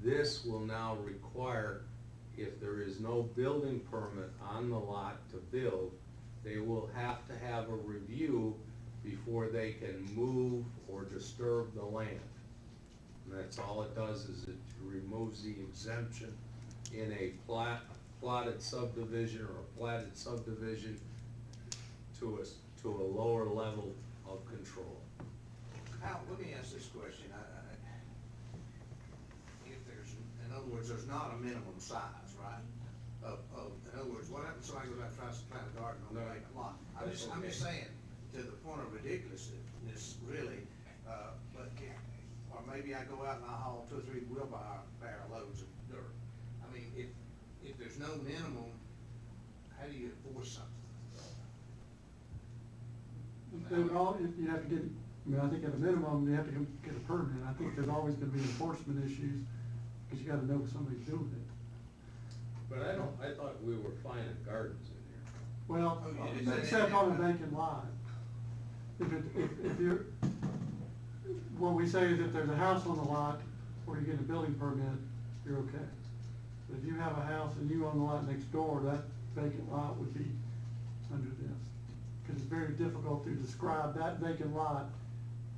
S6: This will now require, if there is no building permit on the lot to build, they will have to have a review before they can move or disturb the land. And that's all it does, is it removes the exemption in a plotted subdivision or a platted subdivision to a lower level of control.
S12: Al, let me ask this question. If there's, in other words, there's not a minimum size, right? In other words, what happens if somebody goes out and tries to plant a garden on the vacant lot? I'm just saying, to the point of ridiculousness, really, but or maybe I go out and I haul 2 or 3 wheelbarrow loads of dirt. I mean, if there's no minimum, how do you enforce something?
S13: They would all, you have to get, I mean, I think at a minimum, you have to get a permit. I think there's always gonna be enforcement issues, because you gotta know if somebody's doing it.
S6: But I thought we were finding gardens in here.
S13: Well,
S12: Oh, yeah.
S13: except on a vacant lot. If you're, what we say is if there's a house on the lot, or you get a building permit, you're okay. But if you have a house and you own the lot next door, that vacant lot would be under this. Because it's very difficult to describe that vacant lot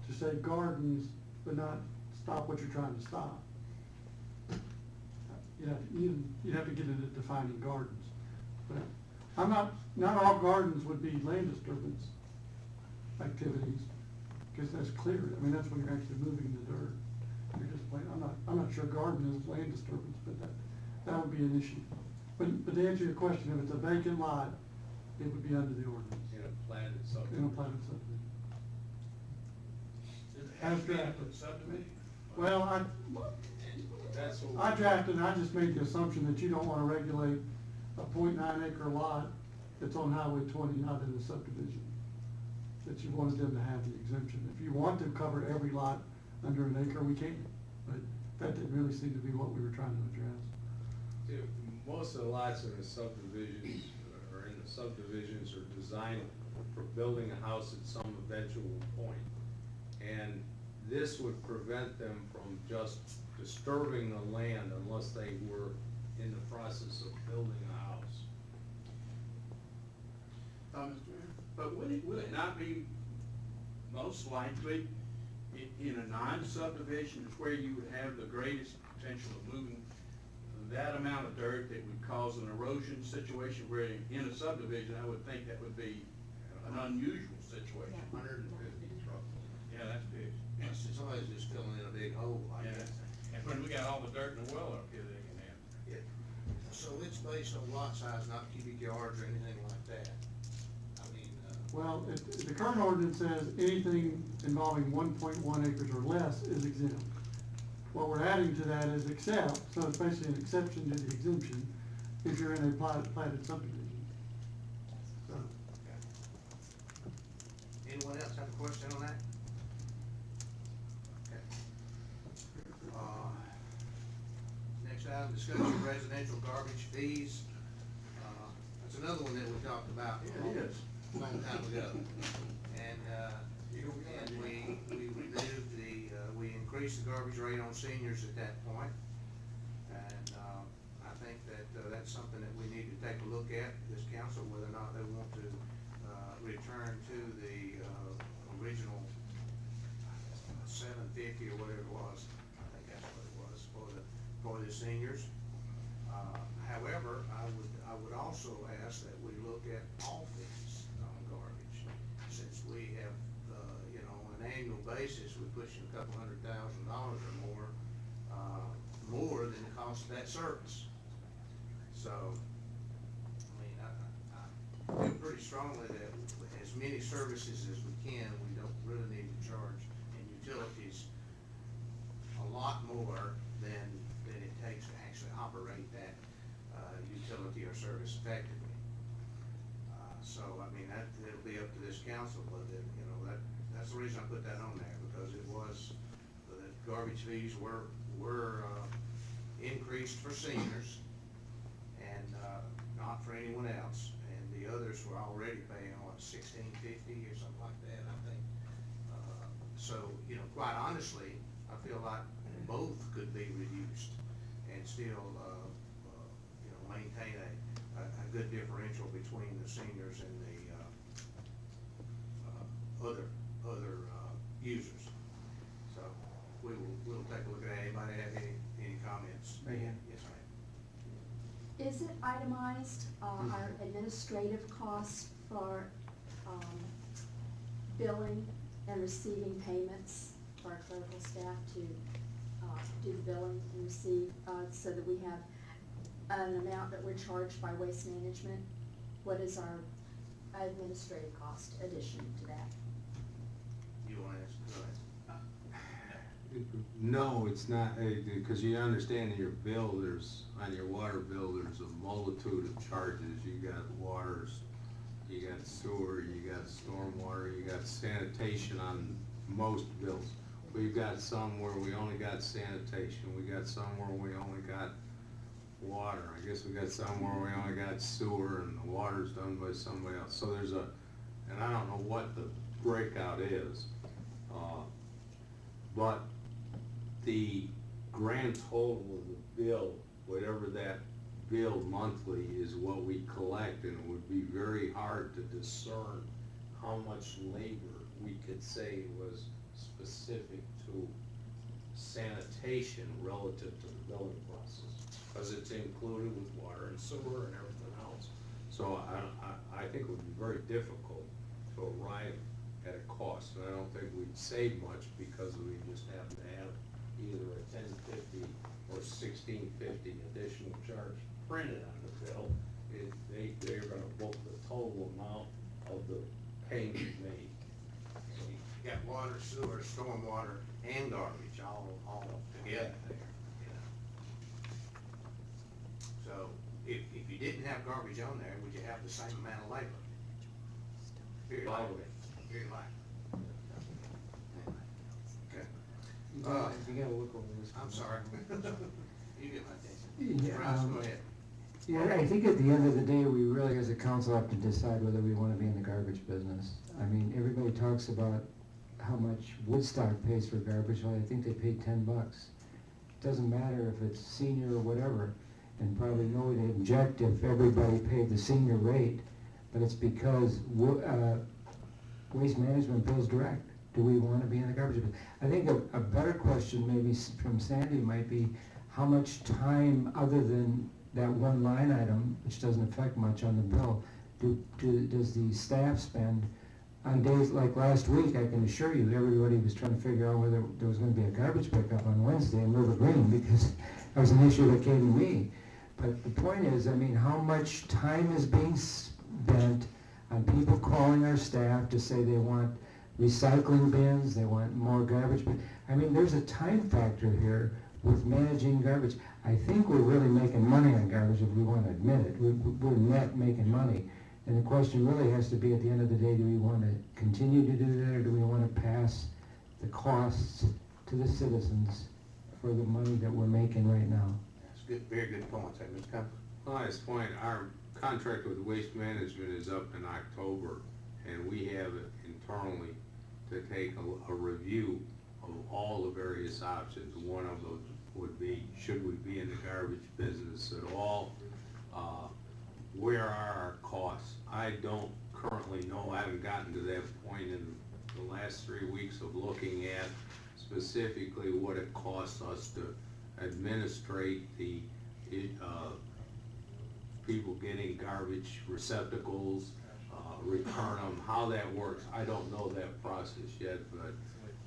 S13: to say gardens, but not stop what you're trying to stop. You'd have to get into defining gardens. But not all gardens would be land disturbance activities, because that's clear. I mean, that's when you're actually moving the dirt. You're just playing, I'm not sure garden is land disturbance, but that would be an issue. But to answer your question, if it's a vacant lot, it would be under the ordinance.
S6: In a platted subdivision.
S13: In a platted subdivision.
S2: Does it have to be a subdivision?
S13: Well,
S6: That's what
S13: I drafted, and I just made the assumption that you don't wanna regulate a .9 acre lot that's on Highway 20, not in the subdivision. That you wanted them to have the exemption. If you want to cover every lot under an acre, we can, but that didn't really seem to be what we were trying to address.
S6: Yeah, most of the lots in the subdivisions, are designed for building a house at some eventual point. And this would prevent them from just disturbing the land unless they were in the process of building a house.
S8: Mr. Mayor, but would it not be most likely in a non-subdivision is where you would have the greatest potential of moving that amount of dirt that would cause an erosion situation, where in a subdivision, I would think that would be an unusual situation.
S12: 150 roughly.
S8: Yeah, that's big.
S12: Somebody's just filling in a big hole like
S8: Yeah,
S12: that.
S8: and when we got all the dirt in the well up here, they can have.
S12: Yeah. So it's based on lot size, not cubic yards or anything like that. I mean,
S13: Well, the current ordinance says anything involving 1.1 acres or less is exempt. What we're adding to that is except, so it's basically an exception to the exemption if you're in a platted subdivision. So,
S12: anyone else have a question on that? Okay. Next item, discussion of residential garbage fees. That's another one that we talked about
S8: Yeah, it is.
S12: a long time ago. And we removed we increased the garbage rate on seniors at that point. And I think that that's something that we need to take a look at, this council, whether or not they want to return to the original $7.50 or whatever it was. I think that's what it was for the seniors. However, I would also ask that we look at all fees on garbage, since we have, on an annual basis, we're pushing a couple $100,000 or more than the cost of that service. So, I mean, I feel pretty strongly that as many services as we can, we don't really need to charge in utilities a lot more than it takes to actually operate that utility or service effectively. So, I mean, it'll be up to this council, but that's the reason I put that on there, because it was, the garbage fees were increased for seniors and not for anyone else. And the others were already paying, what, $16.50 or something like that, I think. So, quite honestly, I feel like both could be reduced and still, maintain a good differential between the seniors and the other users. So we'll take a look at that. Anybody have any comments?
S7: Ma'am.
S12: Yes, ma'am.
S9: Is it itemized, our administrative costs for, billing and receiving payments for our clerical staff to, do the billing and receive, so that we have an amount that we're charged by Waste Management? What is our administrative cost addition to that?
S12: You want to answer? Go ahead.
S6: No, it's not, because you understand in your bill, on your water bill, there's a multitude of charges. You got waters, you got sewer, you got stormwater, you got sanitation on most bills. We've got some where we only got sanitation, we got some where we only got water. I guess we got some where we only got sewer and the water's done by somebody else. So there's and I don't know what the breakout is, but the grand total of the bill, whatever that bill monthly is what we collect, and it would be very hard to discern how much labor we could say was specific to sanitation relative to the billing process, because it's included with water and sewer and everything else. So I think it would be very difficult to arrive at a cost, and I don't think we'd save much because we just happen to have either a $10.50 or $16.50 additional charge printed on the bill. They're gonna book the total amount of the payment made.
S12: So you got water, sewer, stormwater, and garbage all together there, you know. So if you didn't have garbage on there, would you have the same amount of labor? Very likely. Very likely. Okay.
S4: You gotta look over this.
S12: I'm sorry. You get my attention.
S4: Yeah,
S12: Russ, go ahead.
S4: Yeah, I think at the end of the day, we really, as a council, have to decide whether we want to be in the garbage business. I mean, everybody talks about how much Woodstock pays for garbage. Well, I think they pay $10. Doesn't matter if it's senior or whatever, and probably nobody would object if everybody paid the senior rate, but it's because Waste Management bills direct. Do we want to be in the garbage business? I think a better question maybe from Sandy might be how much time, other than that one line item, which doesn't affect much on the bill, does the staff spend on days like last week? I can assure you, everybody was trying to figure out whether there was going to be a garbage pickup on Wednesday in River Green, because that was an issue that came to me. But the point is, I mean, how much time is being spent on people calling our staff to say they want recycling bins, they want more garbage bins? I mean, there's a time factor here with managing garbage. I think we're really making money on garbage if we want to admit it. We're net making money. And the question really has to be, at the end of the day, do we want to continue to do that, or do we want to pass the costs to the citizens for the money that we're making right now?
S12: That's good, very good points, hey, Mr. Canton.
S6: Last point, our contract with Waste Management is up in October, and we have it internally to take a review of all the various options. One of those would be, should we be in the garbage business at all? Where are our costs? I don't currently know. I haven't gotten to that point in the last 3 weeks of looking at specifically what it costs us to administrate the people getting garbage receptacles, return them, how that works. I don't know that process yet, but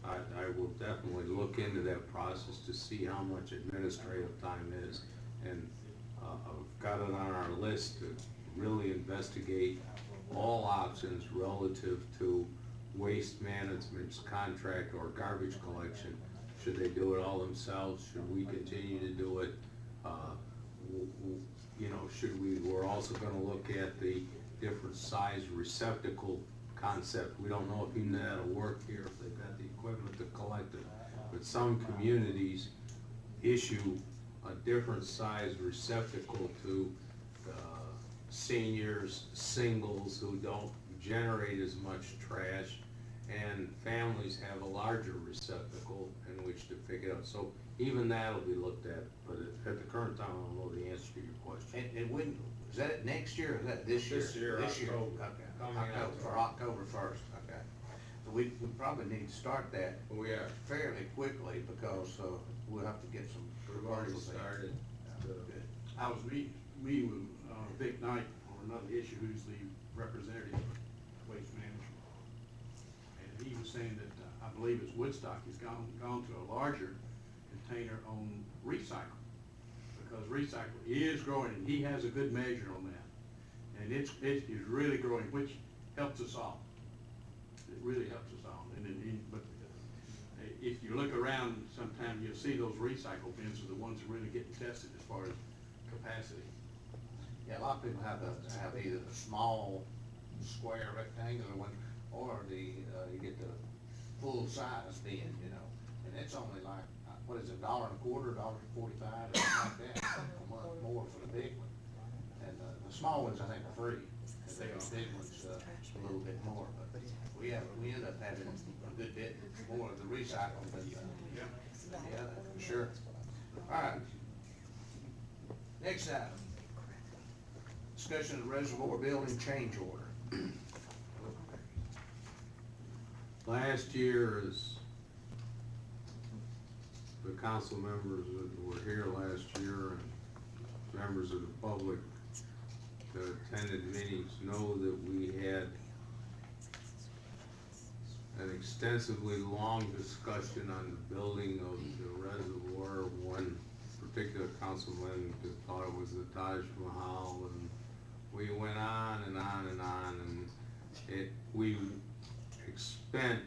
S6: I will definitely look into that process to see how much administrative time is. And I've got it on our list to really investigate all options relative to Waste Management's contract or garbage collection. Should they do it all themselves? Should we continue to do it? You know, we're also gonna look at the different size receptacle concept. We don't know if even that'll work here, if they've got the equipment to collect it. But some communities issue a different size receptacle to seniors, singles who don't generate as much trash, and families have a larger receptacle in which to pick it up. So even that'll be looked at, but at the current time, I don't know the answer to your question.
S12: And when, is that next year or is that this year?
S6: This year,
S12: This year,
S6: October.
S12: okay.
S6: Coming
S12: October,
S6: October.
S12: for October 1st, okay. we probably need to start that
S6: We are,
S12: fairly quickly, because, we'll have to get some.
S6: we've already
S12: proposals in.
S6: started.
S12: Good.
S8: I was meeting with Vic Knight on another issue, who's the representative of Waste Management. And he was saying that, I believe it's Woodstock, has gone to a larger container on recycle. Because recycle is growing, and he has a good measure on that. And it is really growing, which helps us all. It really helps us all. But if you look around, sometimes you'll see those recycle bins are the ones that really get tested as far as capacity.
S12: Yeah, a lot of people have either the small square rectangular one, or you get the full size bin, you know, and it's only like, what is it, $1.25, $1.45, or something like that, a month more for the big one. And the small ones, I think, are free, and the big ones, a little bit more, but we end up having a good bit more of the recycle, but, yeah, for sure. All right. Next item. Discussion of the reservoir building change order.
S6: Last year, as the council members that were here last year and members of the public that attended meetings know that we had an extensively long discussion on the building of the reservoir. One particular councilman thought it was the Taj Mahal, and we went on and on and on, and we spent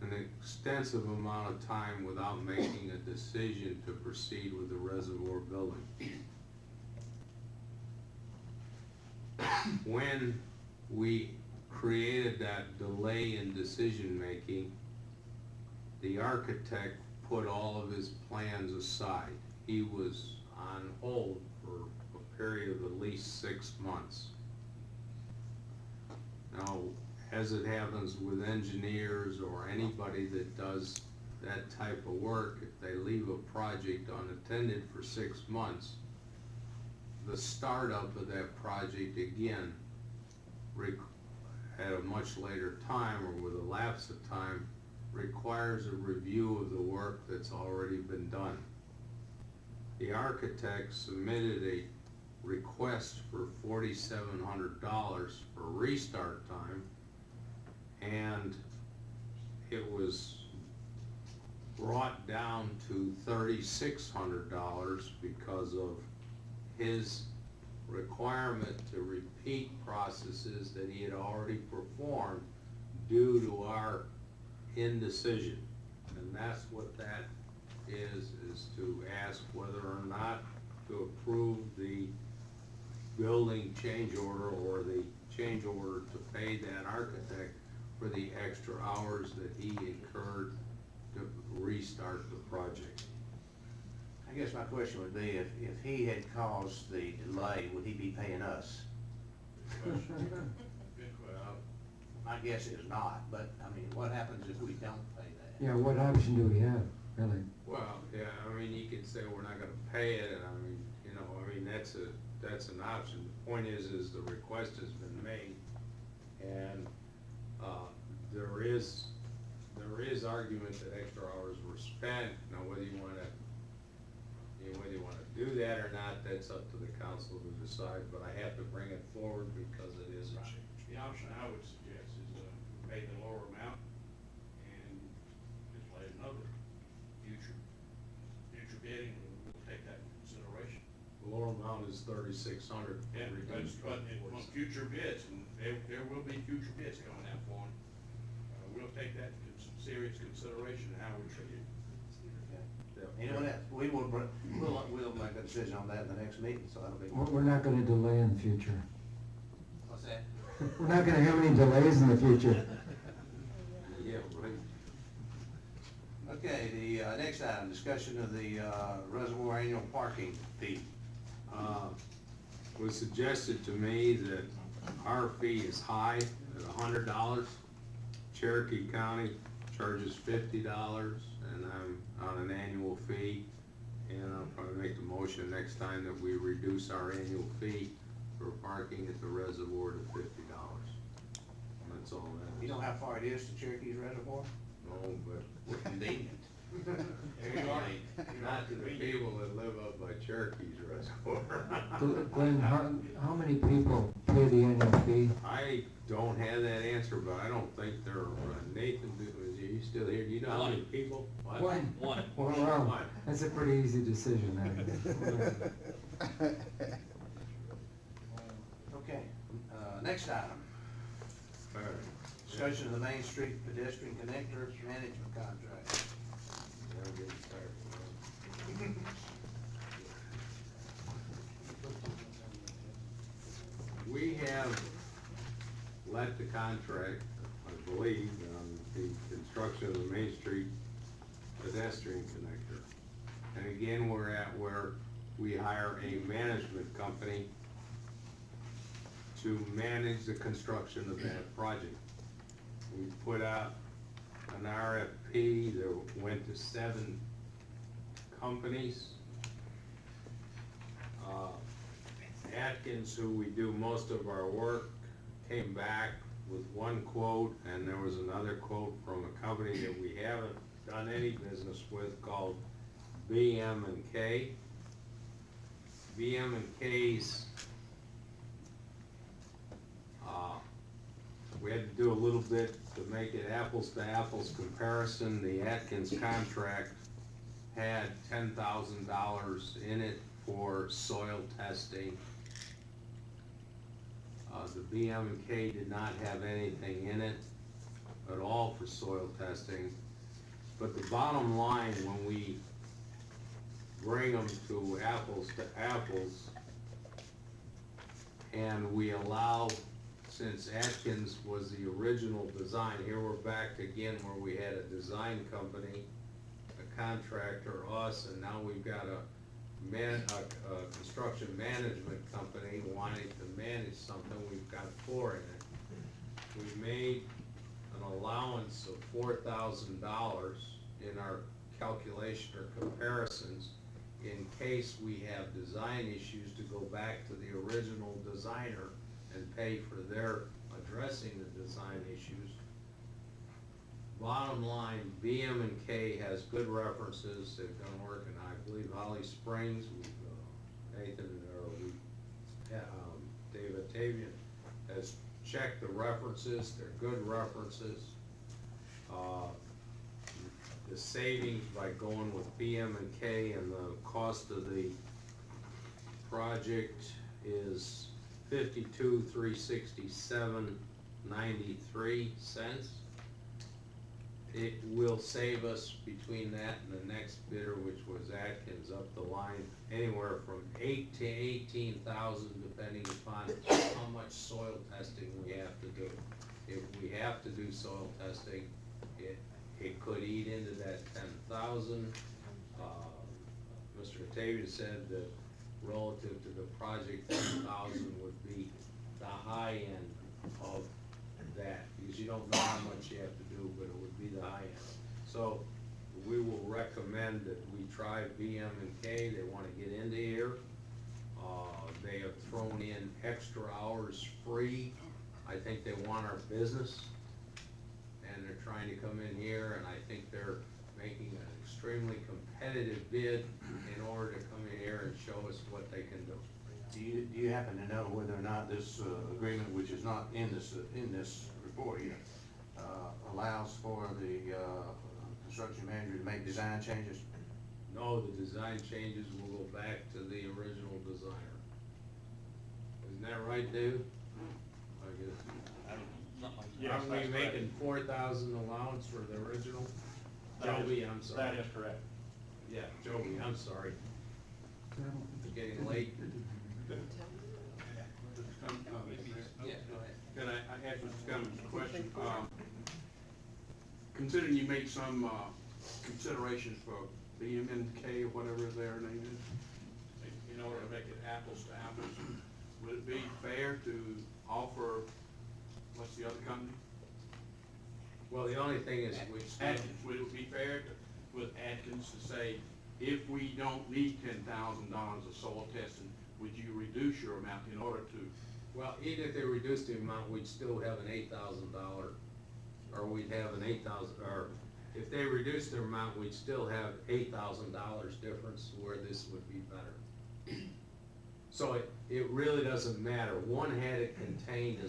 S6: an extensive amount of time without making a decision to proceed with the reservoir building. When we created that delay in decision-making, the architect put all of his plans aside. He was on hold for a period of at least 6 months. Now, as it happens with engineers or anybody that does that type of work, if they leave a project unattended for 6 months, the startup of that project again, at a much later time or with a lapse of time, requires a review of the work that's already been done. The architect submitted a request for $4,700 for restart time, and it was brought down to $3,600 because of his requirement to repeat processes that he had already performed due to our indecision. And that's what that is to ask whether or not to approve the building change order or the change order to pay that architect for the extra hours that he incurred to restart the project.
S12: I guess my question would be, if he had caused the delay, would he be paying us?
S8: Well,
S12: My guess is not, but, I mean, what happens if we don't pay that?
S4: Yeah, what option do we have, really?
S6: Well, yeah, I mean, you could say we're not gonna pay it, and I mean, you know, I mean, that's an option. The point is the request has been made, and, there is argument that extra hours were spent. Now, whether you wanna do that or not, that's up to the council to decide, but I have to bring it forward because it is a change.
S8: the option I would suggest is pay the lower amount and just let him know that future bidding, we'll take that into consideration.
S6: The lower amount is $3,600.
S8: Yeah, but on future bids, and there will be future bids coming out for him, we'll take that into some serious consideration in how we treat it.
S12: Anyone else? We'll make a decision on that in the next meeting, so that'll be.
S4: We're not gonna delay in the future.
S12: What's that?
S4: We're not gonna have any delays in the future.
S6: Yeah, right.
S12: Okay, the next item, discussion of the reservoir annual parking fee.
S6: It was suggested to me that our fee is high at $100. Cherokee County charges $50, and I'm on an annual fee. And I'll probably make the motion next time that we reduce our annual fee for parking at the reservoir to $50. that's all that
S12: You
S6: is.
S12: know how far it is to Cherokee's Reservoir?
S6: No, but
S12: Convenient.
S6: not to the people that live up by Cherokee's Reservoir.
S7: Glenn, how many people pay the annual fee?
S6: I don't have that answer, but I don't think they're, Nathan, is you still here? Do you know how many people? What?
S7: One.
S6: One.
S7: Wow, that's a pretty easy decision then.
S12: Okay, next item.
S6: All right.
S12: Discussion of the Main Street Pedestrian Connector Management Contract.
S6: Now we're getting started. We have let the contract, I believe, on the construction of the Main Street pedestrian connector. And again, we're at where we hire a management company to manage the construction of that project. We put out an RFP that went to 7 companies. Atkins, who we do most of our work, came back with one quote, and there was another quote from a company that we haven't done any business with called BM&K. BM&K's, we had to do a little bit to make it apples to apples comparison. The Atkins contract had $10,000 in it for soil testing. The BM&K did not have anything in it at all for soil testing. But the bottom line, when we bring them to apples, and we allow, since Atkins was the original design, here we're back again where we had a design company, a contractor, us, and now we've got a construction management company wanting to manage something. We've got 4 in it. We made an allowance of $4,000 in our calculation or comparisons in case we have design issues to go back to the original designer and pay for their addressing the design issues. Bottom line, BM&K has good references. They've done work in, I believe, Holly Springs. David Tavian has checked the references. They're good references. The savings by going with BM&K and the cost of the project is $52,367.93. It will save us between that and the next bidder, which was Atkins, up the line, anywhere from $8,000 to $18,000, depending upon how much soil testing we have to do. If we have to do soil testing, it could eat into that 10,000. Mr. Batavia said that relative to the project, 10,000 would be the high end of that, because you don't know how much you have to do, but it would be the high end. So we will recommend that we try BM&K. They want to get into here. They have thrown in extra hours free. I think they want our business, and they're trying to come in here, and I think they're making an extremely competitive bid in order to come in here and show us what they can do.
S12: Do you happen to know whether or not this agreement, which is not in this report here, allows for the construction manager to make design changes?
S6: No, the design changes will go back to the original designer. Isn't that right, David? I guess.
S3: Yes,
S6: Aren't we
S3: that's
S6: making 4,000 allowance for the original? Joby, I'm sorry.
S3: That is correct.
S6: Yeah, Joby, I'm sorry. It's getting late.
S8: Can I ask Mr. Cummings a question? Considering you made some considerations for BM&K, or whatever their name is, in order to make it apples to apples, would it be fair to offer, what's the other company?
S6: Well, the only thing is,
S8: Atkins, would it be fair to, with Atkins to say, if we don't need $10,000 of soil testing, would you reduce your amount in order to
S6: Well, even if they reduced the amount, we'd still have an $8,000, or we'd have an 8,000, or if they reduced their amount, we'd still have $8,000 difference where this would be better. So it really doesn't matter. One had it contained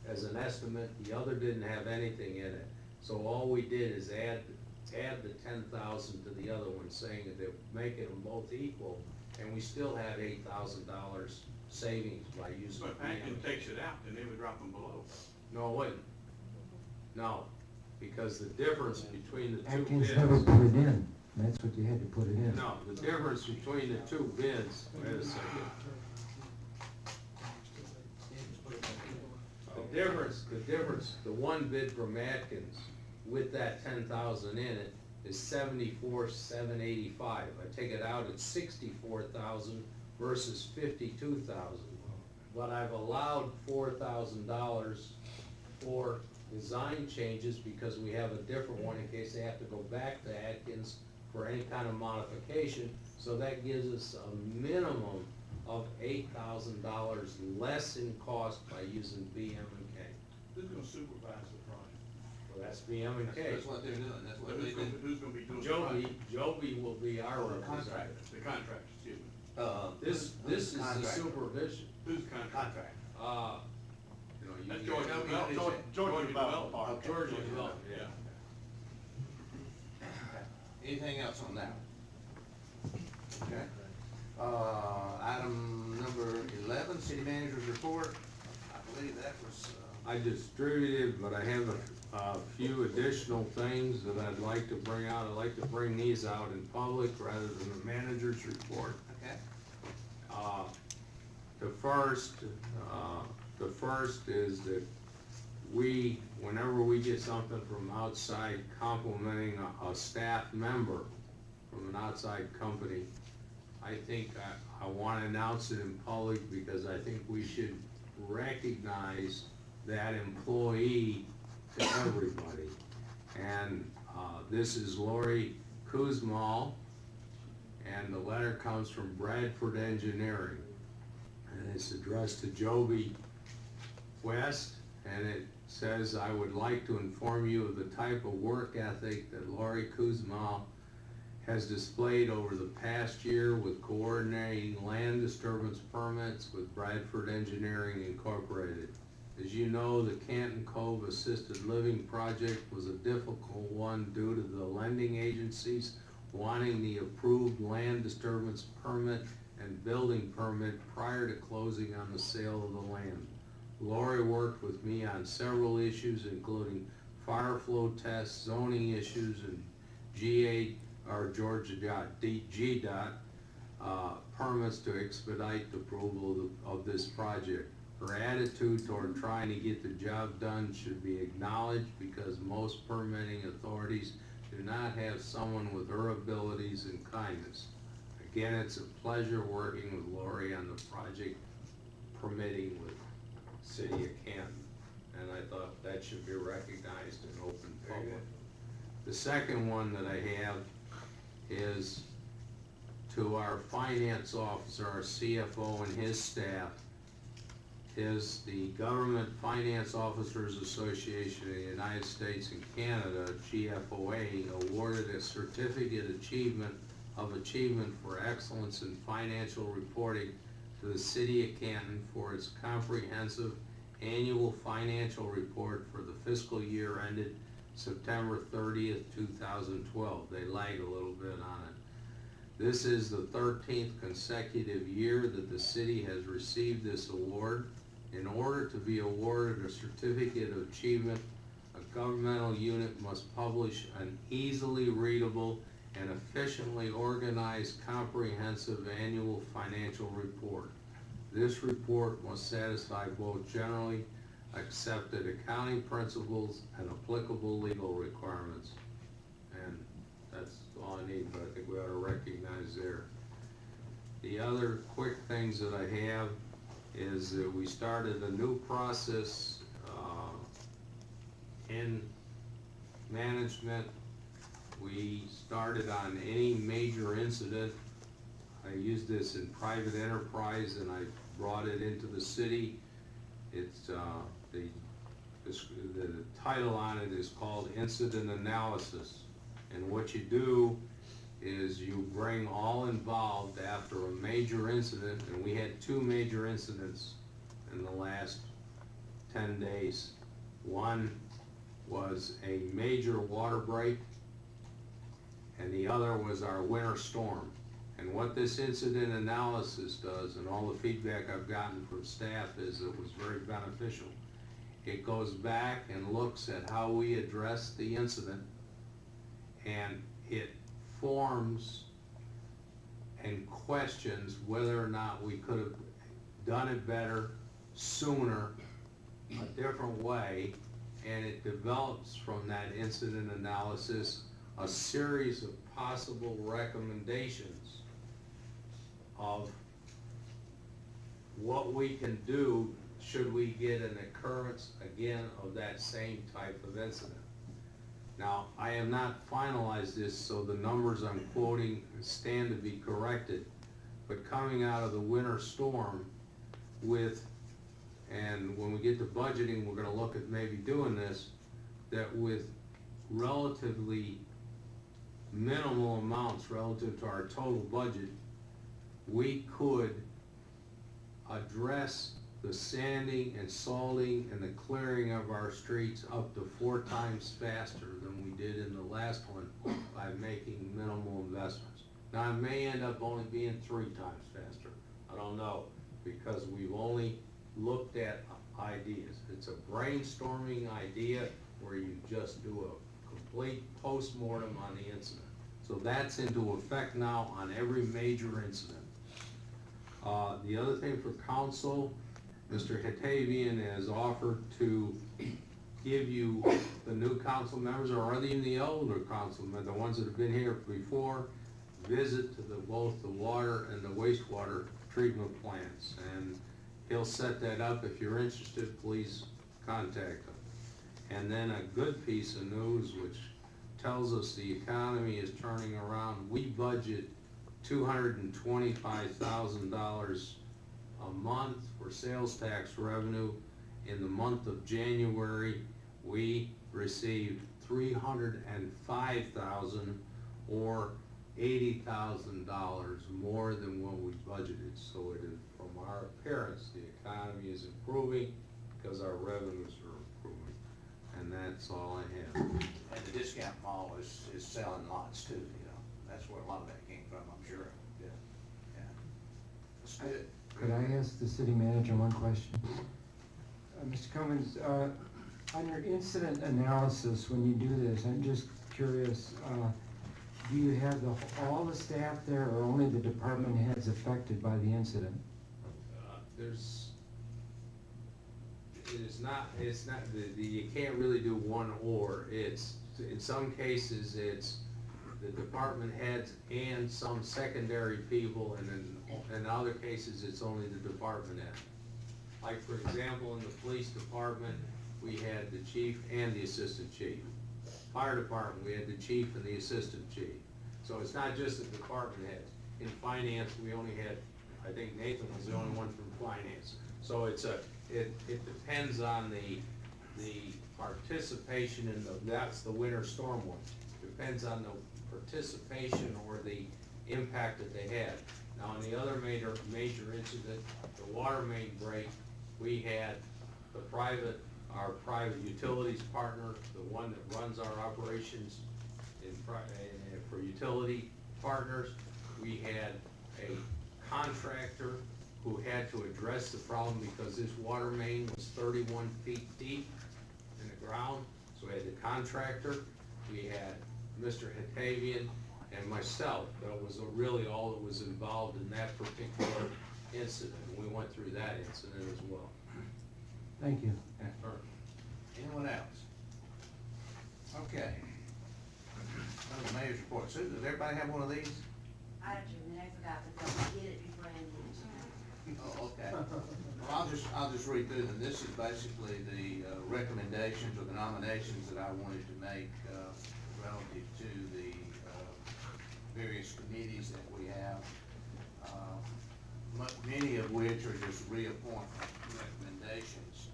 S6: as an estimate, the other didn't have anything in it. So all we did is add the 10,000 to the other one, saying that they're making them both equal, and we still have $8,000 savings by using.
S8: But Canton takes it out, and they would drop them below.
S6: No, it wouldn't. No, because the difference between the two
S14: Atkins
S6: bids.
S14: never put it in, that's what you had to put it in.
S6: No, the difference between the two bids, wait a second. The difference, the one bid from Atkins with that 10,000 in it is 74,785. I take it out, it's 64,000 versus 52,000. But I've allowed $4,000 for design changes because we have a different one in case they have to go back to Atkins for any kind of modification. So that gives us a minimum of $8,000 less in cost by using BM and K.
S8: Who's gonna supervise the project?
S6: Well, that's BM and K.
S2: That's what they're doing, that's what they do.
S8: Who's gonna be doing the project?
S6: Joby will be our representative.
S8: The contractor, excuse me.
S6: This is the supervision.
S8: Who's contractor?
S6: You know, you.
S8: That's Georgia Development.
S2: Okay.
S6: Georgia Development, yeah.
S2: Anything else on that? Okay. Item number 11, city manager's report. I believe that was,
S6: I distributed, but I have a few additional things that I'd like to bring out. I'd like to bring these out in public rather than the manager's report.
S2: okay.
S6: The first is that whenever we get something from outside complimenting a staff member from an outside company, I think I want to announce it in public because I think we should recognize that employee to everybody. And this is Lori Kuzmal, and the letter comes from Bradford Engineering. And it's addressed to Joby West, and it says, I would like to inform you of the type of work ethic that Lori Kuzmal has displayed over the past year with coordinating land disturbance permits with Bradford Engineering Incorporated. As you know, the Canton Cove Assisted Living Project was a difficult one due to the lending agencies wanting the approved land disturbance permit and building permit prior to closing on the sale of the land. Lori worked with me on several issues, including fire flow tests, zoning issues, and Georgia GDOT permits to expedite the approval of this project. Her attitude toward trying to get the job done should be acknowledged because most permitting authorities do not have someone with her abilities and kindness. Again, it's a pleasure working with Lori on the project permitting with City of Canton, and I thought that should be recognized in open public. The second one that I have is to our finance officer, our CFO, and his staff. Is the Government Finance Officers Association of the United States and Canada, GFOA, awarded a Certificate of Achievement for Excellence in Financial Reporting to the City of Canton for its comprehensive annual financial report for the fiscal year ended September 30th, 2012. They lag a little bit on it. This is the 13th consecutive year that the city has received this award. In order to be awarded a Certificate of Achievement, a governmental unit must publish an easily readable and efficiently organized comprehensive annual financial report. This report must satisfy both generally accepted accounting principles and applicable legal requirements. And that's all I need, but I think we ought to recognize there. The other quick things that I have is that we started a new process in management. We started on any major incident. I used this in private enterprise and I brought it into the city. It's, the title on it is called Incident Analysis. And what you do is you bring all involved after a major incident, and we had 2 major incidents in the last 10 days. One was a major water break, and the other was our winter storm. And what this incident analysis does, and all the feedback I've gotten from staff, is it was very beneficial. It goes back and looks at how we addressed the incident, and it forms and questions whether or not we could have done it better, sooner, a different way, and it develops from that incident analysis a series of possible recommendations of what we can do should we get an occurrence again of that same type of incident. Now, I have not finalized this, so the numbers I'm quoting stand to be corrected, but coming out of the winter storm with, and when we get to budgeting, we're gonna look at maybe doing this, that with relatively minimal amounts relative to our total budget, we could address the sanding and salting and the clearing of our streets up to 4 times faster than we did in the last one by making minimal investments. Now, it may end up only being 3 times faster. I don't know, because we've only looked at ideas. It's a brainstorming idea where you just do a complete post-mortem on the incident. So that's into effect now on every major incident. The other thing for council, Mr. Hatavian has offered to give you, the new council members, or even the older council members, the ones that have been here before, visit to both the water and the wastewater treatment plants. And he'll set that up. If you're interested, please contact him. And then a good piece of news, which tells us the economy is turning around. We budget $225,000 a month for sales tax revenue. In the month of January, we received $305,000, or $80,000 more than what we budgeted. So it is, from our appearance, the economy is improving because our revenues are improving. And that's all I have.
S12: And the discount mall is selling lots too, you know. That's where a lot of that came from, I'm sure. Yeah. Yeah. That's good.
S14: Could I ask the city manager one question?
S4: Mr. Cummins, on your incident analysis, when you do this, I'm just curious, do you have all the staff there, or only the department heads affected by the incident?
S6: You can't really do one or. It's, in some cases, it's the department heads and some secondary people, and in other cases, it's only the department head. Like, for example, in the police department, we had the chief and the assistant chief. Fire department, we had the chief and the assistant chief. So it's not just the department heads. In finance, we only had, I think Nathan was the only one from finance. So it depends on the participation in that's the winter storm one. Depends on the participation or the impact that they had. Now, in the other major incident, the water main break, we had our private utilities partner, the one that runs our operations for utility partners. We had a contractor who had to address the problem because this water main was 31 feet deep in the ground. So we had the contractor, we had Mr. Hatavian, and myself. That was really all that was involved in that particular incident. We went through that incident as well.
S4: Thank you.
S12: Anyone else? Okay. The mayor's report. Susan, does everybody have one of these?
S15: I do, and I forgot to get it before I ended.
S12: Oh, okay. Well, I'll just read through them. This is basically the recommendations or the nominations that I wanted to make relative to the various committees that we have, many of which are just reappointment recommendations.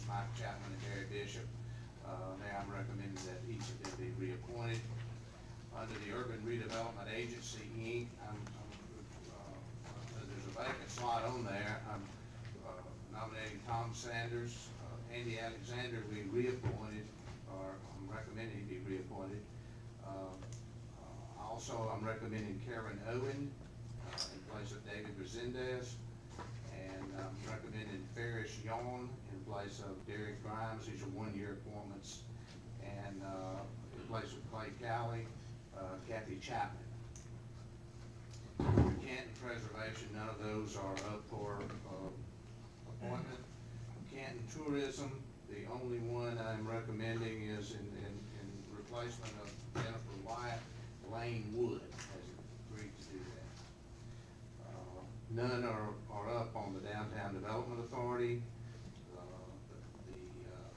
S2: Mike Chapman and Harry Bishop. Now I'm recommending that each of them be reappointed. Under the Urban Redevelopment Agency, Inc., there's a vacant slot on there. I'm nominating Tom Sanders, Andy Alexander be reappointed, or I'm recommending he be reappointed. Also, I'm recommending Karen Owen in place of David Resendez, and I'm recommending Ferris Yawn in place of Derek Grimes. These are one-year appointments, and in place of Clay Cowley, Kathy Chapman. Canton Preservation, none of those are up for appointment. Canton Tourism, the only one I'm recommending is in replacement of Jennifer Wyatt. Lane Wood has agreed to do that. None are up on the Downtown Development Authority.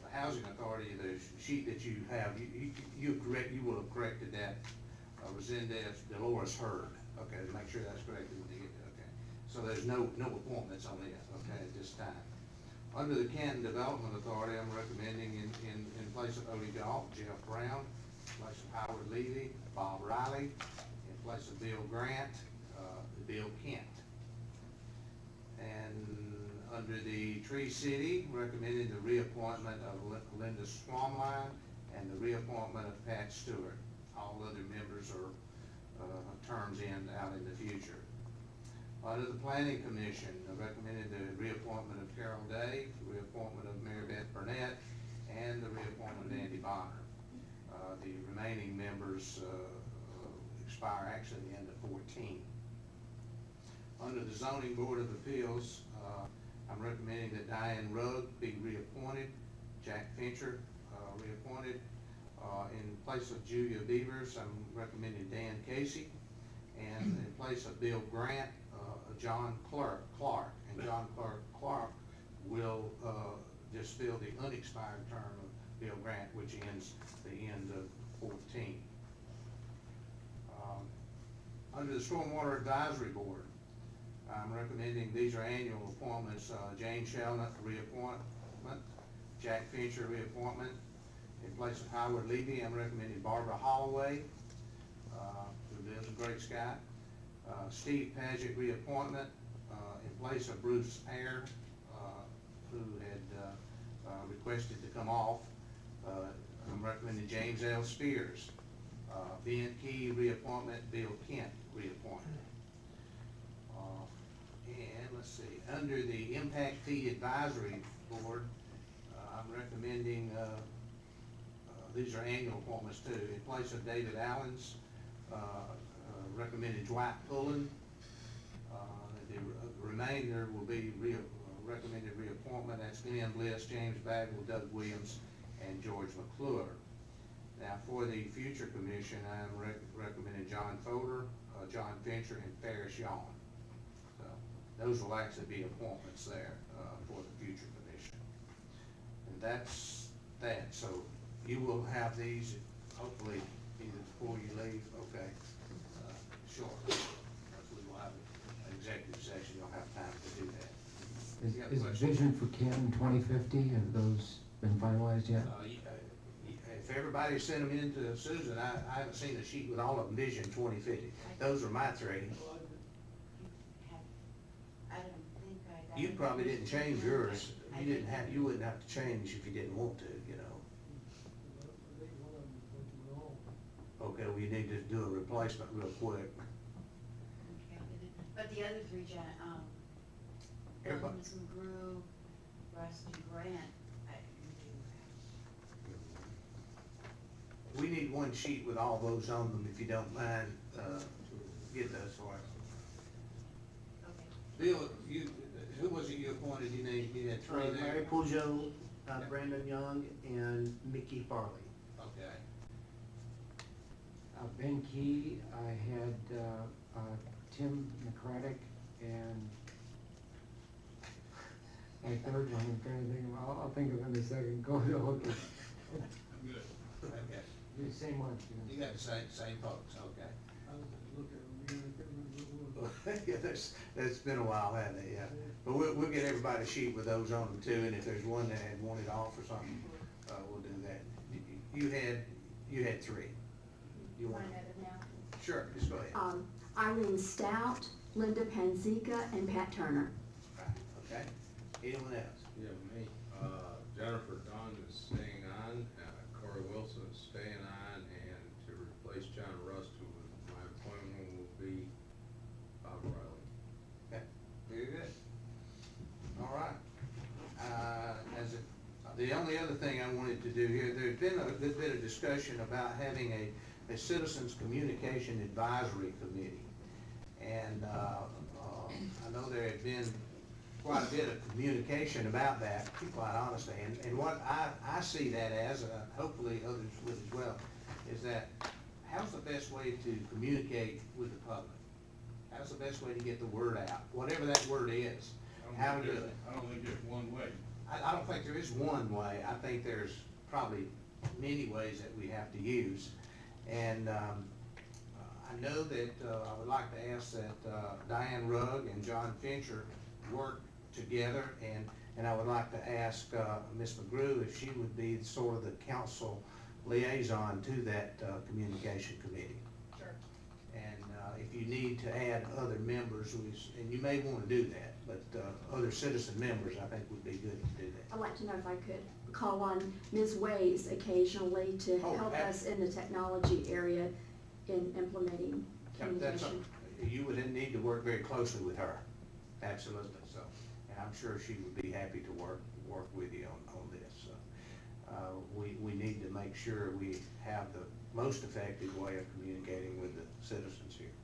S2: The Housing Authority, the sheet that you have, you will have corrected that. Resendez, Dolores Hurd. Okay, to make sure that's corrected. Okay, so there's no appointments on it. Okay, at this time. Under the Canton Development Authority, I'm recommending in place of Odie Goff, Jeff Brown, in place of Howard Levy, Bob Riley, in place of Bill Grant, Bill Kent. And under the Tree City, recommending the reappointment of Linda Swamline and the reappointment of Pat Stewart. All other members are terms out in the future. Under the Planning Commission, I recommended the reappointment of Carol Day, the reappointment of Mary Beth Burnett, and the reappointment of Andy Bonner. The remaining members expire actually at the end of 14. Under the Zoning Board of Appeals, I'm recommending that Diane Rugg be reappointed, Jack Fincher reappointed. In place of Julia Beavers, I'm recommending Dan Casey, and in place of Bill Grant, John Clark, and John Clark will just fill the unexpired term of Bill Grant, which ends the end of 14. Under the Stormwater Advisory Board, I'm recommending, these are annual appointments, Jane Shelnutt reappointment, Jack Fincher reappointment. In place of Howard Levy, I'm recommending Barbara Holloway, who lives in Great Sky. Steve Paget reappointment in place of Bruce Ayer, who had requested to come off. I'm recommending James L. Spears. Ben Key reappointment, Bill Kent reappointment. And let's see, under the Impact Fee Advisory Board, I'm recommending, these are annual appointments too. In place of David Allens, recommended Dwight Pullen. The remainder will be recommended reappointment. That's Glenn Bliss, James Bagwell, Doug Williams, and George McClure. Now for the future commission, I'm recommending John Fodor, John Fincher, and Ferris Yawn. So those will actually be appointments there for the future commission. And that's that. So you will have these hopefully either before you leave. Okay. Sure. We will have an executive session. You'll have time to do that.
S14: Is vision for Canton 2050, have those been finalized yet?
S2: If everybody sent them in to Susan, I haven't seen a sheet with all of them, Vision 2050. Those are my three.
S15: I don't think I got.
S2: You probably didn't change yours. You wouldn't have to change if you didn't want to, you know. Okay, we need to do a replacement real quick.
S15: But the other three,
S2: Everybody.
S15: Ms. McGrew, Russ, and Grant, I do.
S2: We need one sheet with all those on them, if you don't mind, get those for us.
S15: Okay.
S2: Bill, who was it you appointed? You had three there?
S11: Mary Pujo, Brandon Young, and Mickey Farley.
S2: Okay.
S14: Ben Key, I had Tim McCraddock, and my third one, I'm trying to think of, I'll think of it in a second. Go ahead, okay.
S2: Good. Okay.
S14: The same ones.
S2: You got the same folks, okay.
S12: Yeah, that's been a while, hasn't it, yeah. But we'll get everybody a sheet with those on them too, and if there's one that had wanted off or something, we'll do that. You had three. You want? Sure, just go ahead.
S9: Eileen Stout, Linda Panzica, and Pat Turner.
S12: Right, okay. Anyone else?
S6: Yeah, me. Jennifer Dunn is staying on, Corey Wilson is staying on, and to replace John Rust, who was my appointment, will be Bob Riley.
S12: Okay, very good. All right. The only other thing I wanted to do here, there's been a good bit of discussion about having a Citizens Communication Advisory Committee. And I know there had been quite a bit of communication about that, to be quite honestly. And what I see that as, hopefully others would as well, is that how's the best way to communicate with the public? How's the best way to get the word out? Whatever that word is, how to do it.
S16: I don't think there's one way.
S12: I don't think there is one way. I think there's probably many ways that we have to use. And I know that I would like to ask that Diane Rugg and John Fincher work together, and I would like to ask Ms. McGrew if she would be sort of the council liaison to that communication committee.
S5: Sure.
S12: And if you need to add other members, and you may want to do that, but other citizen members, I think would be good to do that.
S9: I'd like to know if I could call on Ms. Ways occasionally to help us in the technology area in implementing communication.
S12: You would need to work very closely with her, absolutely. So, and I'm sure she would be happy to work with you on this. So, we need to make sure we have the most effective way of communicating with the citizens here.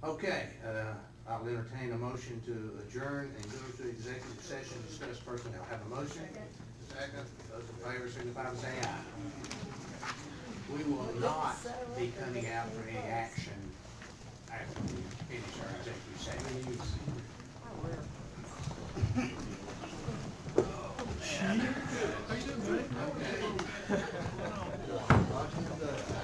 S12: Okay, I'll entertain a motion to adjourn and go to executive session, discuss personnel. Have a motion? Second. Those in favor signify by saying aye. We will not be coming out for any action after we finish our executive session.
S16: How you doing, buddy?
S12: Okay.